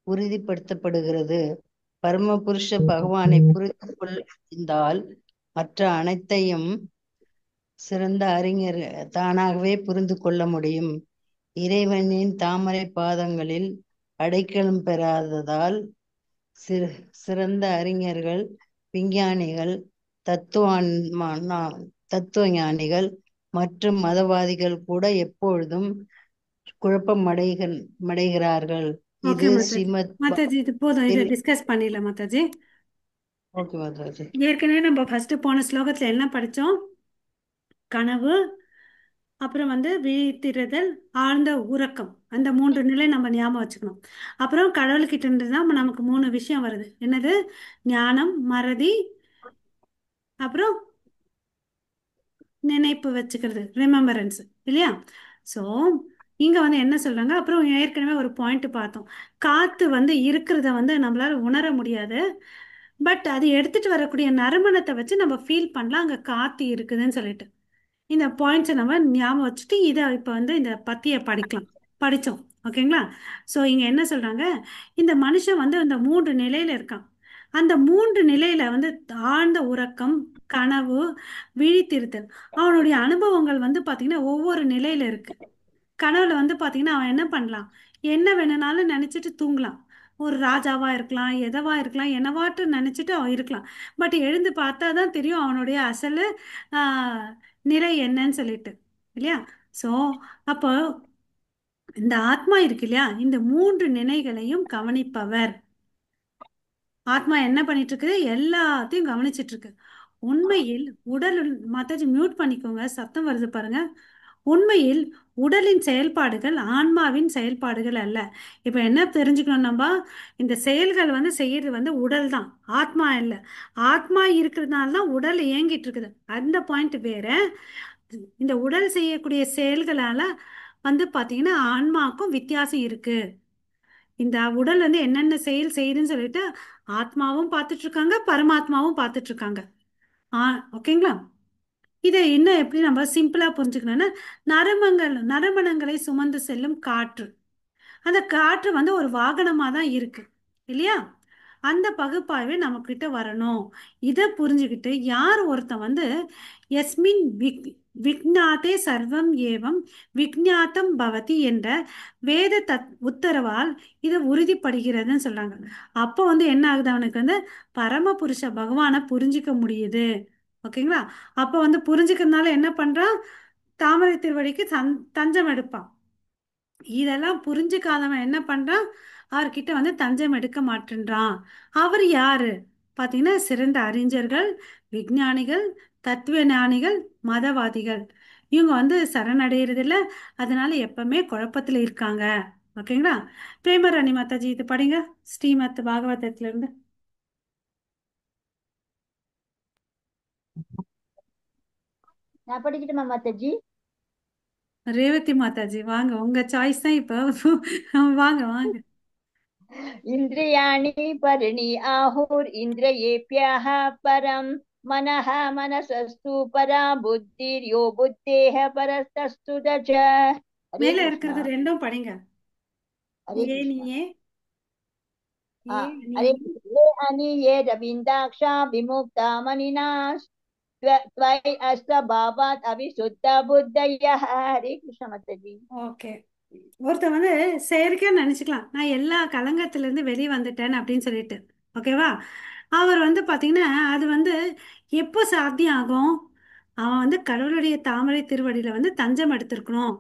உறுதிப்படுத்தப்படுகிறது. பரமபுருஷ பகவானை புரிந்து கொண்டால் மற்ற அனைத்தையும் சிறந்த அறிஞர் தானாகவே புரிந்து கொள்ள முடியும். இறைவனின் தாமரை பாதங்களில் அடைக்கலம் பெறாததால் சிறந்த அறிஞர்கள், விஞ்ஞானிகள், தத்துவ ஞானிகள் மற்றும் மதவாதிகள் கூட எப்பொழுதும் குழப்பமடைகிறார்கள். இது ஸ்ரீமத் மாதாஜி, இது போதும், இதை டிஸ்கஸ் பண்ணிடலாம் மாதாஜி. ஓகே மாதாஜி. ஏற்கனவே நம்ம ஃபர்ஸ்ட் போன ஸ்லோகத்துல என்ன படிச்சோம்? கனவு, அப்புறம் வந்து விழித்திருதல், ஆழ்ந்த உறக்கம், அந்த மூன்று நிலை நம்ம ஞாபகம் வச்சுக்கணும். அப்புறம் கடவுள்கிட்ட இருந்து தான் நமக்கு மூணு விஷயம் வருது. என்னது? ஞானம், மறதி, அப்புறம் நினைப்பு வச்சுக்கிறது, ரிமெம்பரன்ஸ் இல்லையா? ஸோ இங்க வந்து என்ன சொல்றாங்க, அப்புறம் ஏற்கனவே ஒரு பாயிண்ட் பார்த்தோம். காத்து வந்து இருக்கிறத வந்து நம்மளால உணர முடியாது. பட் அது எடுத்துட்டு வரக்கூடிய நறுமணத்தை வச்சு நம்ம ஃபீல் பண்ணலாம் அங்க காத்து இருக்குதுன்னு சொல்லிட்டு. இந்த பாயிண்ட்ஸை நம்ம ஞாபகம் வச்சுட்டு இதை இப்போ வந்து இந்த பத்தியை படிச்சோம். ஓகேங்களா? ஸோ இங்க என்ன சொல்றாங்க, இந்த மனுஷன் வந்து அந்த 3 நிலையில இருக்கான். அந்த 3 நிலையில வந்து ஆழ்ந்த உறக்கம், கனவு, விழித்திருத்தல், அவனுடைய அனுபவங்கள் வந்து பாத்தீங்கன்னா ஒவ்வொரு நிலையில இருக்கு. கனவுல வந்து பாத்தீங்கன்னா அவன் என்ன பண்ணலாம், என்ன வேணும்னாலும் நினைச்சிட்டு தூங்கலாம். ஒரு ராஜாவா இருக்கலாம், எதவா இருக்கலாம், என்னவாட்டு நினைச்சிட்டு அவன் இருக்கலாம். பட் எழுந்து பார்த்தா தான் தெரியும் அவனுடைய அசல் ஆஹ், நிலை என்னன்னு சொல்லிட்டு, இல்லையா? ஸோ அப்போ இந்த ஆத்மா இருக்கு இல்லையா, இந்த 3 நிலைகளையும் கவனிப்பவர். ஆத்மா என்ன பண்ணிட்டு இருக்குது, எல்லாத்தையும் கவனிச்சிட்டு இருக்கு. உண்மையில் உடல், மாதாஜி மியூட் பண்ணிக்கோங்க, சத்தம் வருது பாருங்க. உண்மையில் உடலின் செயல்பாடுகள் ஆன்மாவின் செயல்பாடுகள் அல்ல. இப்ப என்ன தெரிஞ்சுக்கணும் நம்ம, இந்த செயல்கள் வந்து செய்யறது வந்து உடல் தான், ஆத்மா இல்லை. ஆத்மா இருக்கிறதுனால தான் உடல் இயங்கிட்டு இருக்குது, அந்த பாயிண்ட் வேற. இந்த உடல் செய்யக்கூடிய செயல்களால வந்து பாத்தீங்கன்னா ஆன்மாக்கும் வித்தியாசம் இருக்கு. இந்த உடல் வந்து என்னென்ன செயல் செய்யுதுன்னு சொல்லிட்டு ஆத்மாவும் பார்த்துட்டு இருக்காங்க, பரமாத்மாவும் பார்த்துட்டு இருக்காங்க. ஓகேங்களா? இதை இன்னும் எப்படி நம்ம சிம்பிளா புரிஞ்சுக்கணும்னா, நறுமணங்களை சுமந்து செல்லும் காற்று, அந்த காற்று வந்து ஒரு வாகனமா தான் இருக்கு, இல்லையா? அந்த பகுப்பாய்வே நம்ம கிட்ட வரணும். இதை புரிஞ்சுக்கிட்டு யார் ஒருத்தன் வந்து எஸ்மின் விக்ஞாதே சர்வம் ஏவம் விக்ஞாத்தம் பவதி என்ற வேத உத்தரவால் இது உறுதிப்படுகிறதுன்னு சொல்றாங்க. அப்போ வந்து என்ன ஆகுது, அவனுக்கு வந்து பரமபுருஷ பகவானை புரிஞ்சிக்க முடியுது. ஓகேங்களா? அப்போ வந்து புரிஞ்சுக்கிறதுனால என்ன பண்றான், தாமரை திருவடிக்கு தஞ்சம் எடுப்பான். இதெல்லாம் புரிஞ்சுக்காதவன் என்ன பண்றான், அவர்கிட்ட வந்து தஞ்சம் எடுக்க மாட்டேன்றான். அவர் யாரு பாத்தீங்கன்னா, சிறந்த அறிஞர்கள், விஞ்ஞானிகள், தத்துவ ஞானிகள், மதவாதிகள். இவங்க வந்து சரணடைகிறது இல்ல, அதனால எப்பவுமே குழப்பத்துல இருக்காங்க. ஓகேங்களா? பிரேமராணி மாதாஜி இது படிங்க, ஸ்ரீமத் பாகவதத்துல இருந்து. நான் படிக்கட்டுமா மாதாஜி? ரேவதி மாதாஜி வாங்க, உங்க சாய்ஸ் தான் இப்போ. வாங்க வாங்க. इन्द्रियाणि पrini आहुरिन्द्रियेभ्यः परं मनः मनसस्तु परा बुद्धिर्यो बुद्धेः परस्तस्तु दच। हरे மேல कृष्णा। இருக்கிறது ரெண்டும் படிங்க. हरे ஏ कृष्णा। நீயே, हाँ, ஏ हरे நீயே. ये अनि ये रविन्दाक्षा विमुक्ता मनिना त्वयि अस्तभावात् अविशुद्ध बुद्धयः। हरे कृष्ण माताजी। ஓகே. ஒருத்தன் வந்து செயற்கையா நினைச்சுக்கலாம், நான் எல்லா கலங்கத்துல இருந்து வெளியே வந்துட்டேன் அப்படின்னு சொல்லிட்டு. ஓகேவா? அவர் வந்து பாத்தீங்கன்னா அது வந்து எப்போ சாத்தியம் ஆகும், அவன் வந்து கடவுளுடைய தாமரை திருவடியில வந்து தஞ்சம் எடுத்திருக்கணும்.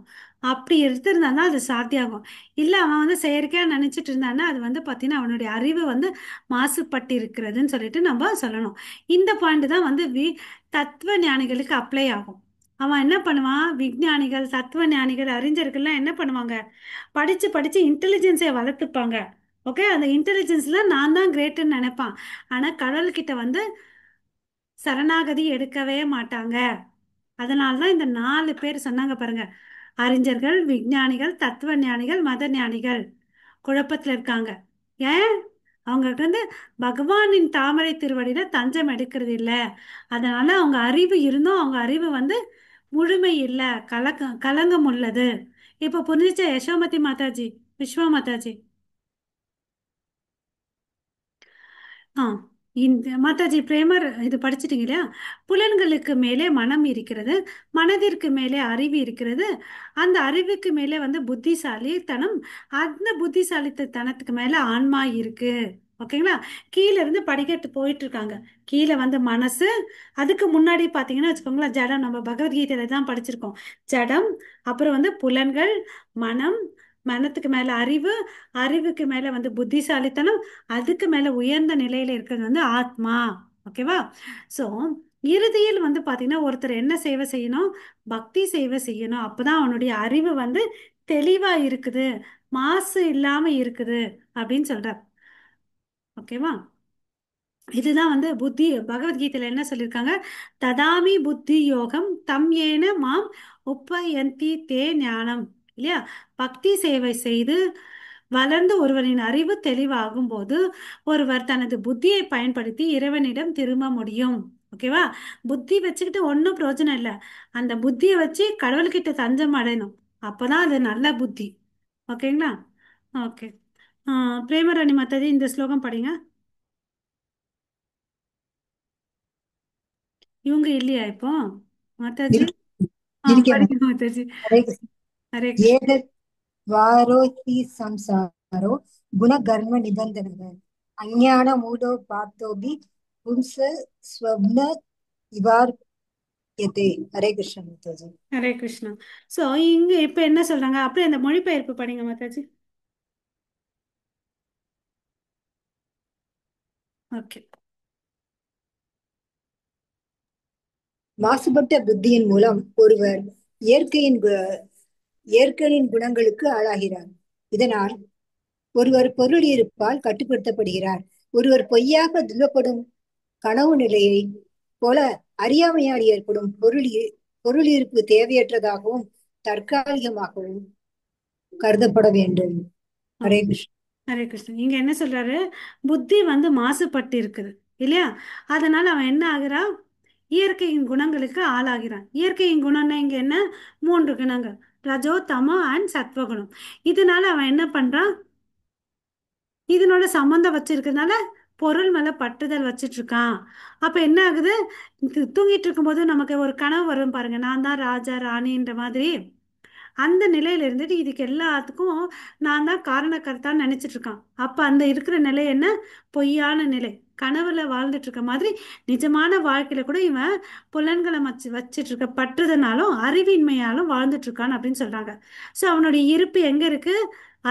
அப்படி எடுத்திருந்தான்னா அது சாத்தியம் ஆகும். இல்ல அவன் வந்து செயற்கையா நினைச்சிட்டு இருந்தான்னா அது வந்து பாத்தீங்கன்னா அவனுடைய அறிவு வந்து மாசுபட்டு இருக்கிறதுன்னு சொல்லிட்டு நம்ம சொல்லணும். இந்த பாயிண்ட் தான் வந்து தத்துவ ஞானிகளுக்கு அப்ளை ஆகும். அவன் என்ன பண்ணுவான், விஞ்ஞானிகள், தத்துவ ஞானிகள், அறிஞர்கள்லாம் என்ன பண்ணுவாங்க, படிச்சு படிச்சு இன்டெலிஜென்ஸை வளர்த்துப்பாங்க. ஓகே, அந்த இன்டெலிஜென்ஸ்ல நான் தான் கிரேட்டுன்னு நினைப்பான். ஆனா கடவுள்கிட்ட வந்து சரணாகதி எடுக்கவே மாட்டாங்க. அதனால தான் இந்த 4 பேர் சொன்னாங்க பாருங்க, அறிஞர்கள், விஞ்ஞானிகள், தத்துவ ஞானிகள், மத ஞானிகள் குழப்பத்துல இருக்காங்க. ஏன், அவங்களுக்கு வந்து பகவானின் தாமரை திருவடியில தஞ்சம் எடுக்கிறது இல்ல. அதனால அவங்க அறிவு இருந்தும் அவங்க அறிவு வந்து முழுமை இல்ல, கலங்கம் உள்ளது. இப்ப புரிஞ்சுச்சா யசோமதி மாதாஜி, விஸ்வா மாதாஜி? ஆ, இந்த மாதாஜி பிரேமர் இது படிச்சிட்டீங்க இல்லையா? புலன்களுக்கு மேலே மனம் இருக்கிறது, மனதிற்கு மேலே அறிவு இருக்கிறது, அந்த அறிவுக்கு மேலே வந்து புத்திசாலித்தனம், அந்த புத்திசாலித்தனத்துக்கு மேலே ஆன்மா இருக்கு. ஓகேங்களா? கீழே இருந்து படிக்கட்டு போயிட்டு இருக்காங்க. கீழே வந்து மனசு, அதுக்கு முன்னாடி பார்த்தீங்கன்னா வச்சுக்கோங்களேன் ஜடம், நம்ம பகவத்கீதையில தான் படிச்சிருக்கோம். ஜடம், அப்புறம் வந்து புலன்கள், மனம், மனத்துக்கு மேல அறிவு, அறிவுக்கு மேல வந்து புத்திசாலித்தனம், அதுக்கு மேல உயர்ந்த நிலையில இருக்கிறது வந்து ஆத்மா. ஓகேவா? சோ இறுதியில் வந்து பாத்தீங்கன்னா ஒருத்தர் என்ன சேவை செய்யணும், பக்தி சேவை செய்யணும். அப்பதான் அவனுடைய அறிவு வந்து தெளிவா இருக்குது, மாசு இல்லாம இருக்குது அப்படின்னு சொல்றார். ஓகேவா? இதுதான் வந்து புத்தி, பகவத்கீதையில என்ன சொல்லியிருக்காங்க, ததாமி புத்தி யோகம் தம் ஏன மாம் உப்பயந்தி தே ஞானம், இல்லையா? பக்தி சேவை செய்து வளர்ந்து ஒருவரின் அறிவு தெளிவாகும் போது ஒருவர் தனது புத்தியை பயன்படுத்தி இறைவனிடம் திரும்ப முடியும். ஓகேவா? புத்தி வச்சுக்கிட்டு ஒன்றும் பிரயோஜனம் இல்லை, அந்த புத்தியை வச்சு கடவுள்கிட்ட தஞ்சம் அடையணும். அப்பதான் அது நல்ல புத்தி. ஓகேங்களா? ஓகே. பிரேமராணி மாதாஜி இந்த ஸ்லோகம் படிங்க. இவங்க இல்லையா இப்போ மாதாஜி? இருக்கு இருக்கேன் படிங்க மாதாஜி. ஹரே கிருஷ்ண. ஹரே கிருஷ்ண. ஏதத்வாரோ ஹி சம்சாரோ குணகர்ம நிபந்தனக அஞ்ஞான மூடோ பார்த்தோபி பும்ச ஸ்வப்ன இவார்யதே. ஹரே கிருஷ்ண மாதாஜி. ஹரே கிருஷ்ணா. ஸோ இங்க இப்போ என்ன சொல்றாங்க, அப்படியே அந்த மொழிபெயர்ப்பு படிங்க மாதாஜி. ஓகே. மாசுபட்ட புத்தியின் மூலம் ஒருவர் இயற்கையின் இயற்கையின் குணங்களுக்கு ஆளாகிறார். இதனால் ஒருவர் பொருள் இருப்பால் கட்டுப்படுத்தப்படுகிறார். ஒருவர் பொய்யாக துன்பப்படும் கனவு நிலையை போல அறியாமையால் ஏற்படும் பொருள் இருப்பு தேவையற்றதாகவும் தற்காலிகமாகவும் கருதப்பட வேண்டும். ஹரே கிருஷ்ண. ஹரே கிருஷ்ணன். இங்க என்ன சொல்றாரு, புத்தி வந்து மாசுபட்டு இருக்குது இல்லையா? அதனால அவன் என்ன ஆகுறான், இயற்கையின் குணங்களுக்கு ஆளாகிறான். இயற்கையின் குணம்னா இங்க என்ன, 3 குணங்கள், ரஜோ தமோ அண்ட் சத்வகுணம். இதனால அவன் என்ன பண்றான், இதனோட சம்மந்தம் வச்சிருக்கிறதுனால பொருள் மேல பற்றுதல் வச்சிட்டு இருக்கான். அப்ப என்ன ஆகுது, தூங்கிட்டு இருக்கும்போது நமக்கு ஒரு கனவு வரும் பாருங்க, நான் தான் ராஜா ராணின்ற மாதிரி. அந்த நிலையில இருந்துட்டு இதுக்கு எல்லாத்துக்கும் நான் தான் காரணக்கர்த்தான்னு நினைச்சிட்டு இருக்கான். அப்ப அந்த இருக்கிற நிலை என்ன, பொய்யான நிலை, கனவுல வாழ்ந்துட்டு இருக்க மாதிரி. நிஜமான வாழ்க்கையில கூட இவன் புலன்களை வச்சிட்டு இருக்க பற்றுதனாலும் அறிவின்மையாலும் வாழ்ந்துட்டு இருக்கான் அப்படின்னு சொல்றாங்க. ஸோ அவனுடைய இருப்பு எங்க இருக்கு,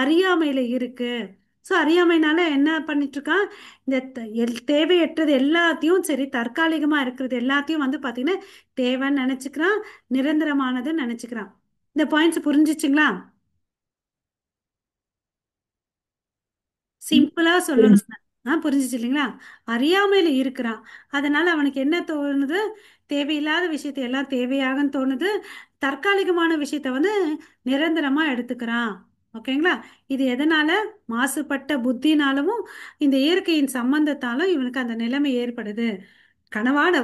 அறியாமையில இருக்கு. ஸோ அறியாமைனால என்ன பண்ணிட்டு இருக்கான், இந்த தேவையற்றது எல்லாத்தையும் சரி, தற்காலிகமா இருக்கிறது எல்லாத்தையும் வந்து பாத்தீங்கன்னா தேவைன்னு நினைச்சுக்கிறான், நிரந்தரமானதுன்னு நினைச்சுக்கிறான். இந்த பாயிண்ட்ஸ் புரிஞ்சிச்சுங்களா? சிம்பிளா சொல்லணும்னா புரிஞ்சிச்சு இல்லைங்களா? அறியாமையில இருக்கிறான். அதனால அவனுக்கு என்ன தோணுது, தேவையில்லாத விஷயத்தை எல்லாம் தேவையாகன்னு தோணுது. தற்காலிகமான விஷயத்த வந்து நிரந்தரமா எடுத்துக்கிறான். ஓகேங்களா? இது எதனால, மாசுபட்ட புத்தினாலும் இந்த இயற்கையின் சம்பந்தத்தாலும் இவனுக்கு அந்த நிலைமை ஏற்படுது. கனவான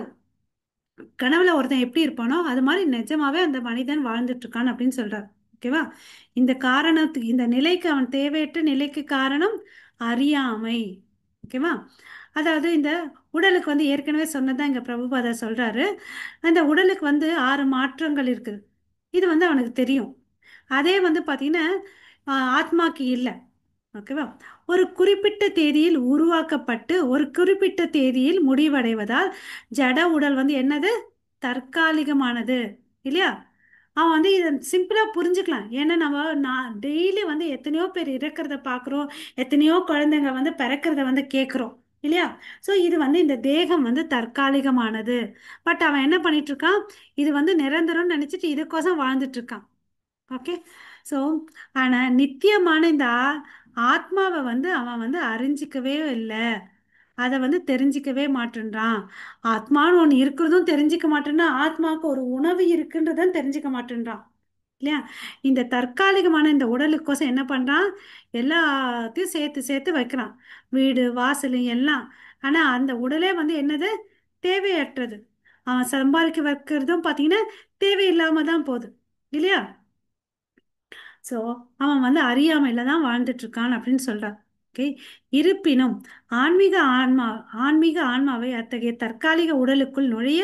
கனவுல ஒருத்தன் எப்படி இருப்பானோ அது மாதிரி நிஜமாவே அந்த மனிதன் வாழ்ந்துட்டு இருக்கான் அப்படின்னு சொல்றார். ஓகேவா? இந்த காரணத்துக்கு, இந்த நிலைக்கு, அவன் தேவையற்ற நிலைக்கு காரணம் அறியாமை. ஓகேவா? அதாவது இந்த உடலுக்கு வந்து ஏற்கனவே சொன்னதான் இங்க பிரபுபாதா சொல்றாரு, அந்த உடலுக்கு வந்து 6 மாற்றங்கள் இருக்குது. இது வந்து அவனுக்கு தெரியும். அதே வந்து பாத்தீங்கன்னா ஆத்மாக்கு இல்லை. ஓகேவா? ஒரு குறிப்பிட்ட தேதியில் உருவாக்கப்பட்டு ஒரு குறிப்பிட்ட தேதியில் முடிவடைவதால் ஜட உடல் வந்து என்னது, தற்காலிகமானது இல்லையா? அவன் வந்து இதை சிம்பிளா புரிஞ்சுக்கலாம். ஏன்னா நான் டெய்லி வந்து எத்தனையோ பேர் இறக்கிறத பார்க்குறோம், எத்தனையோ குழந்தைங்க வந்து பிறக்கிறத வந்து கேட்குறோம் இல்லையா? ஸோ இது வந்து இந்த தேகம் வந்து தற்காலிகமானது. பட் அவன் என்ன பண்ணிட்டு இருக்கான், இது வந்து நிரந்தரம்னு நினைச்சிட்டு இதுக்கோசம் வாழ்ந்துட்டு இருக்கான். ஓகே. ஸோ ஆனால் நித்தியமான இந்த ஆத்மாவை வந்து அவன் வந்து அறிஞ்சிக்கவே இல்லை, அதை வந்து தெரிஞ்சிக்கவே மாட்டேன்றான். ஆத்மான்னு ஒன்று இருக்கிறதும் தெரிஞ்சிக்க மாட்டேன்னா, ஆத்மாவுக்கு ஒரு உணவு இருக்குன்றதும் தெரிஞ்சிக்க மாட்டேன்றான் இல்லையா? இந்த தற்காலிகமான இந்த உடலுக்கோசம் என்ன பண்ணுறான், எல்லாத்தையும் சேர்த்து சேர்த்து வைக்கிறான், வீடு வாசல் எல்லாம். ஆனால் அந்த உடலே வந்து என்னது, தேவையற்றது. அவன் சம்பாதிக்க வைக்கிறதும் பார்த்தீங்கன்னா தேவையில்லாம தான் போகுது இல்லையா? ஸோ அவன் வந்து அறியாமையில தான் வாழ்ந்துட்டு இருக்கான் அப்படின்னு சொல்றான். ஓகே. இருப்பினும் ஆன்மீக ஆன்மாவை அத்தகைய தற்காலிக உடலுக்குள் நுழைய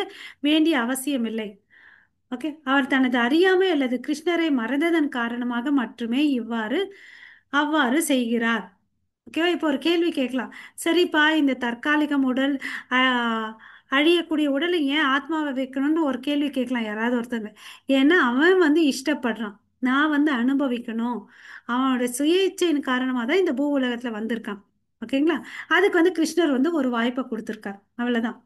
வேண்டிய அவசியமில்லை. ஓகே. அவர் தனது அறியாமை அல்லது கிருஷ்ணரை மறந்ததன் காரணமாக மட்டுமே அவ்வாறு செய்கிறார். ஓகேவா? இப்போ ஒரு கேள்வி கேட்கலாம், சரிப்பா இந்த தற்காலிகம் உடல், அழியக்கூடிய உடலை ஏன் ஆத்மாவை வைக்கணும்னு ஒரு கேள்வி கேட்கலாம் யாராவது ஒருத்தங்க. ஏன்னா அவன் வந்து இஷ்டப்படுறான், நான் வந்து அனுபவிக்கணும், அவனோட சுய இச்சையின் காரணமாக தான் இந்த பூ உலகத்தில் வந்திருக்கான். ஓகேங்களா? அதுக்கு வந்து கிருஷ்ணர் வந்து ஒரு வாய்ப்பை கொடுத்துருக்கார், அவ்வளவுதான்.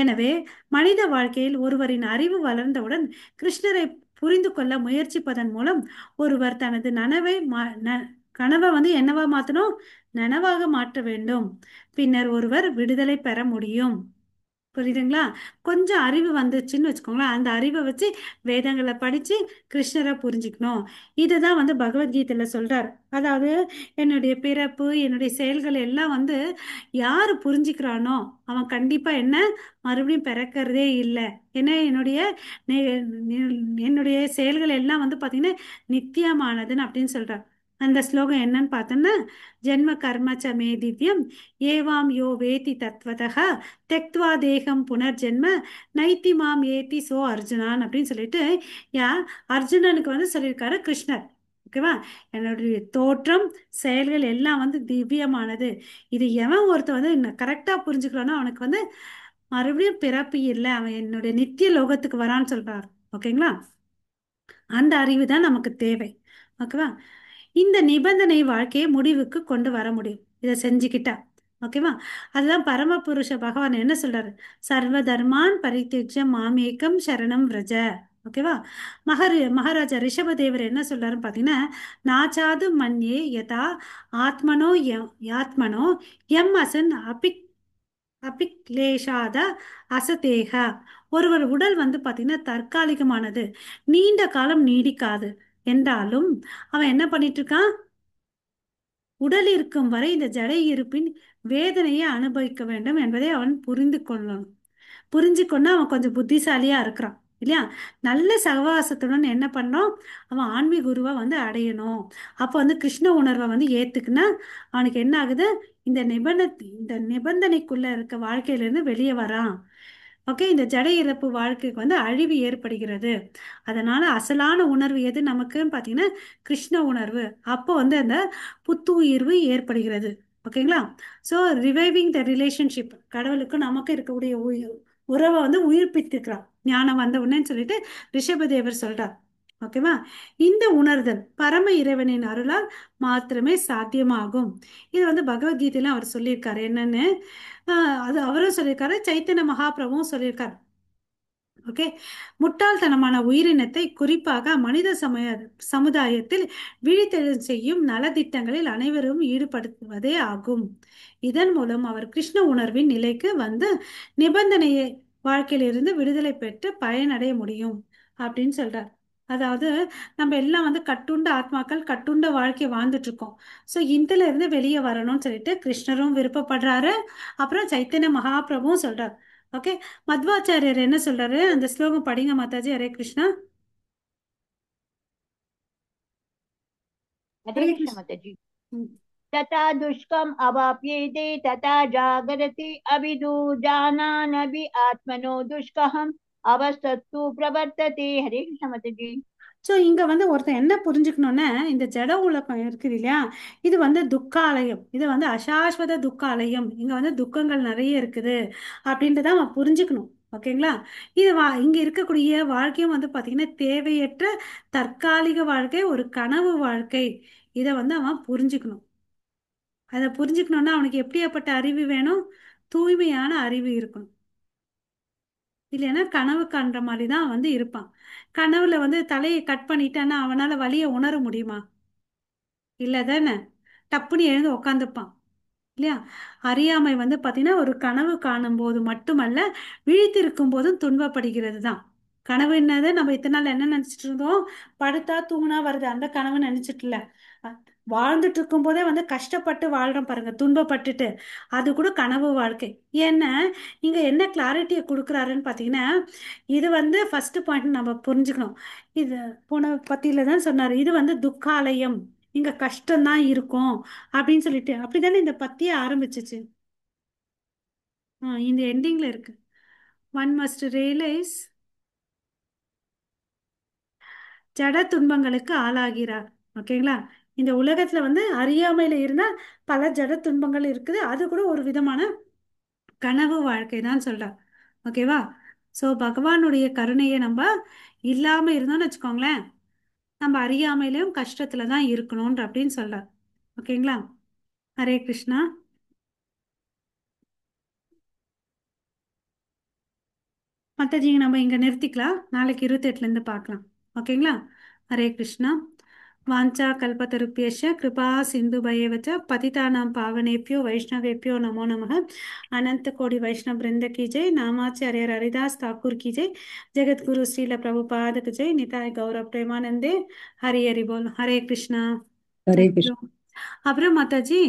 எனவே மனித வாழ்க்கையில் ஒருவரின் அறிவு வளர்ந்தவுடன் கிருஷ்ணரை புரிந்து கொள்ள முயற்சிப்பதன் மூலம் ஒருவர் தனது கனவை வந்து என்னவா மாற்றணும், நனவாக மாற்ற வேண்டும். பின்னர் ஒருவர் விடுதலை பெற முடியும். புரியுதுங்களா? கொஞ்சம் அறிவு வந்துச்சுன்னு வச்சுக்கோங்களேன், அந்த அறிவை வச்சு வேதங்களை படிச்சு கிருஷ்ணரை புரிஞ்சுக்கணும். இதுதான் வந்து பகவத்கீதையில சொல்றார். அதாவது என்னுடைய பிறப்பு, என்னுடைய செயல்கள் எல்லாம் வந்து யாரு புரிஞ்சுக்கிறானோ அவன் கண்டிப்பா என்ன மறுபடியும் பிறக்கிறதே இல்லை. ஏன்னா என்னுடைய செயல்கள் எல்லாம் வந்து பாத்தீங்கன்னா நித்தியமானதுன்னு அப்படின்னு சொல்றார். அந்த ஸ்லோகம் என்னன்னு பார்த்தோன்னா, ஜென்ம கர்ம ச மே திவ்யம் ஏவாம் யோ வேதி தத்வதः தெக்த்வா தேகம் புனர்ஜென்ம நைத்தி மாம் ஏதி சோ அர்ஜுனான் அப்படின்னு சொல்லிட்டு யா அர்ஜுனனுக்கு வந்து சொல்லியிருக்காரு கிருஷ்ணர். ஓகேவா? என்னுடைய தோற்றம் செயல்கள் எல்லாம் வந்து திவ்யமானது. இது எவன் ஒருத்தர் வந்து கரெக்டாக புரிஞ்சுக்கிறானோ அவனுக்கு வந்து மறுபடியும் பிறப்பு இல்லை, அவன் என்னுடைய நித்திய லோகத்துக்கு வரான்னு சொல்றார். ஓகேங்களா? அந்த அறிவு தான் நமக்கு தேவை. ஓகேவா? இந்த நிபந்தனை வாழ்க்கையை முடிவுக்கு கொண்டு வர முடியும் இதை செஞ்சுக்கிட்டா. ஓகேவா? அதுதான் பரமபுருஷ பகவான் என்ன சொல்றாரு, சர்வ தர்மான் பரித்யஜ்ய மாமேகம் சரணம் விரஜ. ஓகேவா? மகாராஜா ரிஷபதேவர் என்ன சொல்றாருன்னு பார்த்தீங்கன்னா, நாச்சாது மன்யே யதா ஆத்மனோ யாத்மனோ எம் அசன் அபிக்லேஷாத அசதேக. ஒருவர் உடல் வந்து பார்த்தீங்கன்னா தற்காலிகமானது, நீண்ட காலம் நீடிக்காது என்றாலும் அவன் என்ன பண்ணிட்டு இருக்கான், உடல் இருக்கும் வரை இந்த ஜடை இருப்பின் வேதனையை அனுபவிக்க வேண்டும் என்பதை அவன் புரிந்து கொள்ளணும். புரிஞ்சுக்கொண்டு அவன் கொஞ்சம் புத்திசாலியா இருக்கிறான் இல்லையா? நல்ல சகவாசத்துடன் என்ன பண்ணோம், அவன் ஆன்மீக குருவை வந்து அடையணும். அப்போ வந்து கிருஷ்ண உணர்வை வந்து ஏத்துக்குன்னா அவனுக்கு என்ன ஆகுது, இந்த நிபந்தனைக்குள்ள இருக்க வாழ்க்கையிலிருந்து வெளியே வரான். ஓகே, இந்த ஜடை இறப்பு வாழ்க்கைக்கு வந்து அழிவு ஏற்படுகிறது. அதனால அசலான உணர்வு எது நமக்குன்னு பார்த்தீங்கன்னா கிருஷ்ண உணர்வு. அப்போ வந்து அந்த புத்துயிர்வு ஏற்படுகிறது. ஓகேங்களா? ஸோ ரிவைவிங் த ரிலேஷன்ஷிப், கடவுளுக்கும் நமக்கு இருக்கக்கூடிய உறவை வந்து உயிர்ப்பித்திருக்கிறான் ஞானம் வந்த உடனேன்னு சொல்லிட்டு ரிஷபதேவர் சொல்றார். ஓகேவா? இந்த உணர்தல் பரம இறைவனின் அருளால் மாத்திரமே சாத்தியமாகும். இது வந்து பகவத்கீதையில அவர் சொல்லியிருக்காரு. என்னன்னு அது அவரும் சொல்லியிருக்காரு, சைத்தன்ய மகாபிரபுவும் சொல்லியிருக்காரு. ஓகே, முட்டாள்தனமான உயிரினத்தை குறிப்பாக மனித சமுதாயத்தில் விழித்தெழச் செய்யும் நலத்திட்டங்களில் அனைவரும் ஈடுபடுத்துவதே ஆகும். இதன் மூலம் அவர் கிருஷ்ண உணர்வின் நிலைக்கு வந்து நிபந்தனையை வாழ்க்கையிலிருந்து விடுதலை பெற்று பயனடைய முடியும் அப்படின்னு சொல்றார். அதாவது நம்ம எல்லாம் வந்து கட்டுண்ட ஆத்மாக்கள், கட்டுண்ட வாழ்க்கை வாழ்ந்துட்டு இருக்கோம். ஸோ இதுல இருந்து வெளியே வரணும்னு சொல்லிட்டு கிருஷ்ணரும் விருப்பப்படுறாரு, அப்புறம் சைத்தன்ய மகாபிரபுவும் சொல்றார். ஓகே, மத்வாச்சாரியர் என்ன சொல்றாரு, அந்த ஸ்லோகம் படிங்க மாதாஜி. ஹரே கிருஷ்ணா. हरे ஹரே कृष्ण கிருஷ்ணா. माताजी। ம். तथा दुष्कम अवाप्येते तथा जागरति अभिदु जानानपि आत्मनो दुष्कहम अवस्तु प्रवर्तते। हरे कृष्ण माताजी। ஸோ இங்க வந்து ஒருத்தன் என்ன புரிஞ்சுக்கணும்னா, இந்த ஜட உலகம் இருக்குது இல்லையா, இது வந்து துக்காலயம், இது வந்து அசாஸ்வத துக்காலயம், இங்க வந்து துக்கங்கள் நிறைய இருக்குது அப்படின்றத அவன் புரிஞ்சுக்கணும். ஓகேங்களா? இது இங்க இருக்கக்கூடிய வாழ்க்கையும் வந்து பாத்தீங்கன்னா தேவையற்ற தற்காலிக வாழ்க்கை, ஒரு கனவு வாழ்க்கை. இதை வந்து அவன் புரிஞ்சுக்கணும். அதை புரிஞ்சுக்கணும்னா அவனுக்கு எப்படியாப்பட்ட அறிவு வேணும், தூய்மையான அறிவு இருக்கணும். இல்லைன்னா கனவு காண்ற மாதிரி தான் வந்து இருப்பான். கனவுல வந்து தலையை கட் பண்ணிட்டான்னா அவனால வலியை உணர முடியுமா? இல்லை தானே? டப்புன்னு எழுந்து உக்காந்துப்பான் இல்லையா? அறியாமை வந்து பார்த்தீங்கன்னா ஒரு கனவு காணும் போது மட்டுமல்ல, விழித்திருக்கும் போதும் துன்பப்படுகிறது தான். கனவு என்னது, நம்ம இத்தனை நாள் என்ன நினைச்சிட்டு இருந்தோம், படுத்தா தூங்கினா வருது அந்த கனவு நினைச்சிட்டு இல்ல, வாழ்ந்துட்டு இருக்கும் போதே வந்து கஷ்டப்பட்டு வாழ்றோம் பாருங்க, துன்பப்பட்டுட்டு, அது கூட கனவு வாழ்க்கை. ஏன்னா இங்க என்ன கிளாரிட்டியை கொடுக்குறாருன்னு பார்த்தீங்கன்னா, இது வந்து ஃபர்ஸ்ட் பாயிண்ட் நம்ம புரிஞ்சுக்கணும். இது போன பத்தியில தான் சொன்னாரு, இது வந்து துக்காலயம், இங்க கஷ்டம்தான் இருக்கும் அப்படின்னு சொல்லிட்டு. அப்படித்தானே இந்த பத்தியே ஆரம்பிச்சிச்சு. இந்த எண்டிங்ல இருக்கு, ஒன் மஸ்ட் ரியலைஸ் ஜட துன்பங்களுக்கு ஆளாகிறார். ஓகேங்களா? இந்த உலகத்துல வந்து அறியாமையில இருந்தா பல ஜட துன்பங்கள் இருக்குது, அது கூட ஒரு விதமான கனவு வாழ்க்கை தான் சொல்றார். ஓகேவா? ஸோ பகவானுடைய கருணையை நம்ம இல்லாம இருந்தோம்னு வச்சுக்கோங்களேன், நம்ம அறியாமையிலையும் கஷ்டத்துல தான் இருக்கணும்ன்ற அப்படின்னு சொல்றார். ஓகேங்களா? ஹரே கிருஷ்ணா. மற்றஜி நம்ம இங்கே நிறுத்திக்கலாம், நாளைக்கு 28லேருந்து பார்க்கலாம். ஓகேங்களா? ஹரே கிருஷ்ணா. வாஞ்சா கல்பத்தருப்பியஷ கிருபா சிந்து பயவச்ச பதிதானாம் பாவனேபியோ வைஷ்ணவேபியோ நமோ நமः. अनंत कोटि वैष्णव वृंद की जय। नामाचार्य हरिदास ठाकुर की जय। जगत गुरु श्रील प्रभुपाद की जय। निताय गौरव प्रेमानंदे। हरि हरि बोल। हरे कृष्णा. हरे थैंक कृष्ण। यू. அப்புறம் மாதாஜி